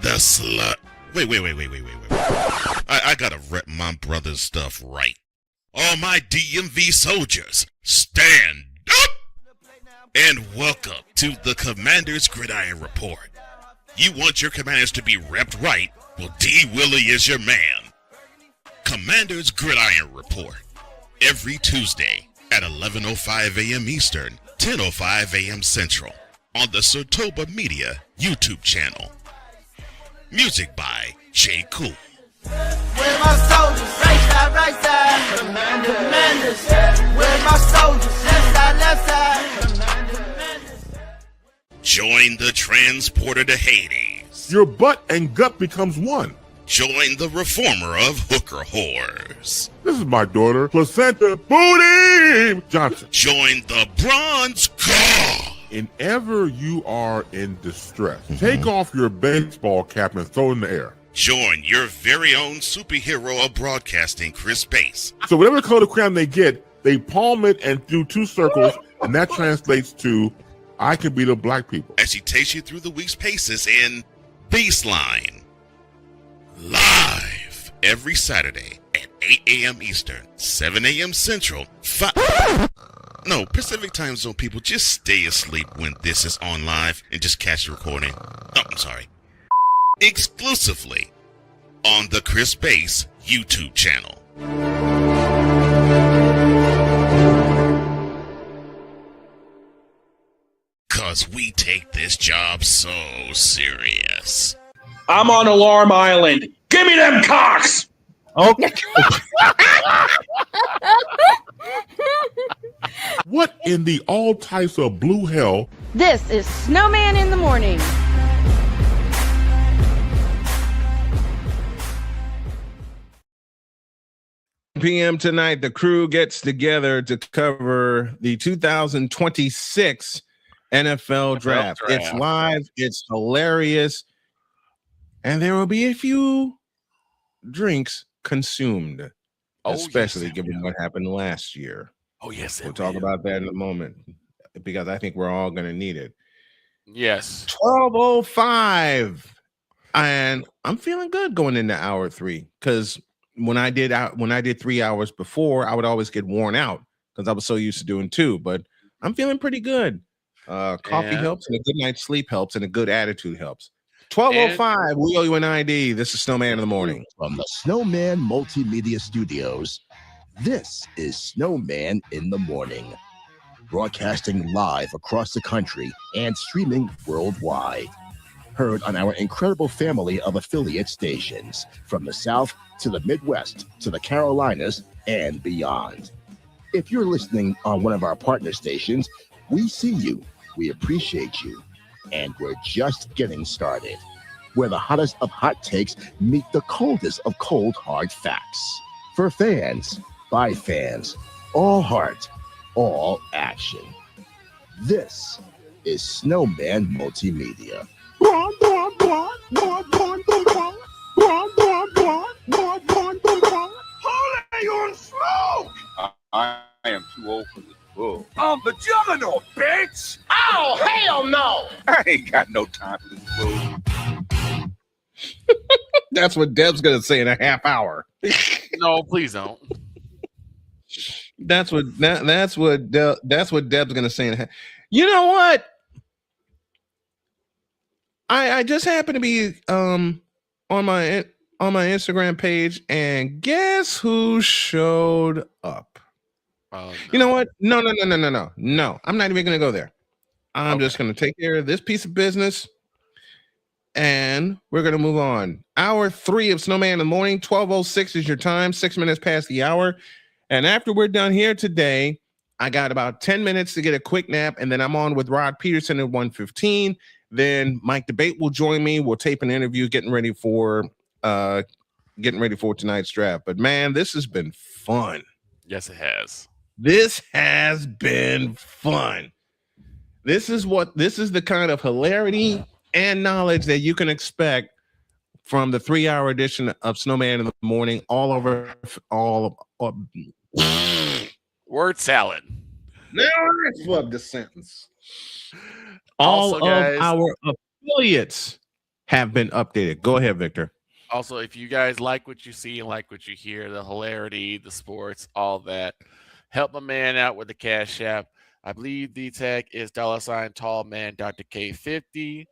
the slut. Wait. I gotta rep my brother's stuff right. All my DMV soldiers, stand up! And welcome to the Commander's Gridiron Report. You want your commanders to be repped right? Well, D. Willie is your man. Commander's Gridiron Report. Every Tuesday at 11:05 a.m. Eastern, 10:05 a.m. Central. On the Sotoba Media YouTube channel. Music by J. Cool. Where my soldiers? Right side. Commanders. Where my soldiers? Left side. Join the transporter to Hades. Your butt and gut becomes one. Join the reformer of hooker whores. This is my daughter, Placenta Booty Johnson. Join the bronze car. Whenever you are in distress, take off your baseball cap and throw it in the air. Join your very own superhero of broadcasting, Chris Bass. So whatever color crayon they get, they palm it and do 2 circles, and that translates to, I can be the black people. As she takes you through the week's paces in Baseline. Live every Saturday at 8 a.m. Eastern, 7 a.m. Central, No, Pacific Time Zone people, just stay asleep when this is on live and just catch the recording. Oh, I'm sorry. Exclusively on the Chris Bass YouTube channel. Cause we take this job so serious. I'm on Alarm Island. Give me them cocks! Okay. What in the all types of blue hell? This is Snowman in the Morning. PM tonight, the crew gets together to cover the 2026 NFL draft. It's live, it's hilarious, and there will be a few drinks consumed, especially given what happened last year. Oh, yes. We'll talk about that in a moment because I think we're all going to need it. Yes. 12:05, and I'm feeling good going into hour 3 because when I did 3 hours before, I would always get worn out because I was so used to doing 2. But I'm feeling pretty good. Coffee helps, and a good night's sleep helps, and a good attitude helps. 12:05, we owe you an ID. This is Snowman in the Morning. From the Snowman Multimedia Studios, this is Snowman in the Morning. Broadcasting live across the country and streaming worldwide. Heard on our incredible family of affiliate stations, from the South to the Midwest to the Carolinas and beyond. If you're listening on one of our partner stations, we see you, we appreciate you, and we're just getting started. Where the hottest of hot takes meet the coldest of cold hard facts. For fans, by fans, all heart, all action. This is Snowman Multimedia. Holy on smoke! I am too old for this bull. I'm the juggernaut, bitch! Oh, hell no! I ain't got no time for this bull. That's what Deb's gonna say in a half hour. No, please don't. That's what Deb's gonna say in a half. You know what? I just happened to be on my Instagram page, and guess who showed up? No. You know what? No. I'm not even gonna go there. I'm just gonna take care of this piece of business, and we're gonna move on. Hour 3 of Snowman in the Morning. 12:06 is your time. 6 minutes past the hour, and after we're done here today, I got about 10 minutes to get a quick nap, and then I'm on with Rod Peterson at 1:15. Then Mike Debate will join me. We'll tape an interview, getting ready for tonight's draft. But man, this has been fun. Yes, it has. This has been fun. This is the kind of hilarity and knowledge that you can expect from the 3-hour edition of Snowman in the Morning. Word salad. Now I flubbed the sentence. All Also, guys, of our affiliates have been updated. Go ahead, Victor. Also, if you guys like what you see and like what you hear, the hilarity, the sports, all that, help a man out with the Cash App. I believe the tag is $tallman Dr. K50.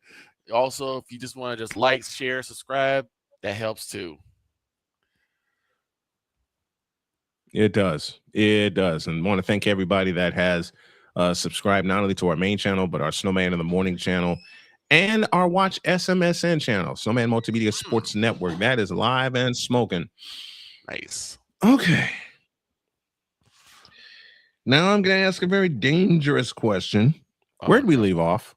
Also, if you just want to just like, share, subscribe, that helps too. It does. And want to thank everybody that has subscribed not only to our main channel, but our Snowman in the Morning channel and our Watch SMSN channel, Snowman Multimedia Sports Network. That is live and smoking. Nice. Okay. Now I'm going to ask a very dangerous question. Where'd we leave off?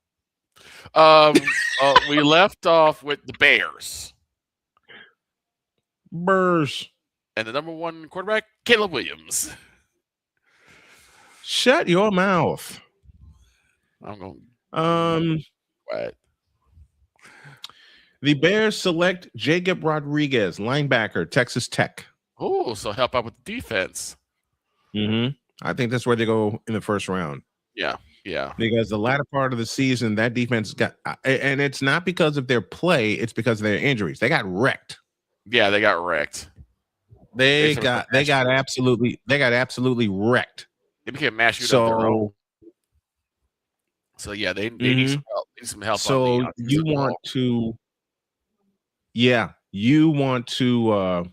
We left off with the Bears. Burrs. And the number 1 quarterback, Caleb Williams. Shut your mouth. I'm going. What? The Bears select Jacob Rodriguez, linebacker, Texas Tech. Oh, so help out with the defense. I think that's where they go in the first round. Yeah. Because the latter part of the season, that defense got, and it's not because of their play, it's because of their injuries. They got wrecked. Yeah, they got wrecked. They got absolutely wrecked. They became mass shooter of their own. So yeah, they need some help. They need some help. So you want to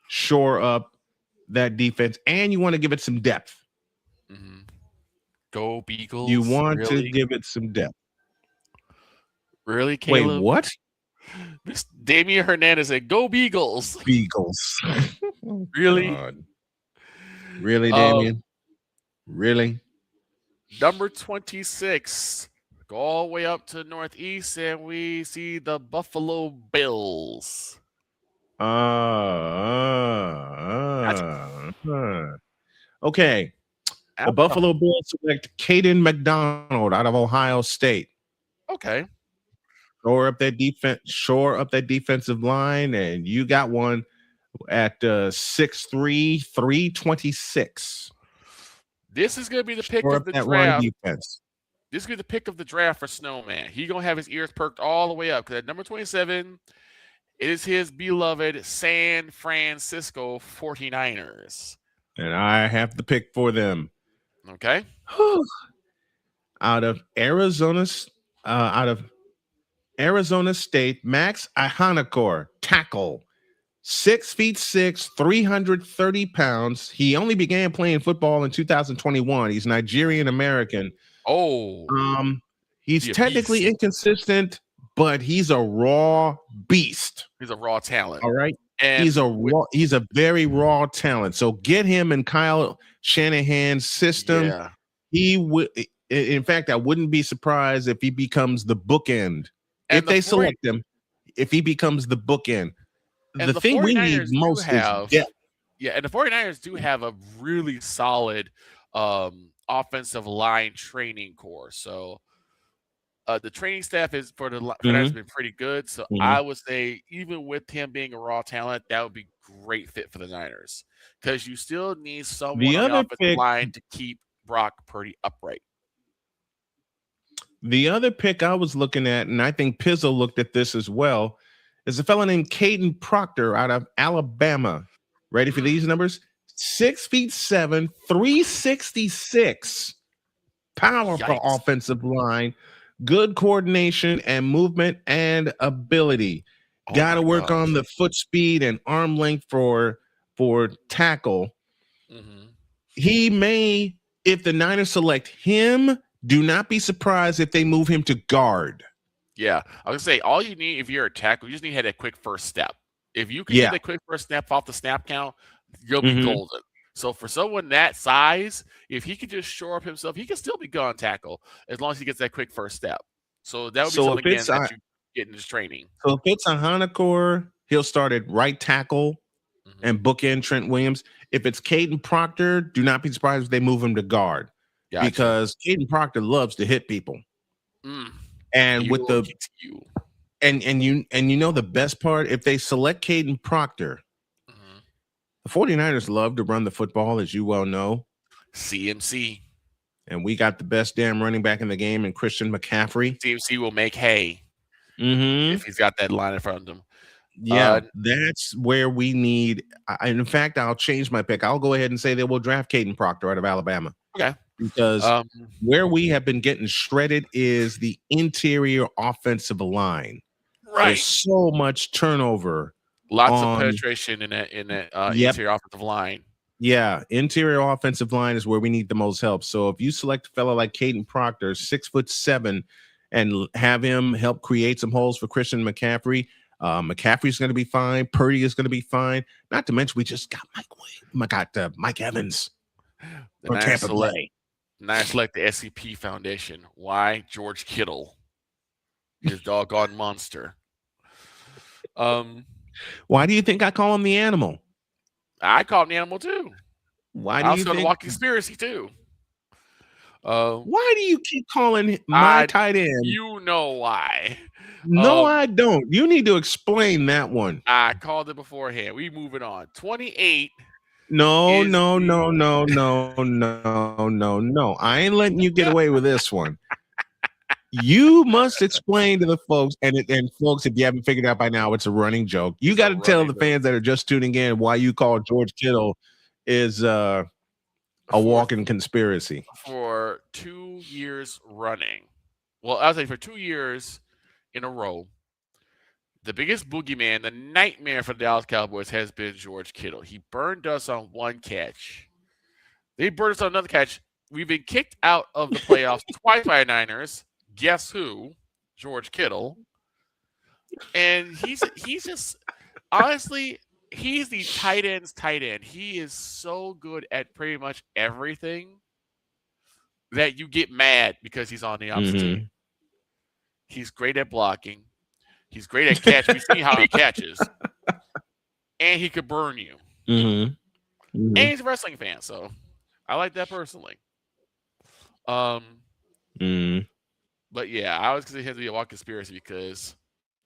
shore up that defense, and you want to give it some depth. Go Beagles. You want to give it some depth. Really, Caleb? Wait, what? This Damian Hernandez said, "Go Beagles." Beagles. Really? God. Really, Damian? Really? Number 26. Go all the way up to the Northeast, and we see the Buffalo Bills. Okay. The Buffalo Bills select Caden McDonald out of Ohio State. Okay. Shore up that defensive line, and you got one at 6'3", 326. This is going to be the pick of the draft. This is going to be the pick of the draft for Snowman. He's going to have his ears perked all the way up because at number 27, it is his beloved San Francisco 49ers. And I have the pick for them. Okay. Out of Arizona State, Max Ihanakor, tackle, 6'6", 330 pounds. He only began playing football in 2021. He's Nigerian American. He's technically inconsistent, but he's a raw beast. He's a raw talent. All right. And he's a very raw talent. So get him in Kyle Shanahan's system. Yeah. He would. In fact, I wouldn't be surprised if he becomes the bookend. If they select him, if he becomes the bookend. The thing we need most is depth. Yeah, and the 49ers do have a really solid offensive line training core. So the training staff is for the 49ers has been pretty good. So I would say even with him being a raw talent, that would be great fit for the Niners because you still need someone on the offensive line to keep Brock Purdy upright. The other pick I was looking at, and I think Pizzo looked at this as well, is a fellow named Caden Proctor out of Alabama. Ready for these numbers? 6'7", 366. Powerful offensive line, good coordination and movement and ability. Got to work on the foot speed and arm length for tackle. He may, if the Niners select him, do not be surprised if they move him to guard. Yeah, I was gonna say all you need if you're a tackle, you just need to have that quick first step. If you can get that quick first step off the snap count, you'll be golden. So for someone that size, if he could just shore up himself, he can still be good on tackle as long as he gets that quick first step. So that would be something again that you get in his training. So if it's a Hanakor, he'll start at right tackle and bookend Trent Williams. If it's Caden Proctor, do not be surprised if they move him to guard. Gotcha. Because Caden Proctor loves to hit people. And with the and you know the best part, if they select Caden Proctor, the 49ers love to run the football, as you well know. CMC. And we got the best damn running back in the game in Christian McCaffrey. CMC will make hay if he's got that line in front of him. Yeah, that's where we need. In fact, I'll change my pick. I'll go ahead and say they will draft Caden Proctor out of Alabama. Okay. Because where we have been getting shredded is the interior offensive line. Right. There's so much turnover. Lots of penetration in that interior offensive line. Yeah, interior offensive line is where we need the most help. So if you select a fellow like Caden Proctor, 6'7", and have him help create some holes for Christian McCaffrey, McCaffrey's going to be fine. Purdy is going to be fine. Not to mention we just got Mike Evans from Tampa Bay. Niners select the SCP Foundation. Why? George Kittle. His doggone monster. Why do you think I call him the animal? I call him the animal too. Why I do you also think? walk conspiracy too. Why do you keep calling my tight end? You know why? No, I don't. You need to explain that one. I called it beforehand. We moving on. 28. No. I ain't letting you get away with this one. You must explain to the folks, and folks, if you haven't figured out by now, it's a running joke. You got to tell the fans that are just tuning in why you call George Kittle is a walking conspiracy. For 2 years running. Well, I'll say for 2 years in a row, the biggest boogeyman, the nightmare for the Dallas Cowboys has been George Kittle. He burned us on one catch. They burned us on another catch. We've been kicked out of the playoffs twice by the Niners. Guess who? George Kittle. And he's just honestly, he's the tight end's tight end. He is so good at pretty much everything that you get mad because he's on the opposite team. He's great at blocking. He's great at catch. We see how he catches. And he could burn you. And he's a wrestling fan, so I like that personally. But yeah, I always consider him to be a walk conspiracy because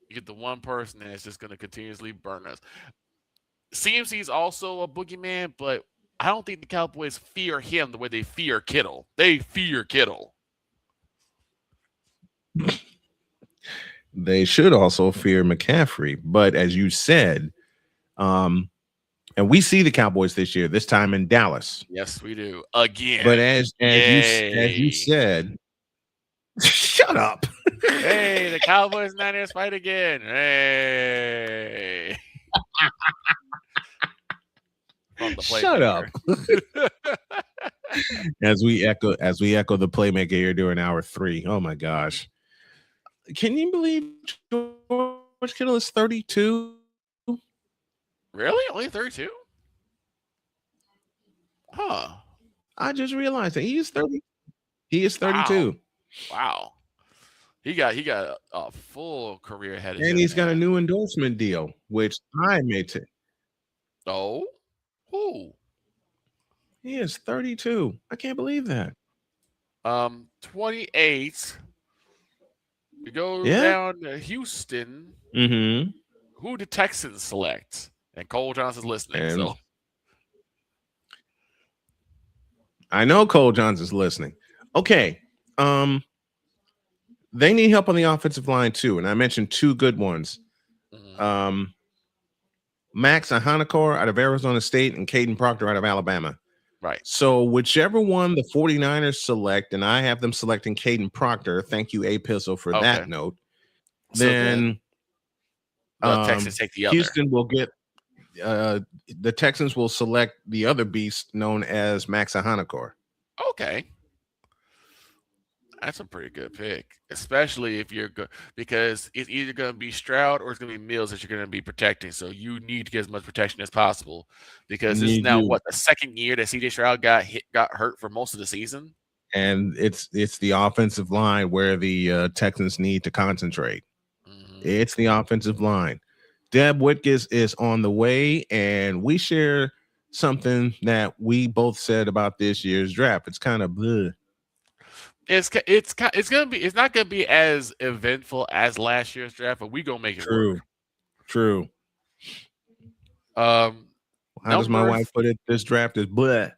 you get the one person that's just going to continuously burn us. CMC is also a boogeyman, but I don't think the Cowboys fear him the way they fear Kittle. They fear Kittle. They should also fear McCaffrey. But as you said, and we see the Cowboys this year, this time in Dallas. Yes, we do. Again. But as you said, shut up. Hey, the Cowboys Niners fight again. Hey. Shut up. as we echo the playmaker here during hour 3. Oh my gosh. Can you believe George Kittle is 32? Really? Only 32? Huh. I just realized that he is 30. He is 32. Wow. He got a full career ahead of him. And he's got a new endorsement deal, which I may take. Oh? Who? He is 32. I can't believe that. 28. We go down to Houston. Who the Texans select? And Cole Johnson's listening. So I know Cole Johnson's listening. Okay. They need help on the offensive line too, and I mentioned 2 good ones. Max Ahanakor out of Arizona State and Caden Proctor out of Alabama. Right. So whichever one the 49ers select, and I have them selecting Caden Proctor. Thank you, A Pizzle, for that note. So then Texans take the other. Houston will get the Texans will select the other beast known as Max Ahanakor. Okay. That's a pretty good pick, especially if you're good, because it's either going to be Stroud or it's going to be Mills that you're going to be protecting. So you need to get as much protection as possible because this is now the second year that CJ Stroud got hurt for most of the season. And it's the offensive line where the Texans need to concentrate. It's the offensive line. Deb Whitkus is on the way, and we share something that we both said about this year's draft. It's kind of bleh. It's not gonna be as eventful as last year's draft, but we gonna make it work. True. How does my wife put it? This draft is bleh.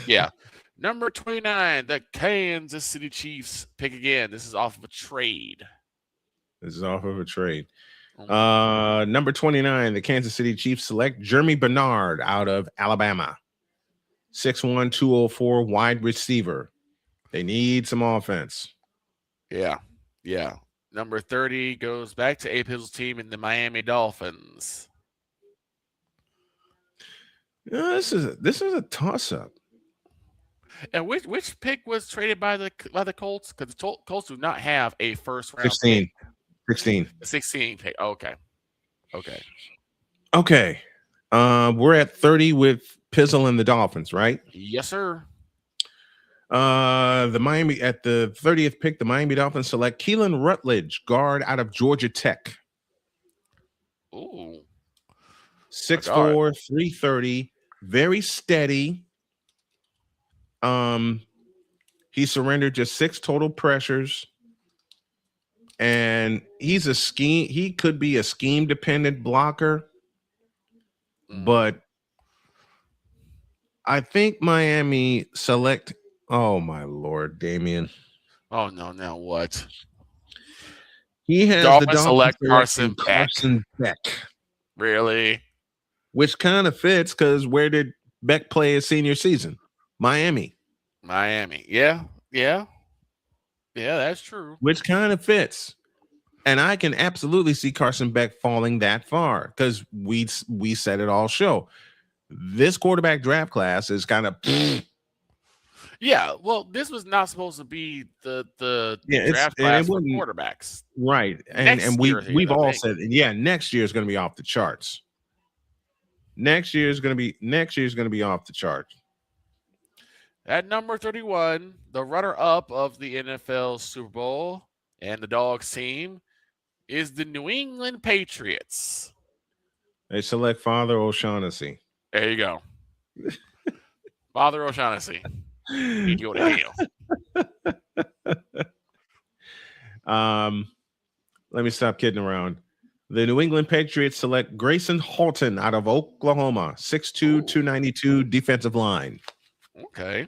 Yeah. Number 29, the Kansas City Chiefs pick again. This is off of a trade. Number 29, the Kansas City Chiefs select Jeremy Bernard out of Alabama. 6'1", 204 wide receiver. They need some offense. Yeah. Number 30 goes back to A Pizzle's team in the Miami Dolphins. This is a toss-up. And which pick was traded by the Colts? Because the Colts do not have a first round 16. pick. 16 pick. Okay. We're at 30 with Pizzle and the Dolphins, right? Yes, sir. The Miami at the 30th pick, the Miami Dolphins select Keelan Rutledge, guard out of Georgia Tech. Ooh. 6'4", 330, very steady. He surrendered just 6 total pressures. And he's a scheme. He could be a scheme dependent blocker, but I think Miami select. Oh my Lord, Damian. Oh no! Now what? He has Dolphins the Dolphins select selecting Carson Beck. Really? Which kind of fits because where did Beck play his senior season? Miami. Yeah. That's true. Which kind of fits. And I can absolutely see Carson Beck falling that far because we said it all show. This quarterback draft class is kind of Yeah, well, this was not supposed to be the draft class for quarterbacks, right? And we've all said, next year is going to be off the charts. Next year is going to be off the charts. At number 31, the runner-up of the NFL Super Bowl and the Dogs team is the New England Patriots. They select Father O'Shaughnessy. There you go. Father O'Shaughnessy. You go to hell. Let me stop kidding around. The New England Patriots select Grayson Halton out of Oklahoma, 6'2", 292 defensive line. Okay.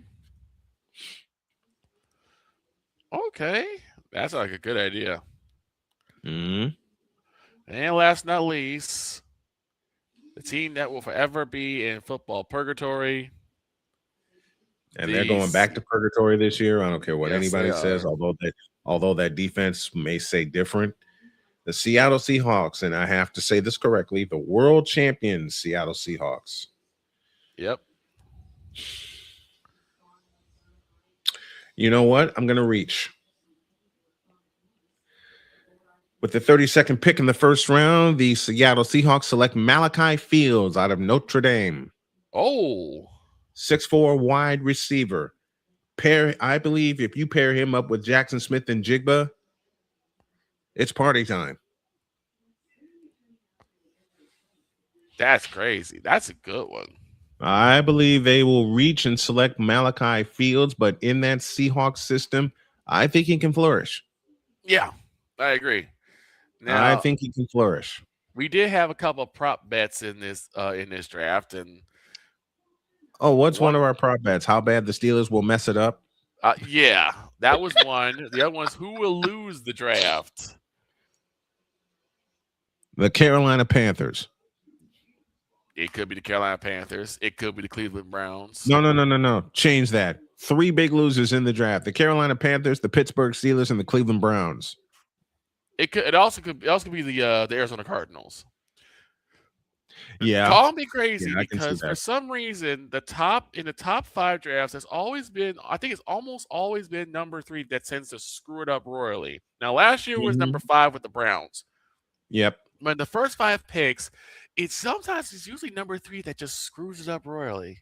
That's like a good idea. Mm-hmm. And last but not least, the team that will forever be in football purgatory. And they're going back to purgatory this year. I don't care what anybody says, although that defense may say different. The Seattle Seahawks, and I have to say this correctly, the world champion Seattle Seahawks. Yep. You know what? I'm going to reach. With the 32nd pick in the first round, the Seattle Seahawks select Malachi Fields out of Notre Dame. 6'4" wide receiver. I believe if you pair him up with Jackson Smith and Jigba, it's party time. That's crazy. That's a good one. I believe they will reach and select Malachi Fields, but in that Seahawks system, I think he can flourish. Yeah, I agree. Now, I think he can flourish. We did have a couple of prop bets in this draft, and what's one of our prop bets? How bad the Steelers will mess it up? Yeah, that was one. The other one is who will lose the draft. The Carolina Panthers. It could be the Carolina Panthers. It could be the Cleveland Browns. No. Change that. 3 big losers in the draft: the Carolina Panthers, the Pittsburgh Steelers, and the Cleveland Browns. It also could be the Arizona Cardinals. Yeah. Call me crazy because for some reason in the top 5 drafts has always been, I think it's almost always been number 3 that tends to screw it up royally. Now last year was number 5 with the Browns. Yep. But the first 5 picks, it's usually number 3 that just screws it up royally.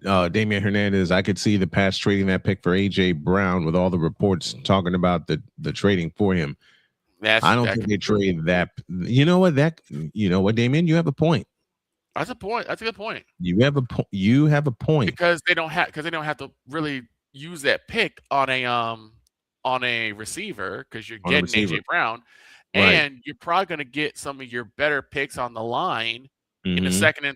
Damian Hernandez, I could see the Pats trading that pick for A.J. Brown with all the reports talking about the trading for him. I don't think they trade that. You know what, Damian? You have a point. That's a point. That's a good point. You have a point because they don't have to really use that pick on a receiver because you're getting A.J. Brown, and you're probably going to get some of your better picks on the line in the second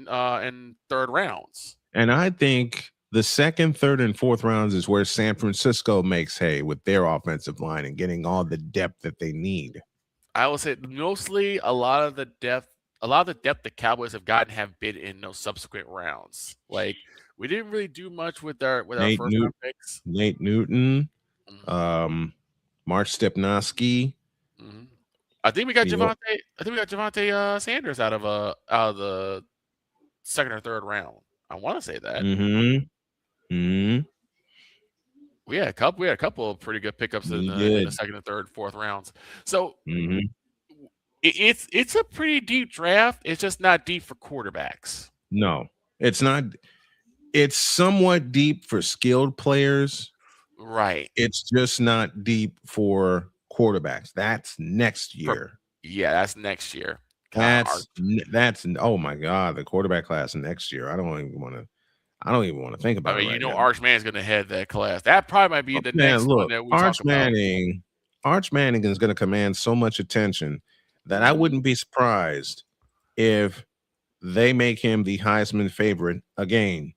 and third rounds. And I think the second, third, and fourth rounds is where San Francisco makes hay with their offensive line and getting all the depth that they need. I will say mostly a lot of the depth the Cowboys have gotten have been in those subsequent rounds. Like we didn't really do much with our first round picks. Nate Newton, Mark Stepnoski. I think we got Javonte. I think we got Javonte Sanders out of the second or third round. I want to say that. We had a couple of pretty good pickups in the second and third, fourth rounds. So it's a pretty deep draft. It's just not deep for quarterbacks. No, it's not. It's somewhat deep for skilled players. Right. It's just not deep for quarterbacks. That's next year. That's next year. That's oh my God, the quarterback class next year. I don't even want to think about I mean, it right now. Arch Manning's going to head that class. That probably might be the Man, next one that we talk about. Arch Manning is going to command so much attention that I wouldn't be surprised if they make him the Heisman favorite again.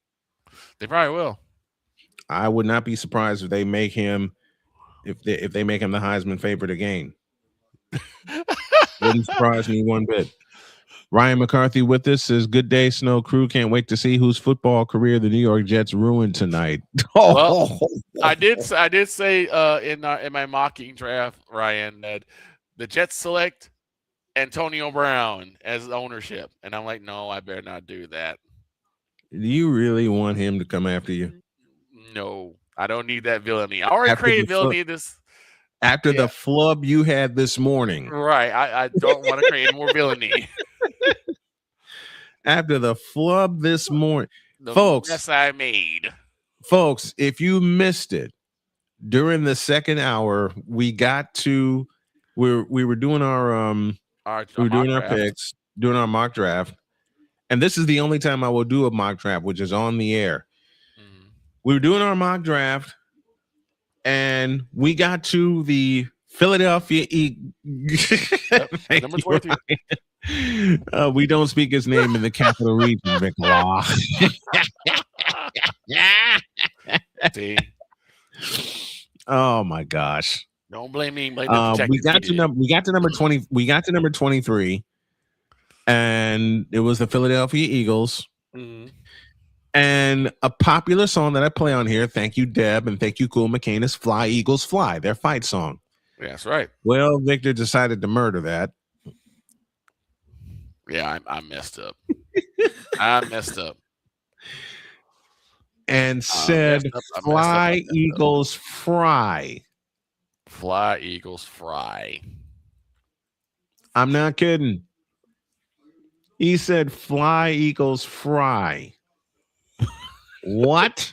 They probably will. I would not be surprised if they make him if they make him the Heisman favorite again. Wouldn't surprise me one bit. Ryan McCarthy with us says, "Good day, Snow Crew. Can't wait to see whose football career the New York Jets ruined tonight." Well, I did say in my mocking draft, Ryan, that the Jets select Antonio Brown as ownership, and I'm like, no, I better not do that. Do you really want him to come after you? No, I don't need that villainy. I already created villainy after the flub you had this morning. Right. I don't want to create more villainy. After the flub this morning. The folks, mess I made. Folks, if you missed it, during the second hour, we got to we were doing our picks, doing our mock draft. And this is the only time I will do a mock draft, which is on the air. We were doing our mock draft, and we got to the Philadelphia number 23. We don't speak his name in the capital region, Vic Law. See? Oh my gosh! Don't blame me. Blame we got to number 20. We got to number 23, and it was the Philadelphia Eagles. Mm-hmm. And a popular song that I play on here, thank you, Deb, and thank you, Cool McCain, is Fly Eagles Fly, their fight song. Yeah, that's right. Well, Victor decided to murder that. Yeah, I messed up. I messed up. And said, Fly Eagles Fry. Fly Eagles Fry. I'm not kidding. He said, Fly Eagles Fry. What?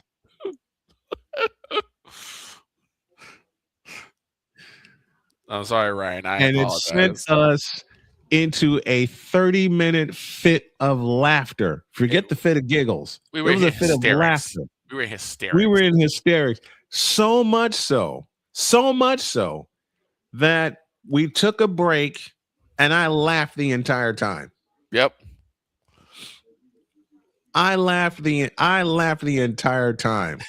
I'm sorry, Ryan. I and apologize. It sent us into a 30-minute fit of laughter. Forget the fit of giggles. We were it was a fit of laughter. We were in hysterics. We were in hysterics. So much so that we took a break and I laughed the entire time. Yep. I laughed the entire time.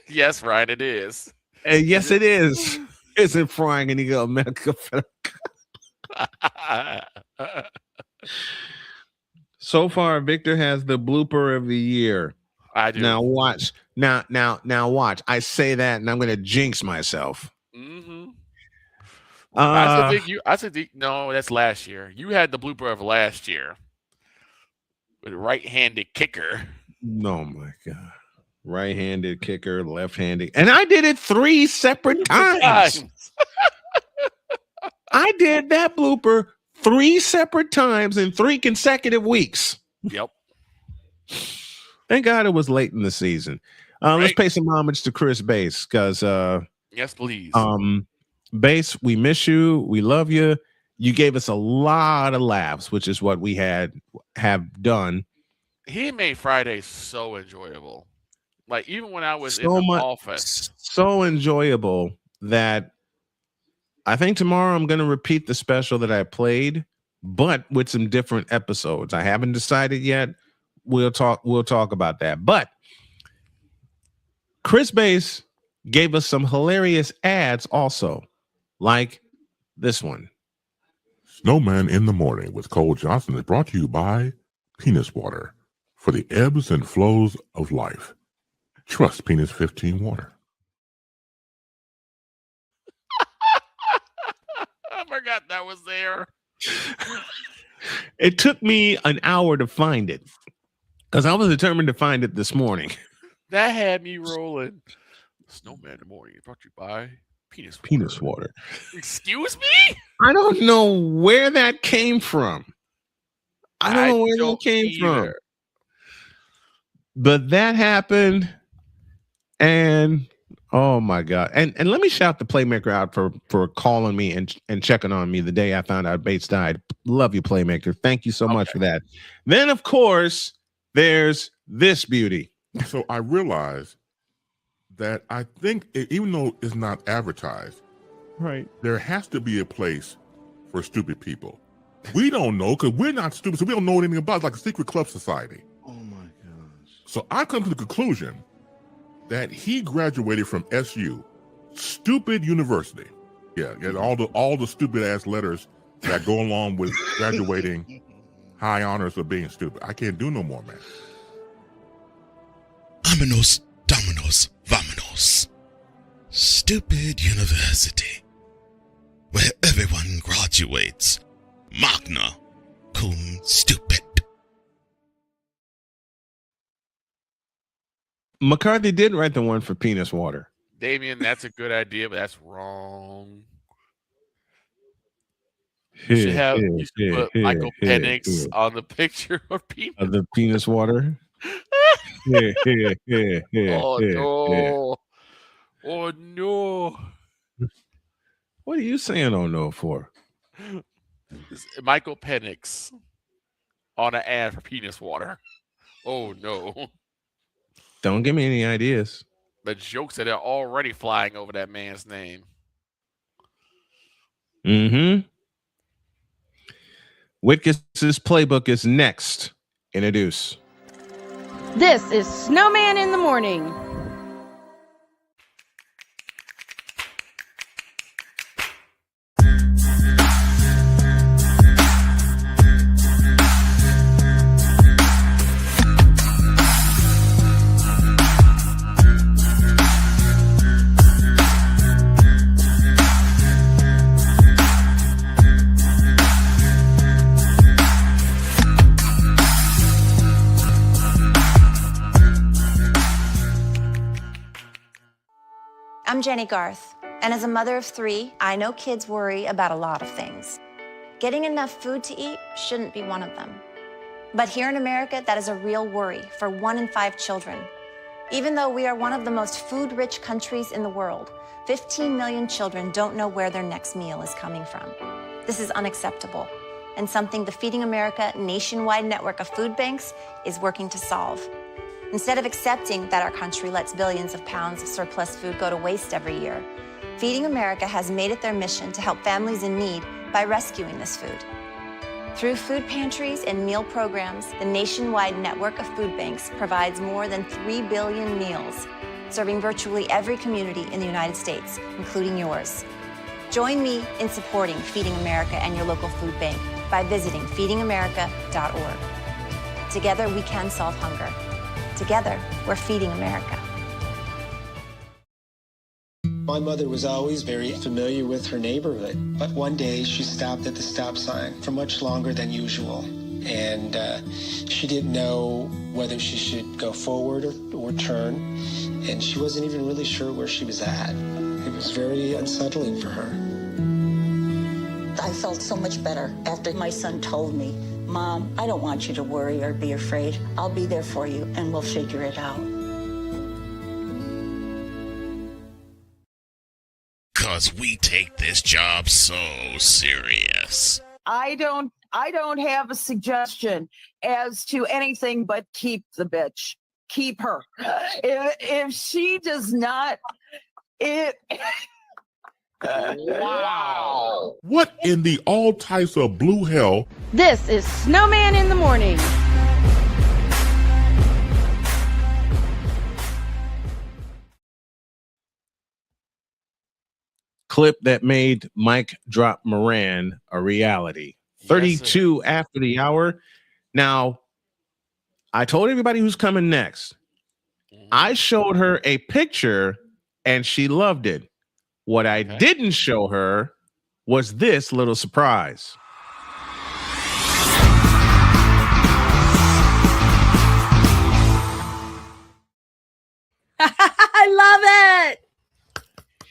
Yes, right, it is. And yes, it is. Isn't frying and you go So far, Victor has the blooper of the year. I do. Now watch. Now watch. I say that and I'm gonna jinx myself. Mm-hmm. I think no, that's last year. You had the blooper of last year. With a right-handed kicker. Oh my God. Right-handed kicker, left-handed. And I did it 3 separate times. I did that blooper 3 separate times in 3 consecutive weeks. Yep. Thank God it was late in the season. Let's pay some homage to Chris Bass because yes, please. Bass, we miss you. We love you. You gave us a lot of laughs, which is what we have done. He made Friday so enjoyable. Like even when I was in the office. So enjoyable that I think tomorrow I'm going to repeat the special that I played, but with some different episodes. I haven't decided yet. We'll talk about that. But Chris Bass gave us some hilarious ads also, like this one. Snowman in the Morning with Cole Johnson is brought to you by Penis Water for the ebbs and flows of life. Trust Penis 15 Water. I forgot that was there. It took me an hour to find it because I was determined to find it this morning. That had me rolling. Snowman in the Morning is brought to you by Penis Water. Excuse me? I don't know where that came from. I don't know where that came from. But that happened, and Oh my God. And let me shout the Playmaker out for calling me and checking on me the day I found out Bates died. Love you, Playmaker. Thank you so much for that. Then, of course, there's this beauty. So I realized that I think even though it's not advertised, right, there has to be a place for stupid people. We don't know because we're not stupid, so we don't know anything about it. It's like a secret club society. Oh my gosh. So I come to the conclusion that he graduated from SU, stupid university. Yeah, all the stupid ass letters that go along with graduating high honors of being stupid. I can't do no more, man. Vámonos, dominos, vámonos. Stupid university, where everyone graduates magna cum stupid. McCarthy did write the one for penis water. Damien, that's a good idea, but that's wrong. You should put Michael Penix on the picture of penis. Of the penis water. Oh no. Oh no. What are you saying oh no for? Michael Penix on an ad for penis water. Oh no. Don't give me any ideas. The jokes that are already flying over that man's name. Mm-hmm. Witkiss's playbook is next. Introduce. This is Snowman in the Morning. I'm Jenny Garth, and as a mother of 3, I know kids worry about a lot of things. Getting enough food to eat shouldn't be one of them. But here in America, that is a real worry for 1 in 5 children. Even though we are one of the most food-rich countries in the world, 15 million children don't know where their next meal is coming from. This is unacceptable, and something the Feeding America nationwide network of food banks is working to solve. Instead of accepting that our country lets billions of pounds of surplus food go to waste every year, Feeding America has made it their mission to help families in need by rescuing this food. Through food pantries and meal programs, the nationwide network of food banks provides more than 3 billion meals, serving virtually every community in the United States, including yours. Join me in supporting Feeding America and your local food bank by visiting feedingamerica.org. Together, we can solve hunger. Together, we're feeding America. My mother was always very familiar with her neighborhood, but one day she stopped at the stop sign for much longer than usual. And she didn't know whether she should go forward or turn, and she wasn't even really sure where she was at. It was very unsettling for her. I felt so much better after my son told me, "Mom, I don't want you to worry or be afraid. I'll be there for you and we'll figure it out." 'Cause we take this job so serious. I don't have a suggestion as to anything but keep the bitch. Keep her. If she does not, Wow. What in the all types of blue hell? This is Snowman in the Morning. Clip that made Mike drop Moran a reality. 32 after the hour. Now, I told everybody who's coming next. I showed her a picture and she loved it. What I didn't show her was this little surprise. I love it.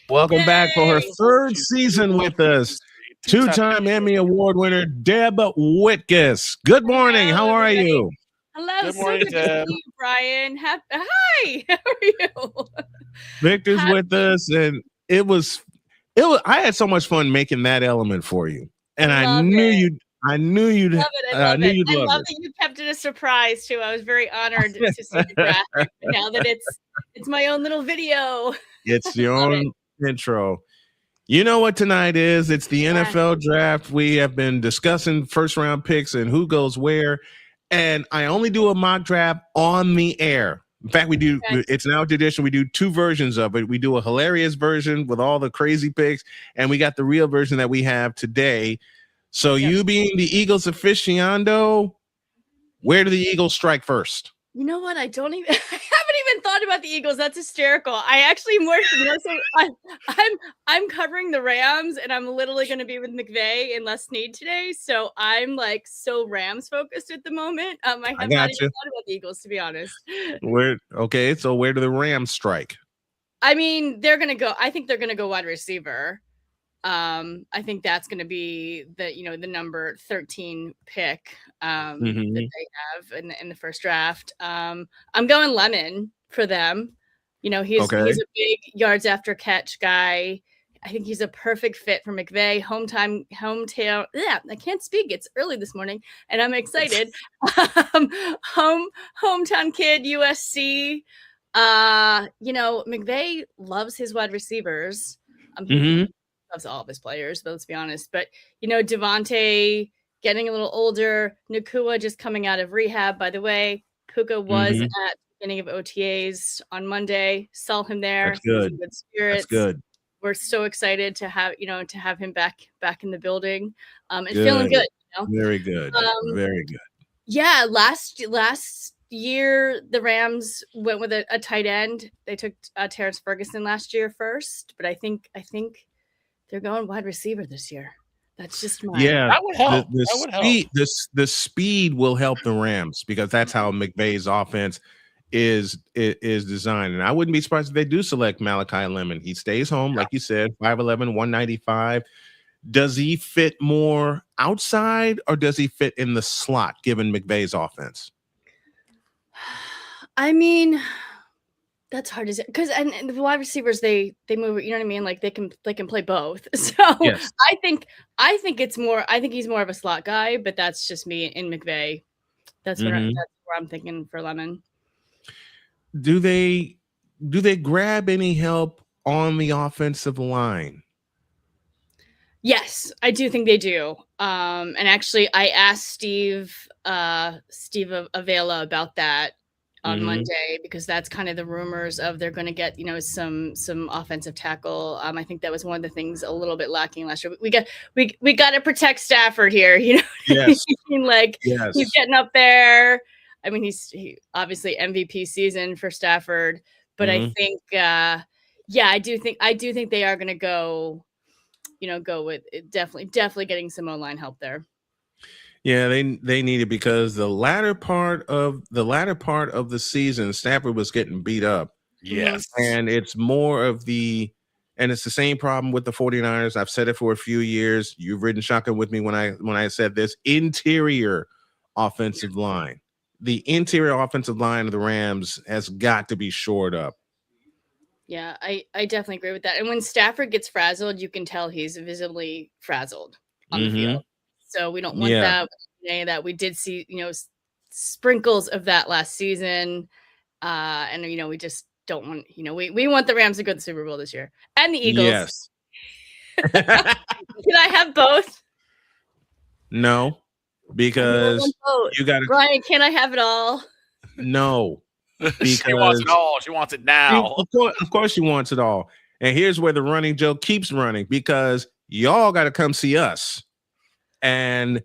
Welcome back for her 3rd season with us. 2-time Emmy Award winner, Deb Witkiss. Good morning. How are you? Hello. Good morning, so good to Deb. see you, Brian. Hi. How are you? Victor's with us, and it was. I had so much fun making that element for you, and I knew you'd. I knew you'd. Love it. I love knew it. you'd I love love it. that you kept it a surprise too. I was very honored to see the graphic. Now that it's my own little video. It's your own intro. You know what tonight is? It's the NFL draft. We have been discussing first round picks and who goes where. And I only do a mock draft on the air. In fact, we do. It's now tradition. We do two versions of it. We do a hilarious version with all the crazy picks, and we got the real version that we have today. So you being the Eagles aficionado, where do the Eagles strike first? You know what? I haven't even thought about the Eagles. That's hysterical. I actually more so I'm covering the Rams, and I'm literally going to be with McVay and Les Snead today. So I'm like so Rams focused at the moment. I have not even thought about the Eagles, to be honest. So where do the Rams strike? I mean, I think they're gonna go wide receiver. I think that's going to be the number 13 pick that they have in the first draft. I'm going Lemon for them. He's a big yards after catch guy. I think he's a perfect fit for McVay. Hometown. Yeah, I can't speak. It's early this morning, and I'm excited. Hometown kid, USC. McVay loves his wide receivers. Loves all of his players, but let's be honest. But Devontae getting a little older, Nakua just coming out of rehab. By the way, Puka was at the beginning of OTAs on Monday. Saw him there. That's good. Good spirits. That's good. We're so excited to have him back in the building and feeling good. Very good. Very good. Yeah, last year the Rams went with a tight end. They took Terrence Ferguson last year first, but I think they're going wide receiver this year. That's just my that would help. The speed will help the Rams because that's how McVay's offense is designed. And I wouldn't be surprised if they do select Malachi Lemon. He stays home, like you said, 5'11", 195. Does he fit more outside or does he fit in the slot given McVay's offense? I mean, that's hard to say because and the wide receivers they move, you know what I mean? Like they can play both. So yes. I think it's more. I think he's more of a slot guy, but that's just me in McVay. That's what that's where I'm thinking for Lemon. Do they grab any help on the offensive line? Yes, I do think they do. And actually, I asked Steve Avila about that on Monday because that's kind of the rumors of they're going to get some offensive tackle. I think that was one of the things a little bit lacking last year. We got to protect Stafford here. Yes. He's getting up there. I mean, he obviously MVP season for Stafford, but I think I do think they are going to go with it, definitely getting some O-line help there. Yeah, they need it because the latter part of the season, Stafford was getting beat up. Yes. And it's more of it's the same problem with the 49ers. I've said it for a few years. You've ridden shotgun with me when I said this. Interior offensive line. The interior offensive line of the Rams has got to be shored up. Yeah, I definitely agree with that. And when Stafford gets frazzled, you can tell he's visibly frazzled on the field. So we don't want that. Any of that. We did see, sprinkles of that last season. And we just don't want, we want the Rams to go to the Super Bowl this year. And the Eagles. Yes. Can I have both? No, because you got to. Ryan, can I have it all? No. She wants it all. She wants it now. Of course she wants it all. And here's where the running joke keeps running because y'all got to come see us. And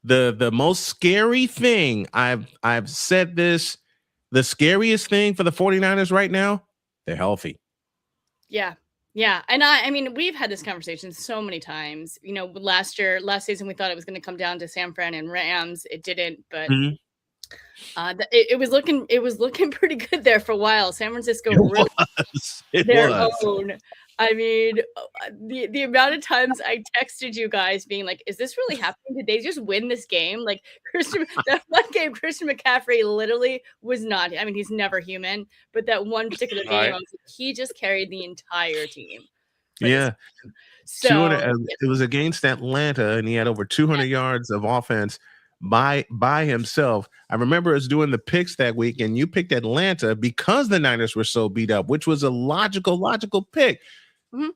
the most scary thing, I've said this, the scariest thing for the 49ers right now, they're healthy. Yeah. Yeah. And I mean, we've had this conversation so many times. Last season, we thought it was going to come down to San Fran and Rams. It didn't, but it was looking pretty good there for a while. San Francisco really their own. I mean, the amount of times I texted you guys being like, "Is this really happening? Did they just win this game?" Like that one game, Christian McCaffrey literally was not. I mean, he's never human, but that one particular game, Right. I was like, he just carried the entire team. Yeah. So It was against Atlanta, and he had over 200 yards of offense by himself. I remember us doing the picks that week, and you picked Atlanta because the Niners were so beat up, which was a logical pick.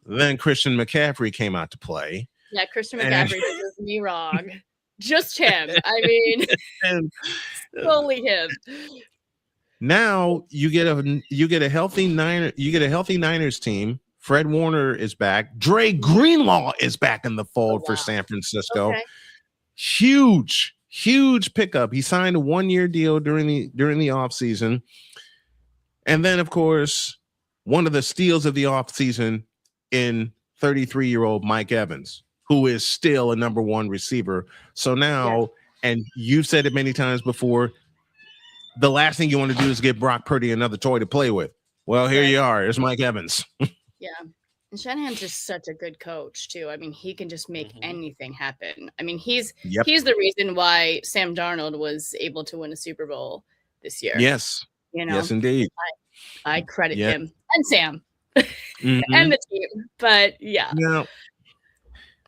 Then Christian McCaffrey came out to play. Yeah, Christian McCaffrey was me wrong. Just him. I mean, solely him. Now you get a healthy Niners team. Fred Warner is back. Dre Greenlaw is back in the fold for San Francisco. Okay. Huge pickup. He signed a 1-year deal during the offseason. And then, of course, one of the steals of the offseason in 33-year-old Mike Evans, who is still a number 1 receiver. So now, and you've said it many times before, the last thing you want to do is give Brock Purdy another toy to play with. Well, here you are. It's Mike Evans. Yeah. And Shanahan's just such a good coach, too. I mean, he can just make anything happen. I mean, he's the reason why Sam Darnold was able to win a Super Bowl this year. Yes. You know? Yes, indeed. I credit him and Sam and the team. But yeah. Now,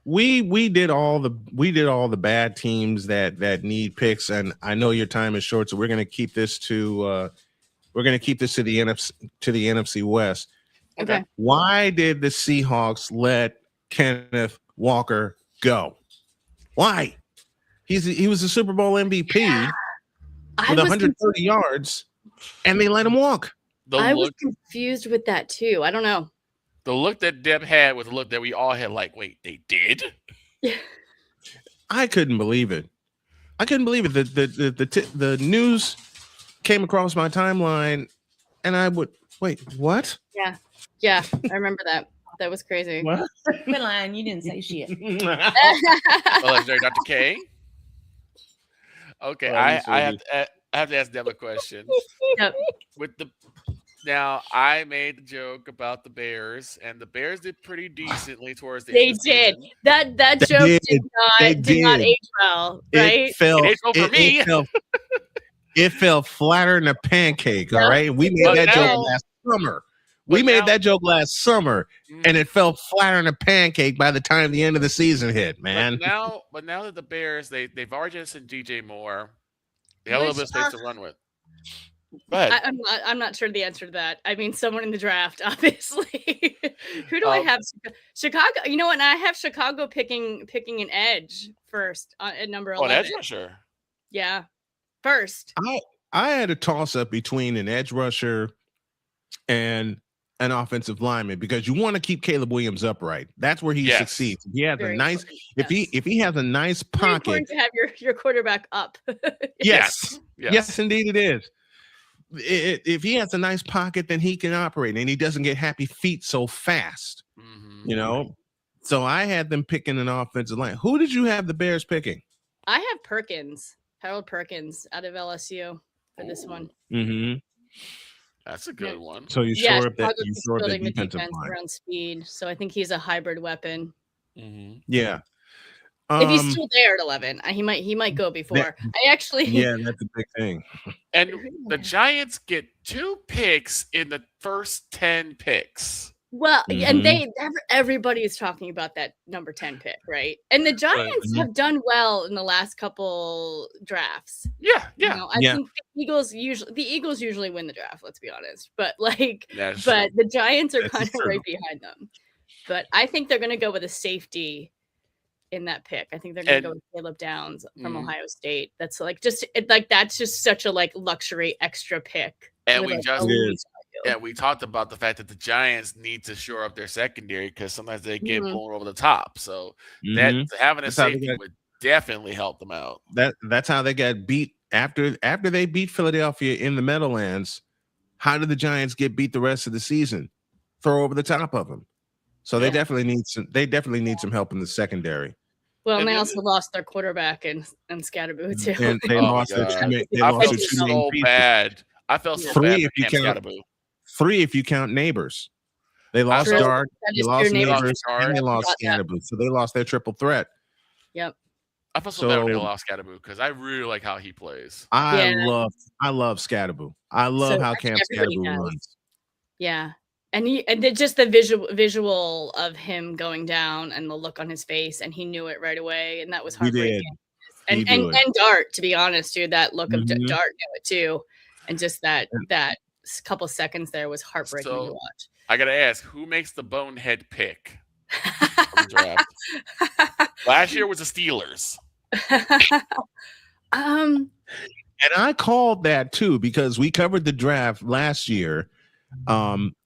we did all the bad teams that need picks, and I know your time is short, so we're gonna keep this to the NFC West. Okay. Why did the Seahawks let Kenneth Walker go? Why? He was a Super Bowl MVP with 130 yards, and they let him walk. I was confused with that too. I don't know. The look that Deb had was the look that we all had. Like, wait, they did? I couldn't believe it. The news came across my timeline, and I would wait. What? Yeah, I remember that. That was crazy. Quit lying. You didn't say shit. Well, is there Dr. K? Okay, Oh, I have to ask Deb a question. Yep. Now, I made the joke about the Bears, and the Bears did pretty decently towards the They end of the did. season. That joke did not age well, right? It fell flatter than a pancake. All right, we made that joke last summer. And it fell flatter than a pancake by the time the end of the season hit. Man, but now that the Bears they've already just sent DJ Moore, they have a little bit of space to run with. But I'm not sure the answer to that. I mean, someone in the draft, obviously. Who do I have? Chicago. You know what? I have Chicago picking an edge first at number 11. Oh, an edge rusher. Yeah, first. I had a toss up between an edge rusher and an offensive lineman because you want to keep Caleb Williams upright. That's where he succeeds. He has a nice if he has a nice pocket. Very important to have your quarterback up. Yes, indeed it is. If he has a nice pocket, then he can operate, and he doesn't get happy feet so fast. You know, so I had them picking an offensive line. Who did you have the Bears picking? I have Harold Perkins out of LSU for this one. Mm-hmm. That's a good one. So you shore up that defensive defense line around speed. So I think he's a hybrid weapon. Yeah. If he's still there at 11, he might go before. that's a big thing. And the Giants get 2 picks in the first 10 picks. Well, and everybody is talking about that number 10 pick, right? And the Giants have done well in the last couple drafts. Yeah. You know, I think the Eagles usually win the draft, let's be honest. But the Giants are kind of right behind them. But I think they're going to go with a safety in that pick. I think they're going to go with Caleb Downs from Ohio State. That's that's just such a luxury extra pick. And we talked about the fact that the Giants need to shore up their secondary because sometimes they get blown over the top. So that having a safety would definitely help them out. That's how they got beat after they beat Philadelphia in the Meadowlands. How did the Giants get beat the rest of the season? Throw over the top of them. So they definitely need some help in the secondary. Well, and they also lost their quarterback and Scatterboo too. And they lost their so bad. I felt so bad for Cam Scatterboo. 3 if you count Neighbors. They lost True. Dart, That they is lost your neighbor. Neighbors, and they lost Scannaboo. So they lost their triple threat. Yep. I feel so bad when they So lost Scatterboo because I really like how he plays. I Yeah. love Scatterboo. I love how Camp everybody Scatterboo does. runs. Yeah. And just the visual of him going down and the look on his face, and he knew it right away, and that was He did. heartbreaking. And He knew it. Dart, to be honest, too, that look of Mhm. Dart knew it too, and just that couple seconds there was heartbreaking to So watch. I gotta ask, who makes the bonehead pick of the draft? Last year was the Steelers. Um, And I called that too because we covered the draft last year,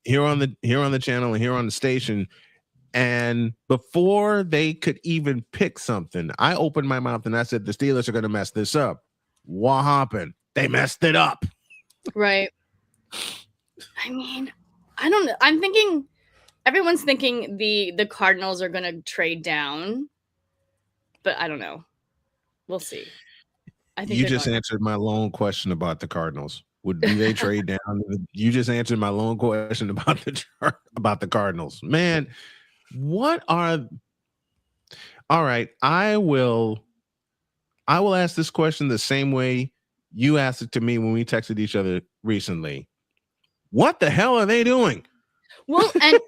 here on the channel and here on the station. And before they could even pick something, I opened my mouth and I said the Steelers are going to mess this up. What happened? They messed it up. Right. I mean, I don't know. I'm thinking everyone's thinking the Cardinals are going to trade down, but I don't know. We'll see. I think You they're just going- answered my lone question about the Cardinals. Do they trade down? You just answered my lone question about the Cardinals. Man, what are all right? I will ask this question the same way you asked it to me when we texted each other recently. What the hell are they doing? Well, and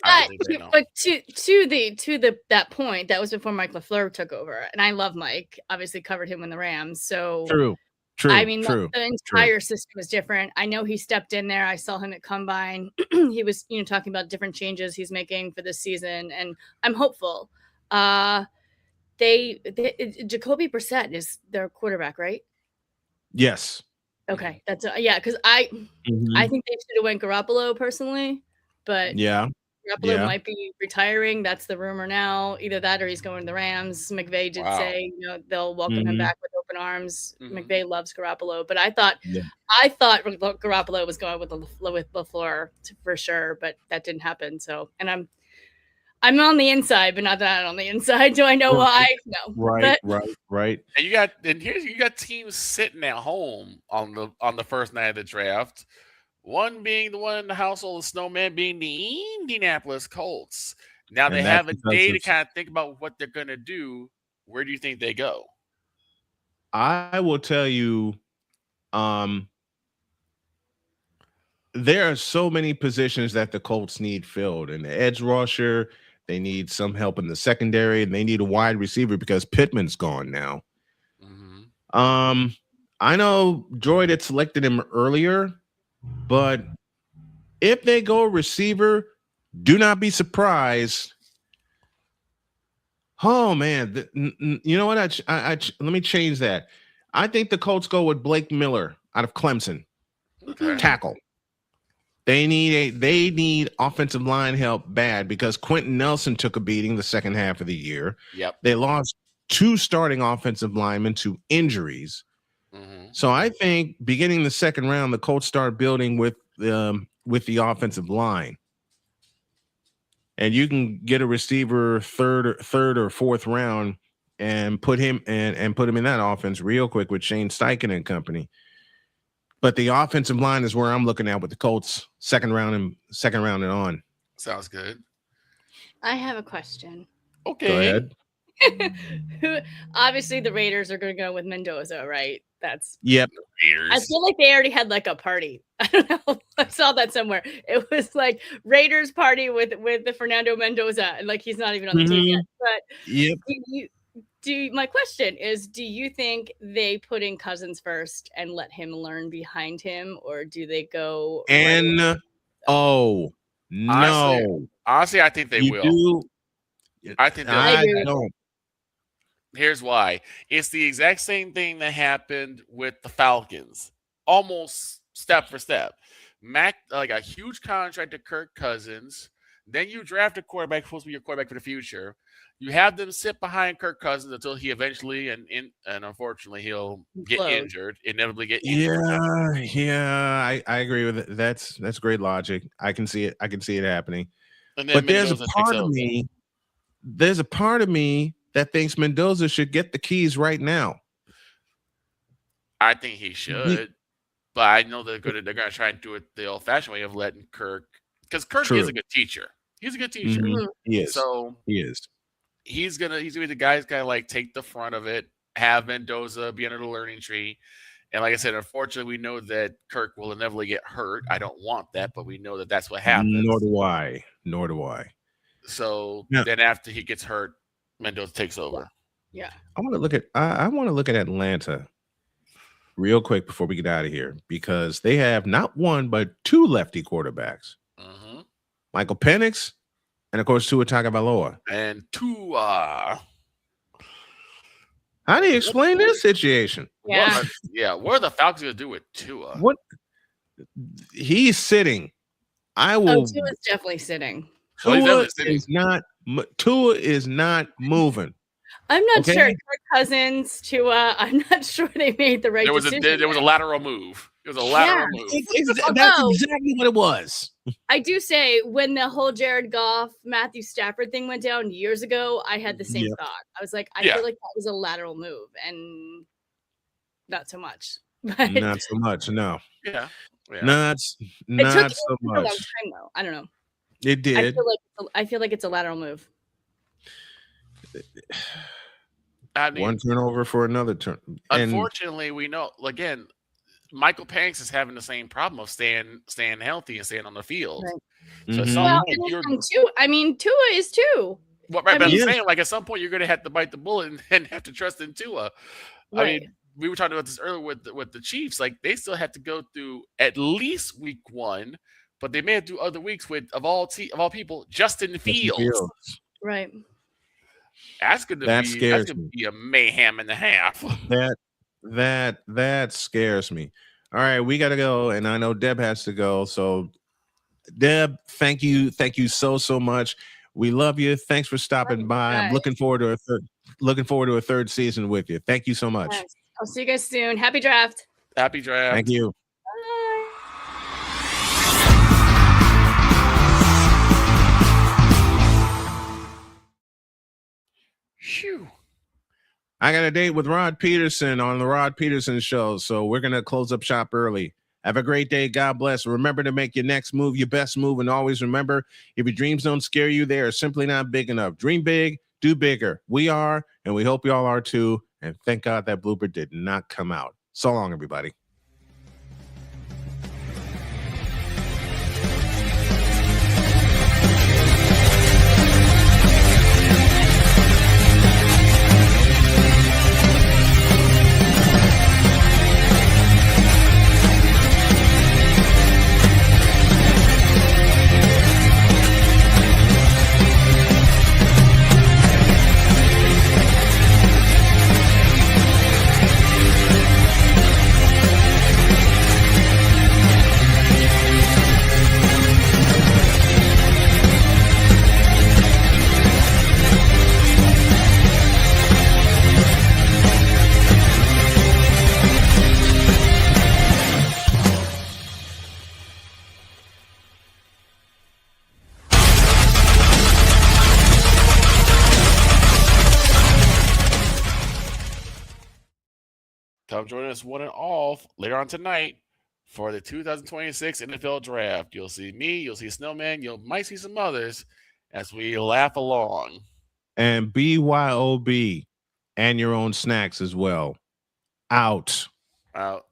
I don't think they know. but to that point, that was before Mike LaFleur took over, and I love Mike. Obviously, covered him in the Rams. So True. I mean, the entire system was different. I know he stepped in there. I saw him at Combine. He was, talking about different changes he's making for this season, and I'm hopeful. Jacoby Brissett is their quarterback, right? Yes. Okay, that's because I think they should have went Garoppolo personally, but Yeah. Garoppolo might be retiring. That's the rumor now. Either that or he's going to the Rams. McVay did say, they'll welcome him back with open arms. McVay loves Garoppolo, but I thought Garoppolo was going with LaFleur for sure, but that didn't happen. So, and I'm on the inside, but not that on the inside. Do I know why? No. Right. And you got teams sitting at home on the first night of the draft. One being the one in the household of Snowman being the Indianapolis Colts. Now they have a day to kind of think about what they're gonna do. Where do you think they go? I will tell you, there are so many positions that the Colts need filled. In the edge rusher, they need some help in the secondary, and they need a wide receiver because Pittman's gone now. I know Droid had selected him earlier, but if they go receiver, do not be surprised. Oh man, you know what? Let me change that. I think the Colts go with Blake Miller out of Clemson, tackle. They need offensive line help bad because Quentin Nelson took a beating the second half of the year. Yep. They lost 2 starting offensive linemen to injuries. So I think beginning the second round, the Colts start building with the offensive line, and you can get a receiver third or fourth round and put him in that offense real quick with Shane Steichen and company. But the offensive line is where I'm looking at with the Colts second round and on. Sounds good. I have a question. Okay. Go ahead. Obviously, the Raiders are going to go with Mendoza, right? Yep. Raiders. I feel like they already had like a party. I don't know. I saw that somewhere. It was like Raiders party with the Fernando Mendoza, and like he's not even on the team yet. But my question is, do you think they put in Cousins first and let him learn behind him, or do they go no? Honestly, I think they will. I think I don't. Here's why. It's the exact same thing that happened with the Falcons, almost step for step. Mac, like a huge contract to Kirk Cousins. Then you draft a quarterback supposed to be your quarterback for the future. You have them sit behind Kirk Cousins until he eventually and unfortunately he'll get injured, inevitably get injured. Yeah, I agree with it. That's great logic. I can see it. I can see it happening. And then but there's a Mendoza part takes of over. me. There's a part of me that thinks Mendoza should get the keys right now. I think he should, but I know they're gonna try and do it the old-fashioned way of letting Kirk because Kirk True. is a good teacher. He's a good teacher. He is. So he is. he's gonna be the guy who's gonna like take the front of it, have Mendoza be under the learning tree. And like I said, unfortunately, we know that Kirk will inevitably get hurt. I don't want that, but we know that that's what happens. Nor do I. Nor do I. So Yeah. then after he gets hurt, Mendoza takes over. Yeah. I want to look at I want to look at Atlanta real quick before we get out of here, because they have not one but two lefty quarterbacks. Michael Penix and of course Tua Tagovailoa. And Tua. How do you explain this situation? Yeah. What are the Falcons gonna do with Tua? What he's sitting. I will. Tua's definitely sitting. Tua is not moving. I'm not Okay. sure. Kirk Cousins, Tua. I'm not sure they made the right There was decision. a lateral move. It was a lateral move. That's exactly what it was. I do say when the whole Jared Goff, Matthew Stafford thing went down years ago, I had the same Yeah. thought. I was like, I Yeah. feel like that was a lateral move, and not so much. But Not so much. No. Yeah. Not so it took a long much. time though. I don't know. It did. I feel like it's a lateral move. I mean, One turnover for another turn. And unfortunately, we know again. Michael Penix is having the same problem of staying healthy and staying on the field. Right. So at some Well, point, you're I mean, Tua is too. well, right, I but mean- I'm saying like at some point you're going to have to bite the bullet and have to trust in Tua. I Right. mean, we were talking about this earlier with the Chiefs. Like they still have to go through at least week 1, but they may have to do other weeks with of all people, Justin Fields. Right. That's going to be a mayhem and a half. That scares me. All right, we got to go, and I know Deb has to go. So, Deb, thank you so much. We love you. Thanks for stopping by. I'm looking forward to a third season with you. Thank you so much. Yes. I'll see you guys soon. Happy draft. Happy draft. Thank you. Phew. I got a date with Rod Peterson on the Rod Peterson Show, so we're going to close up shop early. Have a great day. God bless. Remember to make your next move your best move, and always remember, if your dreams don't scare you, they are simply not big enough. Dream big, do bigger. We are, and we hope you all are too, and thank God that blooper did not come out. So long, everybody. Come join us one and all later on tonight for the 2026 NFL Draft. You'll see me, you'll see Snowman, you might see some others as we laugh along. And BYOB and your own snacks as well. Out. Out.